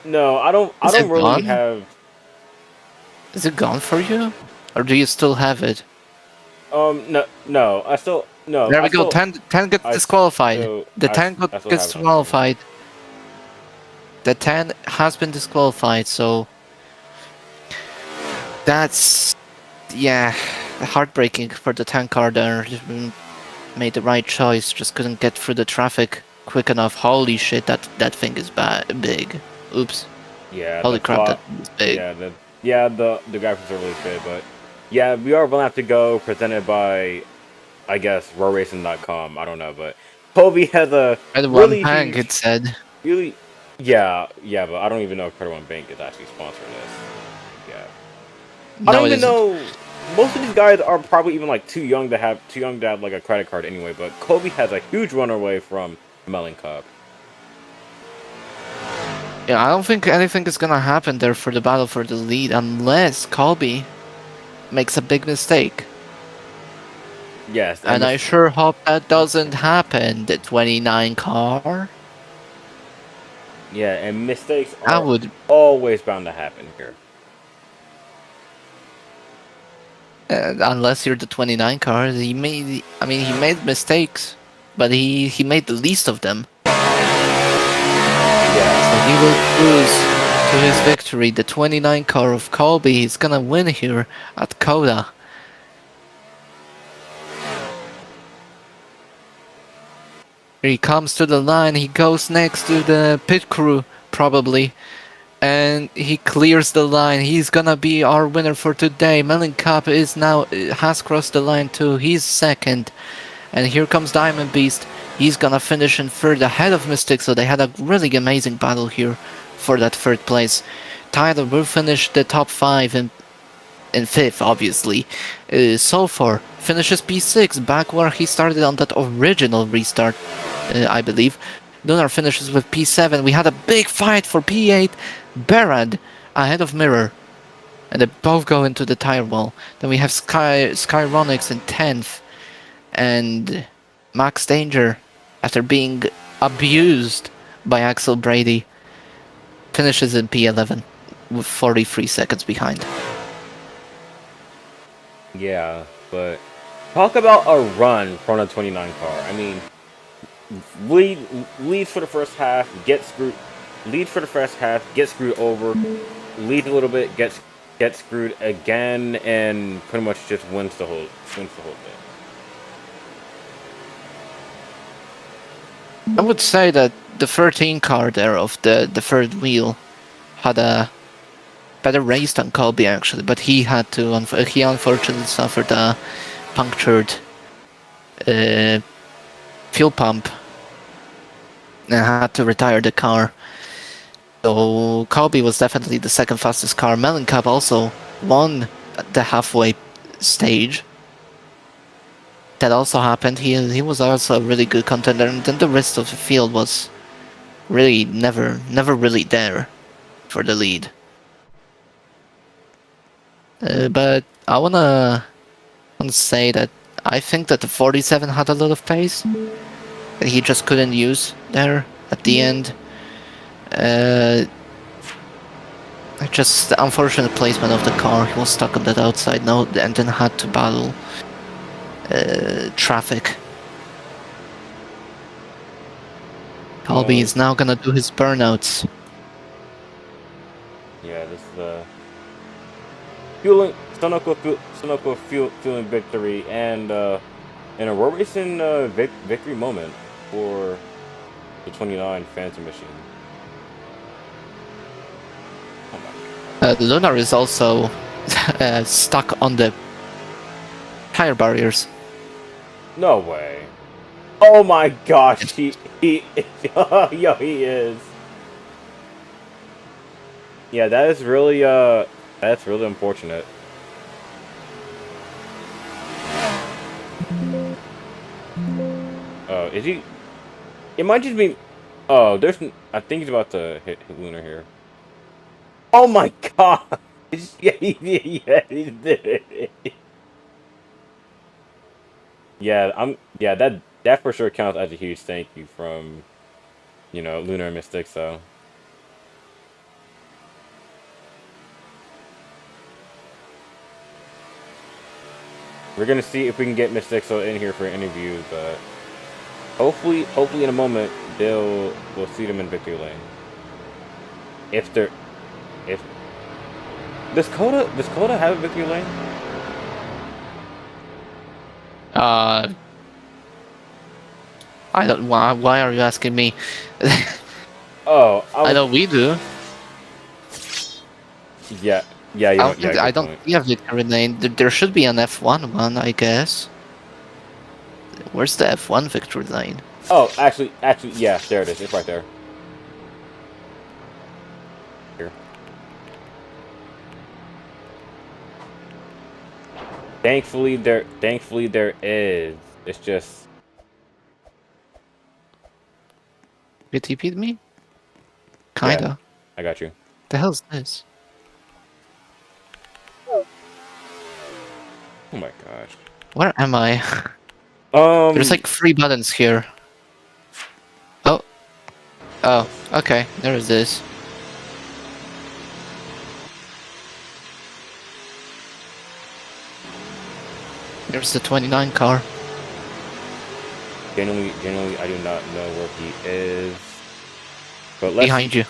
No, I don't. I Is don't it really gone? have. Is it gone for you? Or do you still have it? No. I still no. There I we go. still. 10 gets disqualified. The 10 I got still have it. disqualified. The 10 has been disqualified, so that's yeah, heartbreaking for the 10 car there. Made the right choice, just couldn't get through the traffic quick enough. Holy shit, that thing is big. Oops. Yeah. Holy the crap, plot- that is big. The graphics are really big, but yeah, we are gonna have to go. Presented by, I guess, rowracing.com. I don't know, but Kobe has a By the really one bank, huge, it said. really, yeah, but I don't even know if Credit One Bank is actually sponsoring this. Yeah, I No, don't it even isn't. know. Most of these guys are probably even like too young to have like a credit card anyway. But Kobe has a huge run away from Melon Cup. Yeah, I don't think anything is gonna happen there for the battle for the lead unless Colby makes a big mistake. Yes, And I sure hope that doesn't happen. The 29 car. yeah, and mistakes I are would. always bound to happen here. Unless you're the 29 car, he made. I mean, he made mistakes, but he made the least of them. So he will cruise to his victory. The 29 car of Colby is gonna win here at Coda. Here he comes to the line. He goes next to the pit crew, probably. And he clears the line. He's gonna be our winner for today. Melon Cup is now has crossed the line too. He's second. And here comes Diamond Beast. He's gonna finish in third ahead of Mystic, so they had a really amazing battle here for that third place. Tyler will finish the top 5 in fifth, obviously. So far, finishes P6, back where he started on that original restart, I believe. Lunar finishes with P7. We had a big fight for P8. Barad ahead of Mirror. And they both go into the tire wall. Then we have Skyronix in 10th. And Max Danger, after being abused by Axel Brady, finishes in P11 with 43 seconds behind. Yeah, but talk about a run from a 29 car. I mean, leads for the first half, get screwed. Lead for the first half, get screwed over. Lead a little bit, get screwed again, and pretty much just wins the whole thing. I would say that the 13 car there of the third wheel had a better race than Colby actually, but he had to he unfortunately suffered a punctured fuel pump and had to retire the car. So Colby was definitely the second fastest car. Melon Cup also won the halfway stage. That also happened. He was also a really good contender, and then the rest of the field was really never really there for the lead. But I wanna say that I think that the 47 had a lot of pace that he just couldn't use there at the end. Just the unfortunate placement of the car. He was stuck on that outside node and then had to battle traffic. Colby is now gonna do his burnouts. Yeah, this is the Sunoco fueling victory and a road racing victory moment for the 29 Phantom machine. Lunar is also stuck on the tire barriers. No way. Oh my gosh, he yo, he is. Yeah, that's really unfortunate. Oh, is he? It might just be. Oh, I think he's about to hit Lunar here. Oh my god! Yeah, he did. Yeah, that for sure counts as a huge thank you from, Lunar Mystic, so. We're gonna see if we can get Mystixo in here for an interview, but hopefully in a moment we'll see them in victory lane. If does Coda have a victory lane? I don't. Why are you asking me? Oh, I know we do. Yeah, yeah, you I know, don't yeah, think. I good don't. point. We have victory lane. There should be an F1 one, I guess. Where's the F1 victory lane? Oh, actually, yeah, there it is. It's right there. Here. Thankfully there is. It's just. You TP'd me? Yeah, Kinda. I got you. The hell's this? Oh my gosh. Where am I? There's like 3 buttons here. Oh. Oh, okay. There is this. There's the 29 car. Genuinely, I do not know where he is. But let's. Behind you.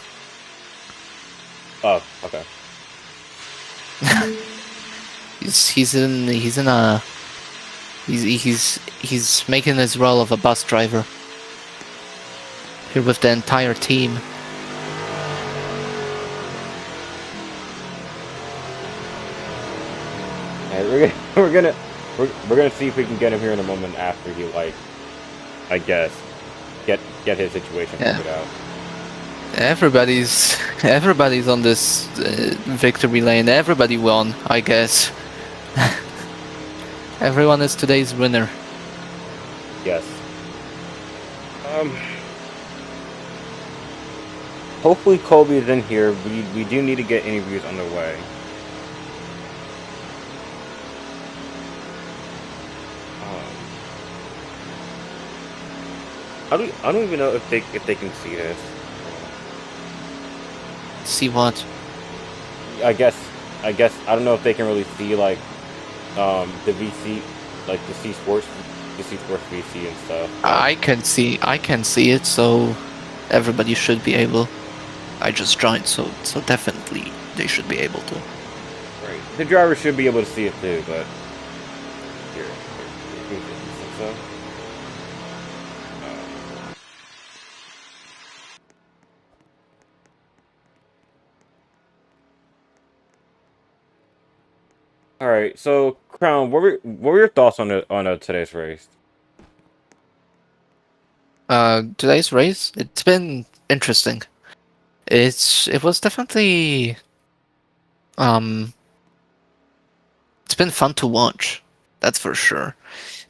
Oh, okay. He's making his role of a bus driver. Here with the entire team. And we're gonna see if we can get him here in a moment after he I guess get his situation figured out. Everybody's on this victory lane. Everybody won, I guess. Everyone is today's winner. Yes. Hopefully Kolby is in here. We do need to get interviews underway. I don't even know if they can see this. See what? I guess I don't know if they can really see the VC, like the C Sports VC and stuff. I can see it, so everybody should be able. I just joined, so definitely they should be able to. Right. The driver should be able to see it too, but here, so. All right, so Crown, what were your thoughts on today's race? Today's race, it's been interesting. It was definitely it's been fun to watch. That's for sure.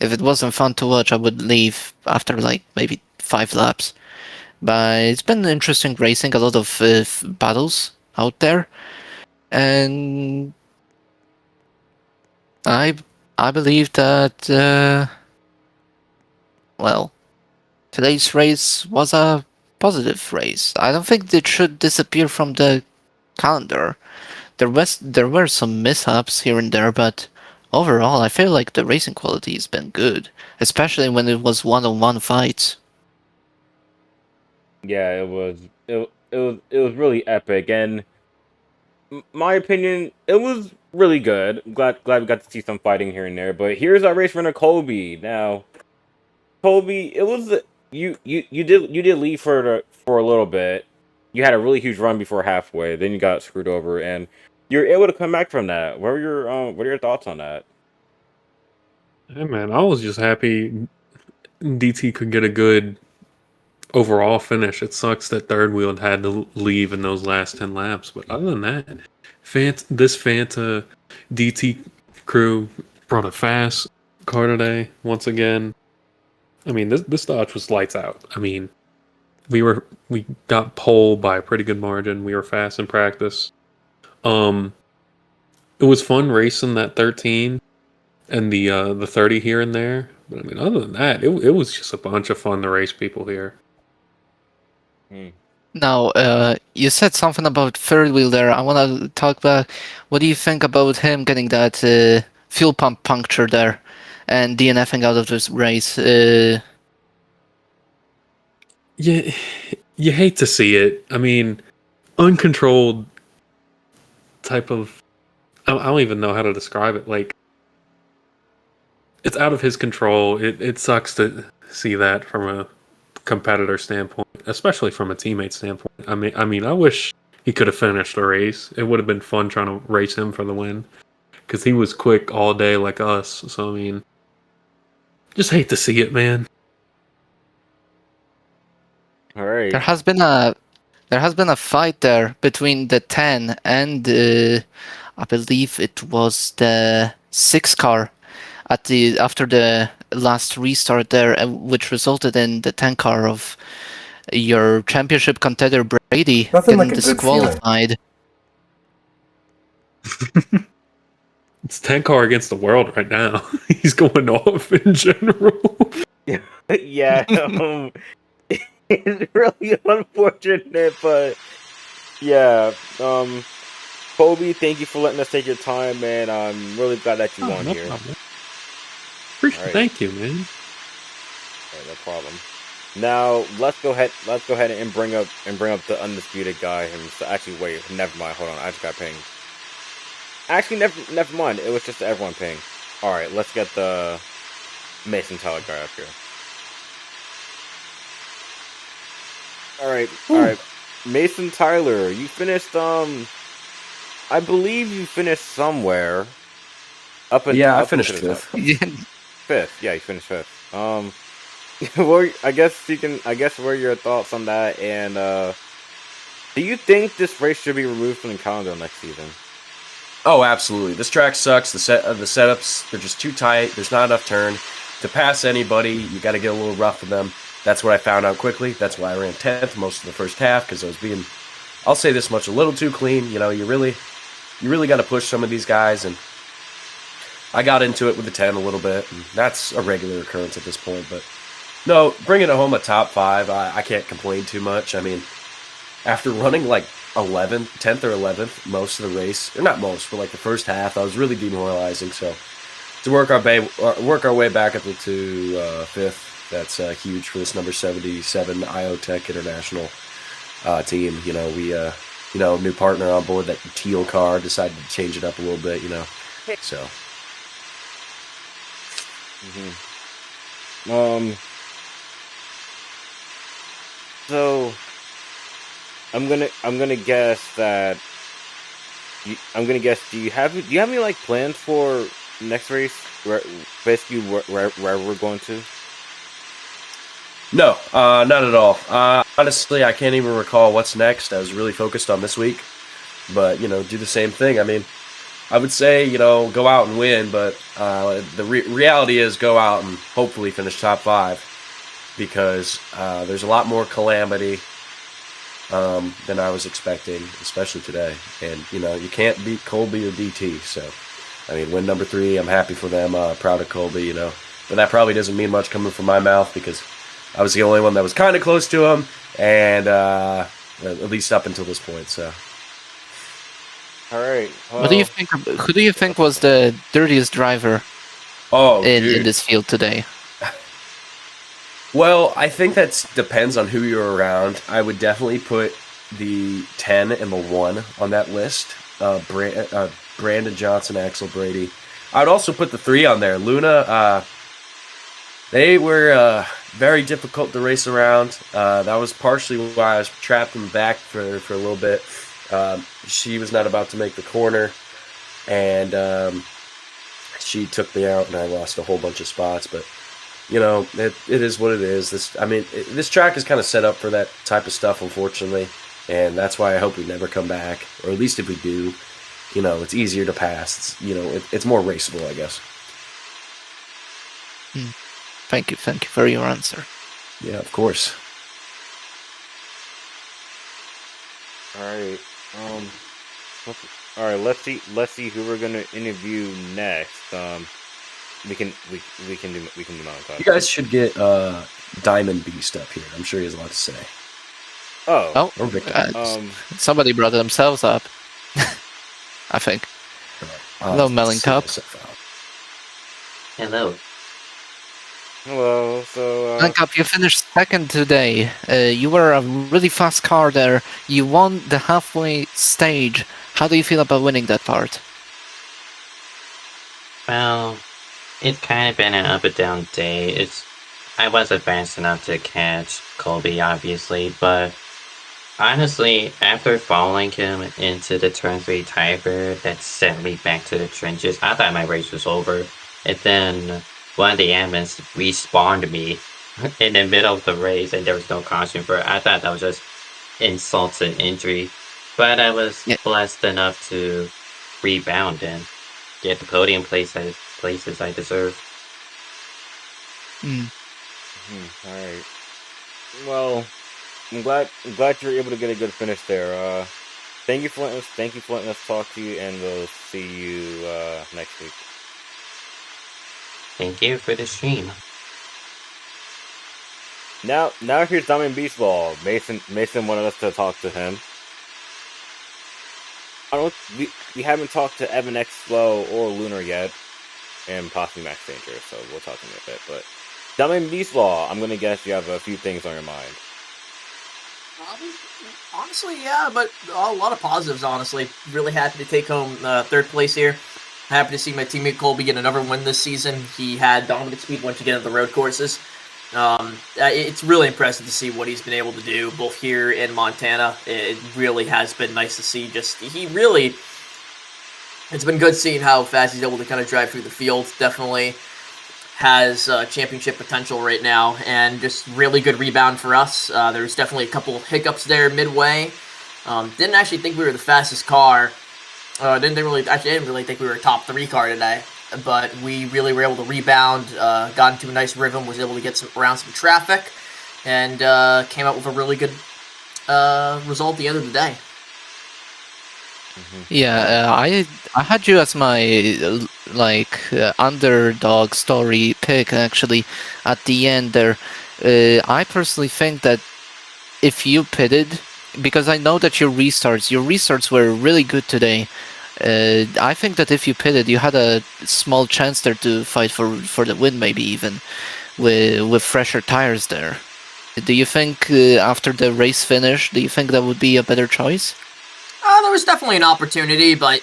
If it wasn't fun to watch, I would leave after like maybe 5 laps. But it's been interesting racing, a lot of battles out there, and I believe that well, today's race was a positive race. I don't think it should disappear from the calendar. There were some mishaps here and there, but overall, I feel like the racing quality has been good, especially when it was one-on-one fights. Yeah, it was really epic, and my opinion, it was really good. Glad we got to see some fighting here and there. But here's our race runner Kolby. Now, Kolby, it was you did lead for a little bit. You had a really huge run before halfway, then you got screwed over, and you're able to come back from that. What are your thoughts on that? Hey man, I was just happy DT could get a good overall finish. It sucks that third wheel had to leave in those last 10 laps, but other than that, this Fanta DT crew brought a fast car today once again. I mean, this Dodge was lights out. I mean, we got pole by a pretty good margin. We were fast in practice. it was fun racing that 13 and the 30 here and there. But I mean, other than that, it was just a bunch of fun to race people here. Now, you said something about third wheel there. I want to talk about what do you think about him getting that fuel pump puncture there and DNFing out of this race? Yeah, you hate to see it. I mean, uncontrolled type of. I don't even know how to describe it. Like, it's out of his control. It sucks to see that from a competitor standpoint, especially from a teammate standpoint. I mean, I wish he could have finished the race. It would have been fun trying to race him for the win, because he was quick all day like us. So I mean, just hate to see it, man. All right. There has been a fight there between the 10 and I believe it was the 6 car after the last restart there, which resulted in the 10 car of your championship contender Brady Nothing getting like a good disqualified. It's 10 car against the world right now. He's going off in general. Yeah, it's really unfortunate, but yeah. Kolby, thank you for letting us take your time, man. I'm really glad that you won no here. problem. Right. Thank you, man. All right, no problem. Now let's go ahead and bring up the undisputed guy himself. Actually, wait, never mind. Hold on, I just got pinged. Actually, never mind. It was just everyone ping. All right, let's get the Mason Tyler guy up here. All right. Mason Tyler, you finished. I believe you finished somewhere. I finished fifth. Fifth, yeah, you finished fifth. Well, I guess what are your thoughts on that? And do you think this race should be removed from the calendar next season? Oh, absolutely. This track sucks. The setups, they're just too tight. There's not enough turn. To pass anybody, you got to get a little rough with them. That's what I found out quickly. That's why I ran 10th most of the first half, because I was being, I'll say this much, a little too clean. You know, you really got to push some of these guys, and I got into it with the 10 a little bit, and that's a regular occurrence at this point. But no, bringing it home a top 5, I can't complain too much. I mean, after running like 10th or 11th most of the race, or not most, but like the first half, I was really demoralizing. So to work our way back up to 5th, that's huge for this number 77 IoTech International team. You know, we new partner on board, that teal car, decided to change it up a little bit. You know, so. So I'm gonna guess that. Do you have any like plans for next race? Basically, where we're going to? No, not at all. Honestly, I can't even recall what's next. I was really focused on this week, but do the same thing. I mean, I would say go out and win, but the reality is go out and hopefully finish top 5, because there's a lot more calamity than I was expecting, especially today. And you can't beat Kolby or DT. So, I mean, win number 3. I'm happy for them. Proud of Kolby. But that probably doesn't mean much coming from my mouth, because I was the only one that was kind of close to him, and at least up until this point. So. All right. Well, What do you think? Who do you think was the dirtiest driver in this field today? Well, I think that depends on who you're around. I would definitely put the 10 and the 1 on that list. Brandon Johnson, Axel Brady. I would also put the 3 on there. Luna, they were very difficult to race around. That was partially why I was trapped in the back for a little bit. She was not about to make the corner, and she took me out, and I lost a whole bunch of spots. But it is what it is. This track is kind of set up for that type of stuff, unfortunately, and that's why I hope we never come back, or at least if we do, it's easier to pass. It's more raceable, I guess. Thank you for your answer. Yeah, of course. All right. All right, let's see who we're gonna interview next. We can do Mountain Cup. You guys should get Diamond Beast up here. I'm sure he has a lot to say. Oh, Or Victor. Somebody brought themselves up. I think. Hello, Melon Cup. Hello. Hello. So. Melon Cup, you finished second today. You were a really fast car there. You won the halfway stage. How do you feel about winning that part? Well, it's kind of been an up and down day. I was advanced enough to catch Kolby, obviously, but honestly, after following him into the turn 3 tiger that sent me back to the trenches, I thought my race was over. And then one of the ambulance respawned me in the middle of the race, and there was no caution for it. I thought that was just insult and injury. But I was blessed enough to rebound and get the podium places I deserve. All right. Well, I'm glad you were able to get a good finish there. Thank you for letting us talk to you, and we'll see you next week. Thank you for the stream. Now here's Diamond Beast Ball. Mason wanted us to talk to him. We haven't talked to Evan X Slow or Lunar yet, and possibly Max Danger, so we'll talk to him in a bit. But Diamond Beast Law, I'm gonna guess you have a few things on your mind. Honestly, yeah, but a lot of positives, honestly. Really happy to take home third place here. Happy to see my teammate Kolby get another win this season. He had dominant speed once again at the road courses. It's really impressive to see what he's been able to do, both here in Montana. It really has been nice to see. It's been good seeing how fast he's able to kind of drive through the field. Definitely has championship potential right now, and just really good rebound for us. There's definitely a couple hiccups there midway. Didn't actually think we were the fastest car. I didn't really think we were a top 3 car today, but we really were able to rebound, got into a nice rhythm, was able to get around some traffic, and came out with a really good result at the end of the day. Yeah, I had you as my underdog story pick actually at the end there. I personally think that if you pitted, because I know that your restarts were really good today. I think that if you pitted, you had a small chance there to fight for the win, maybe even with fresher tires there. Do you think after the race finish, do you think that would be a better choice? There was definitely an opportunity, but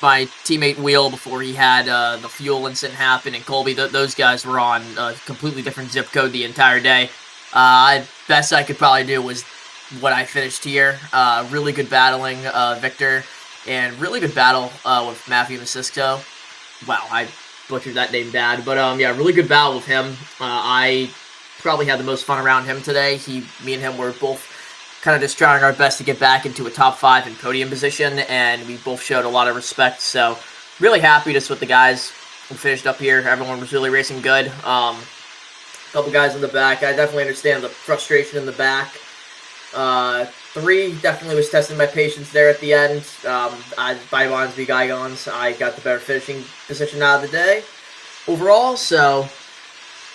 my teammate Wheel, before he had the fuel incident happen, and Kolby, those guys were on a completely different zip code the entire day. Best I could probably do was what I finished here. Really good battling, Victor, and really good battle with Matthew Masisko. Wow, I butchered that name bad, but yeah, really good battle with him. I probably had the most fun around him today. Me and him were both kind of just trying our best to get back into a top 5 in podium position, and we both showed a lot of respect. So really happy just with the guys who finished up here. Everyone was really racing good. A couple guys in the back. I definitely understand the frustration in the back. 3 definitely was testing my patience there at the end. Bygones be Gygons. I got the better finishing position out of the day overall, so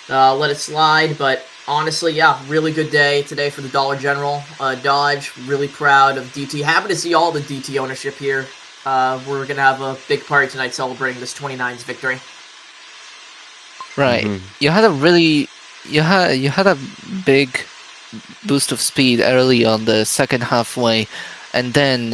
let it slide. But honestly, yeah, really good day today for the Dollar General Dodge. Really proud of DT. Happy to see all the DT ownership here. We're going to have a big party tonight celebrating this 29's victory. Right. You had a big boost of speed early on the second halfway, and then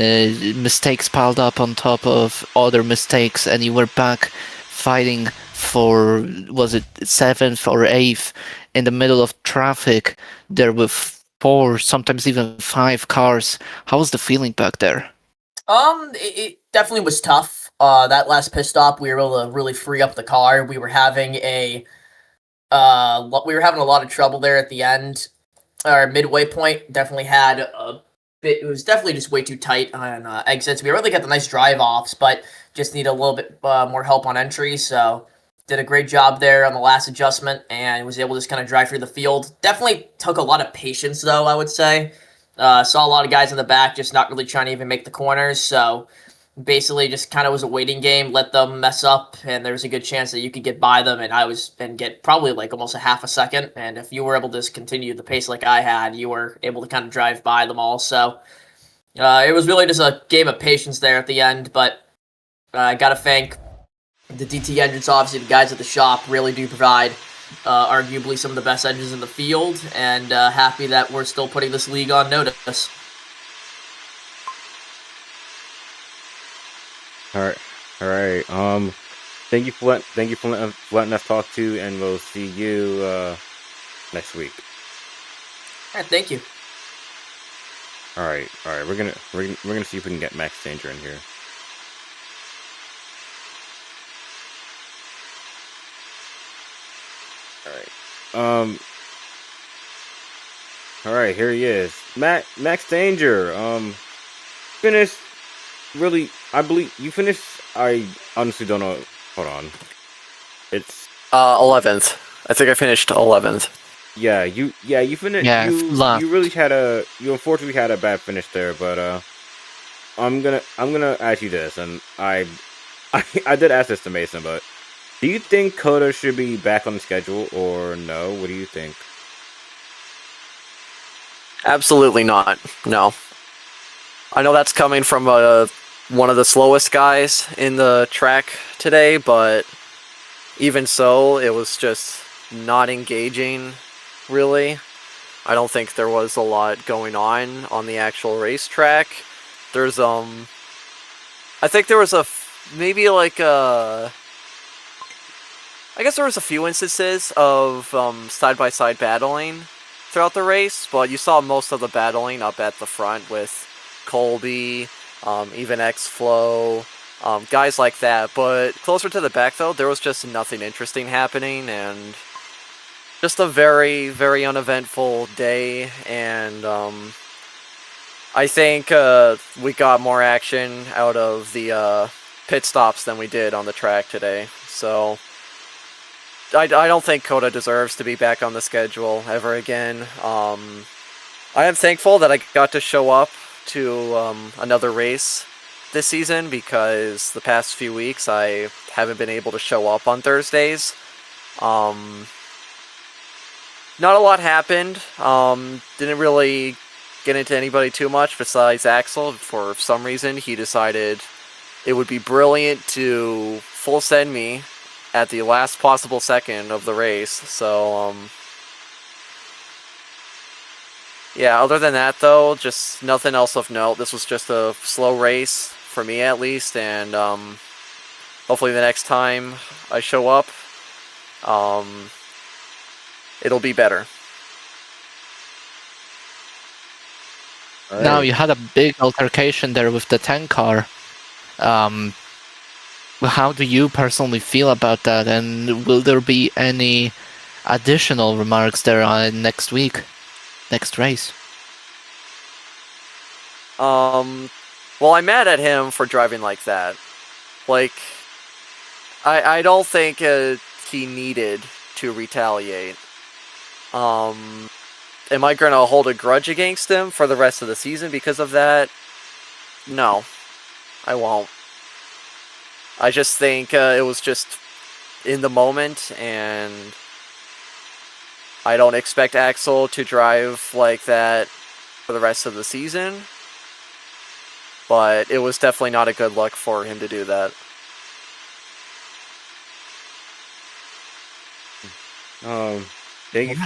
mistakes piled up on top of other mistakes, and you were back fighting for, was it 7th or 8th in the middle of traffic there with 4, sometimes even 5 cars. How was the feeling back there? It definitely was tough. That last pit stop, we were able to really free up the car. We were having a lot of trouble there at the end. Our midway point definitely had a bit. It was definitely just way too tight on exits. We really got the nice drive offs, but just need a little bit more help on entry. So did a great job there on the last adjustment, and was able to just kind of drive through the field. Definitely took a lot of patience, though, I would say. Saw a lot of guys in the back just not really trying to even make the corners. So basically just kind of was a waiting game, let them mess up, and there was a good chance that you could get by them, and get probably like almost a half a second. And if you were able to just continue the pace like I had, you were able to kind of drive by them all. So it was really just a game of patience there at the end. But I got to thank the DT engines, obviously the guys at the shop really do provide arguably some of the best engines in the field, and happy that we're still putting this league on notice. All right. Thank you for letting us talk to you, and we'll see you next week. All right, thank you. All right. We're gonna see if we can get Max Danger in here. All right. All right. Here he is, Max Danger. Finished. Really, I believe you finished. I honestly don't know. Hold on. It's 11th. I think I finished 11th. Yeah, you finished. Yeah, You unfortunately had a bad finish there, but I'm gonna ask you this, and I did ask this to Mason, but do you think Coda should be back on the schedule or no? What do you think? Absolutely not. No. I know that's coming from one of the slowest guys in the track today, but even so, it was just not engaging, really. I don't think there was a lot going on the actual racetrack. There's, I think there was maybe like I guess there was a few instances of side-by-side battling throughout the race, but you saw most of the battling up at the front with Kolby, even X-Flow, guys like that. But closer to the back, though, there was just nothing interesting happening, and just a very, very uneventful day. And I think we got more action out of the pit stops than we did on the track today. So I don't think Coda deserves to be back on the schedule ever again. I am thankful that I got to show up to another race this season, because the past few weeks I haven't been able to show up on Thursdays. Not a lot happened. Didn't really get into anybody too much besides Axel. For some reason, he decided it would be brilliant to full send me at the last possible second of the race. So, yeah, other than that, though, just nothing else of note. This was just a slow race, for me at least, and hopefully the next time I show up, it'll be better. Right. Now, you had a big altercation there with the tank car. How do you personally feel about that, and will there be any additional remarks there on next week? Next race. Well, I'm mad at him for driving like that. Like, I don't think he needed to retaliate. Am I gonna hold a grudge against him for the rest of the season because of that? No, I won't. I just think it was just in the moment, and I don't expect Axel to drive like that for the rest of the season. But it was definitely not a good look for him to do that. Thank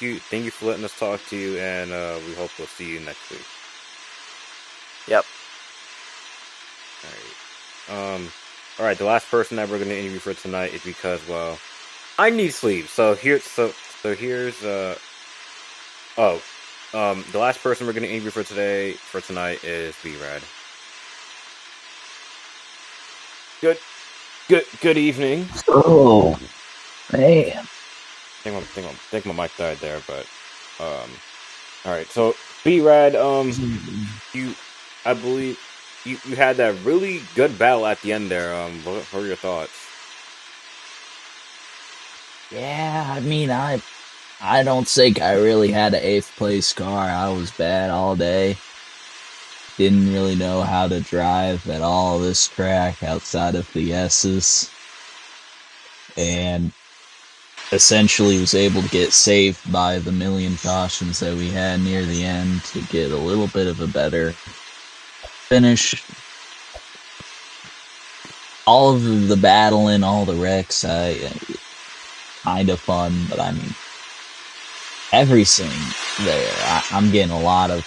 you for letting us talk to you, and we hope we'll see you next week. Yep. All right. The last person that we're going to interview for tonight is because, well, I need sleep. So here's the last person we're going to interview for tonight is B-Rad. Good evening. Oh, man. I think my mic died there, but all right. So B-Rad, I believe you had that really good battle at the end there. What are your thoughts? Yeah, I mean, I don't think I really had an 8th place car. I was bad all day. didn't really know how to drive at all this track outside of the S's, and essentially was able to get saved by the million cautions that we had near the end to get a little bit of a better finish. All of the battling, all the wrecks, kind of fun, but I mean, everything there. I'm getting a lot of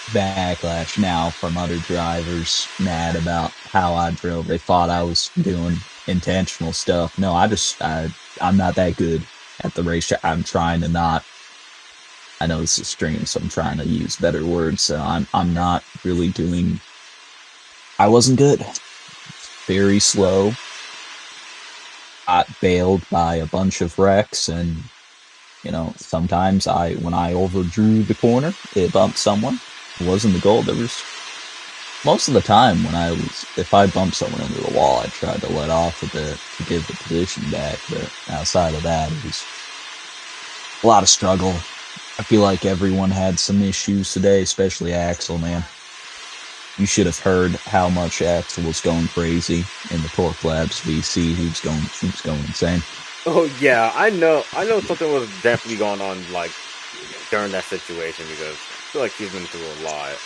backlash now from other drivers mad about how I drove. They thought I was doing intentional stuff. No, I'm not that good at the racetrack. I'm trying to not. I know this is stream, so I'm trying to use better words. So I'm not really doing. I wasn't good. Very slow. Got bailed by a bunch of wrecks, and sometimes when I overdrew the corner, it bumped someone. It wasn't the goal. There was most of the time if I bumped someone into the wall, I tried to let off a bit to give the position back. But outside of that, it was a lot of struggle. I feel like everyone had some issues today, especially Axel, man. You should have heard how much Axel was going crazy in the Torque Labs VC. He was going insane. Oh yeah, I know something was definitely going on like during that situation because I feel like he's been through a lot.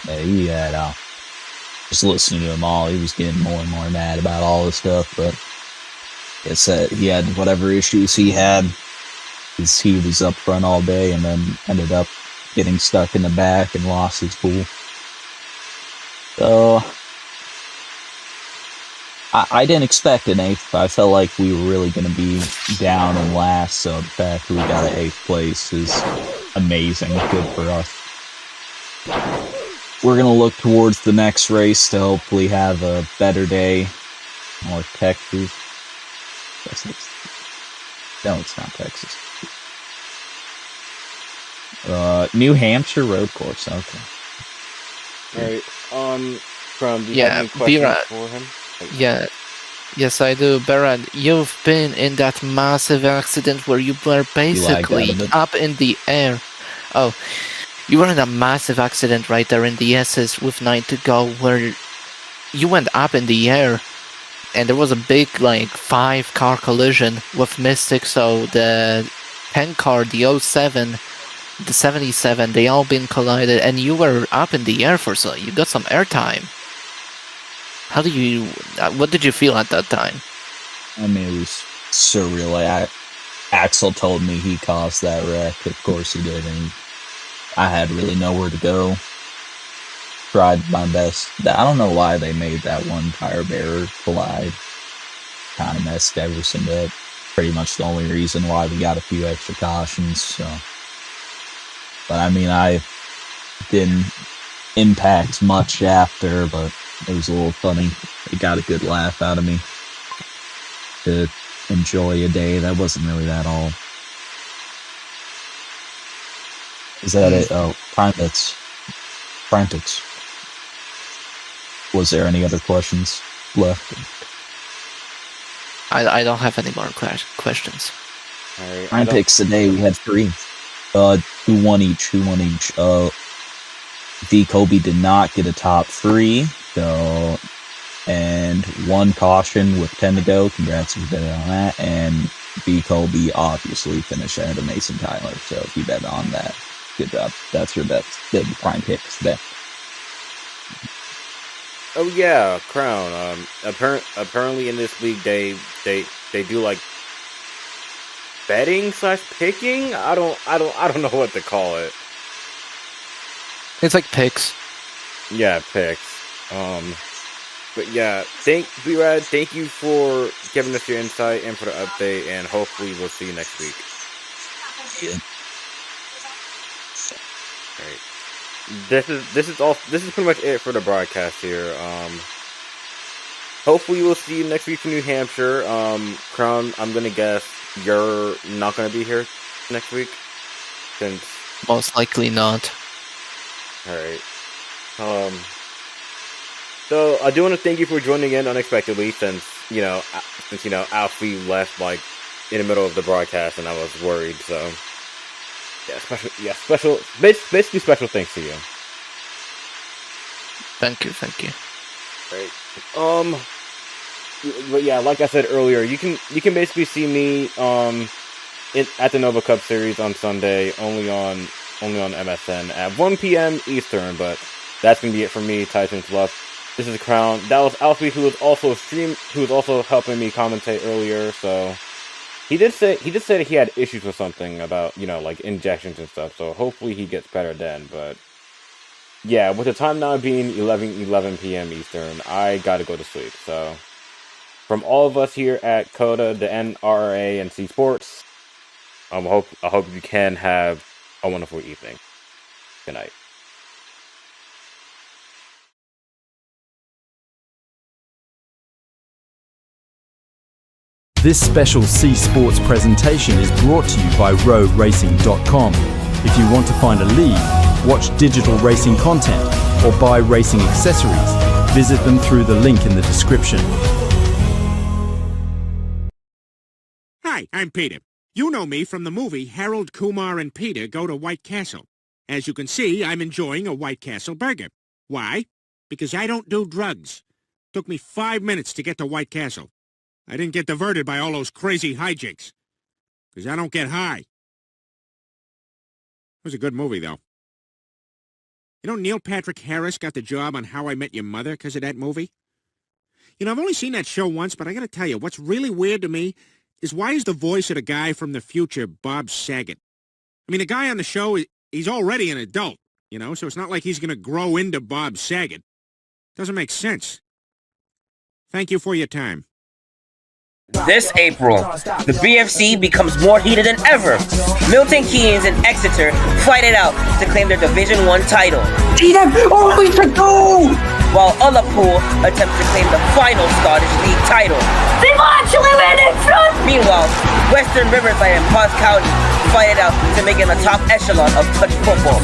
Yeah, he had just listening to him all, he was getting more and more mad about all this stuff, but I guess that he had whatever issues he had, because he was up front all day and then ended up getting stuck in the back and lost his pool. So I didn't expect an 8th. I felt like we were really going to be down in last, so the fact that we got an 8th place is amazing. Good for us. We're going to look towards the next race to hopefully have a better day. Or Texas. No, it's not Texas. New Hampshire road course. Okay. Alright. From do you have any questions for him? Yeah. Yes, I do. Beran, you've been in that massive accident where you were basically up in the air. Oh, you were in a massive accident right there in the S's with 9 to go where you went up in the air and there was a big 5-car collision with Mystic, so the 10 car, the 07, the 77, they all been collided and you were up in the air so you got some airtime. What did you feel at that time? I mean, it was surreal. Axel told me he caused that wreck. Of course he did, and I had really nowhere to go. Tried my best. I don't know why they made that one tire barrier collide. Kind of messed everything up. Pretty much the only reason why we got a few extra cautions. So, but I mean, I didn't impact much after, but it was a little funny. It got a good laugh out of me to enjoy a day that wasn't really that all. Is that it? Oh, Printix. Was there any other questions left? I don't have any more questions. Alright. Printix today, we had 3. 2-1 each. vKolby did not get a top 3, so, and 1 caution with 10 to go. Congrats if you bet on that. And vKolby obviously finished ahead of Mason Tyler, so if you bet on that, good job. That's your bet. Big prime picks bet. Oh yeah, Crown. Apparently in this league they do betting / picking. I don't know what to call it. It's like picks. Yeah, picks. But yeah, B-Rad, thank you for giving us your insight and for the update, and hopefully we'll see you next week. Yeah. Alright. This is pretty much it for the broadcast here. Hopefully we'll see you next week in New Hampshire. Crown, I'm gonna guess you're not gonna be here next week, since Most likely not. Alright. So I do want to thank you for joining in unexpectedly, since Alfie left in the middle of the broadcast and I was worried. So basically special thanks to you. Thank you. Right. But yeah, like I said earlier, you can basically see me at the Nova Cup Series on Sunday, only on MSN at 1 p.m. Eastern. But that's gonna be it for me, Tyson Fluff. This is Crown. That was Alfie, who was also helping me commentate earlier. So he did say that he had issues with something about, like injections and stuff. So hopefully he gets better then. But yeah, with the time now being 11 p.m. Eastern, I gotta go to sleep. So from all of us here at CODA, the NRRA, and C Sports, I hope you can have a wonderful evening. Good night. This special C Sports presentation is brought to you by RoadRacing.com. If you want to find a league, watch digital racing content, or buy racing accessories, visit them through the link in the description. Hi, I'm Peter. You know me from the movie Harold, Kumar, and Peter Go to White Castle. As you can see, I'm enjoying a White Castle burger. Why? Because I don't do drugs. Took me 5 minutes to get to White Castle. I didn't get diverted by all those crazy hijinks. Because I don't get high. It was a good movie, though. You know, Neil Patrick Harris got the job on How I Met Your Mother because of that movie. I've only seen that show once, but I gotta tell you, what's really weird to me is why is the voice of the guy from the future Bob Saget? I mean, the guy on the show, he's already an adult, so it's not like he's gonna grow into Bob Saget. Doesn't make sense. Thank you for your time. This April, the BFC becomes more heated than ever. Milton Keynes and Exeter fight it out to claim their Division 1 title. Always to go! While Ullapool attempts to claim the final Scottish League title. Meanwhile, Western Riverside and Potts County fight it out to make it a top echelon of touch football.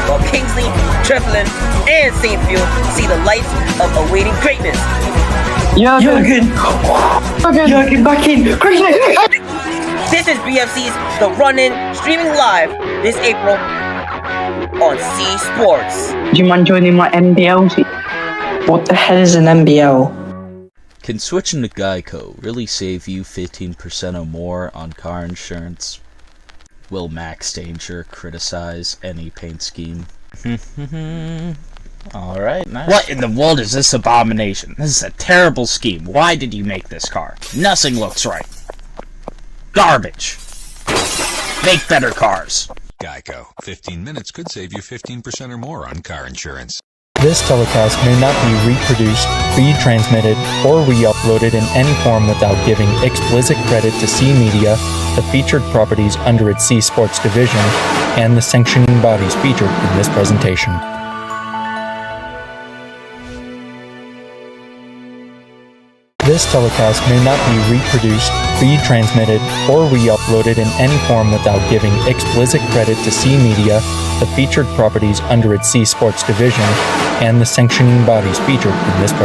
While Kingsley, Triplin, and St. Field see the lights of awaiting greatness. Jürgen, back in! This is BFC's The Run-In, streaming live this April on C Sports. Do you mind joining my NBL team? What the hell is an NBL? Can switching to Geico really save you 15% or more on car insurance? Will Max Danger criticize any paint scheme? Alright, nice. What in the world is this abomination? This is a terrible scheme. Why did you make this car? Nothing looks right. Garbage. Make better cars. Geico. 15 minutes could save you 15% or more on car insurance. This telecast may not be reproduced, retransmitted, or re-uploaded in any form without giving explicit credit to C Media, the featured properties under its C Sports division, and the sanctioning bodies featured in this presentation. This telecast may not be reproduced, retransmitted, or re-uploaded in any form without giving explicit credit to C Media, the featured properties under its C Sports division, and the sanctioning bodies featured in this presentation.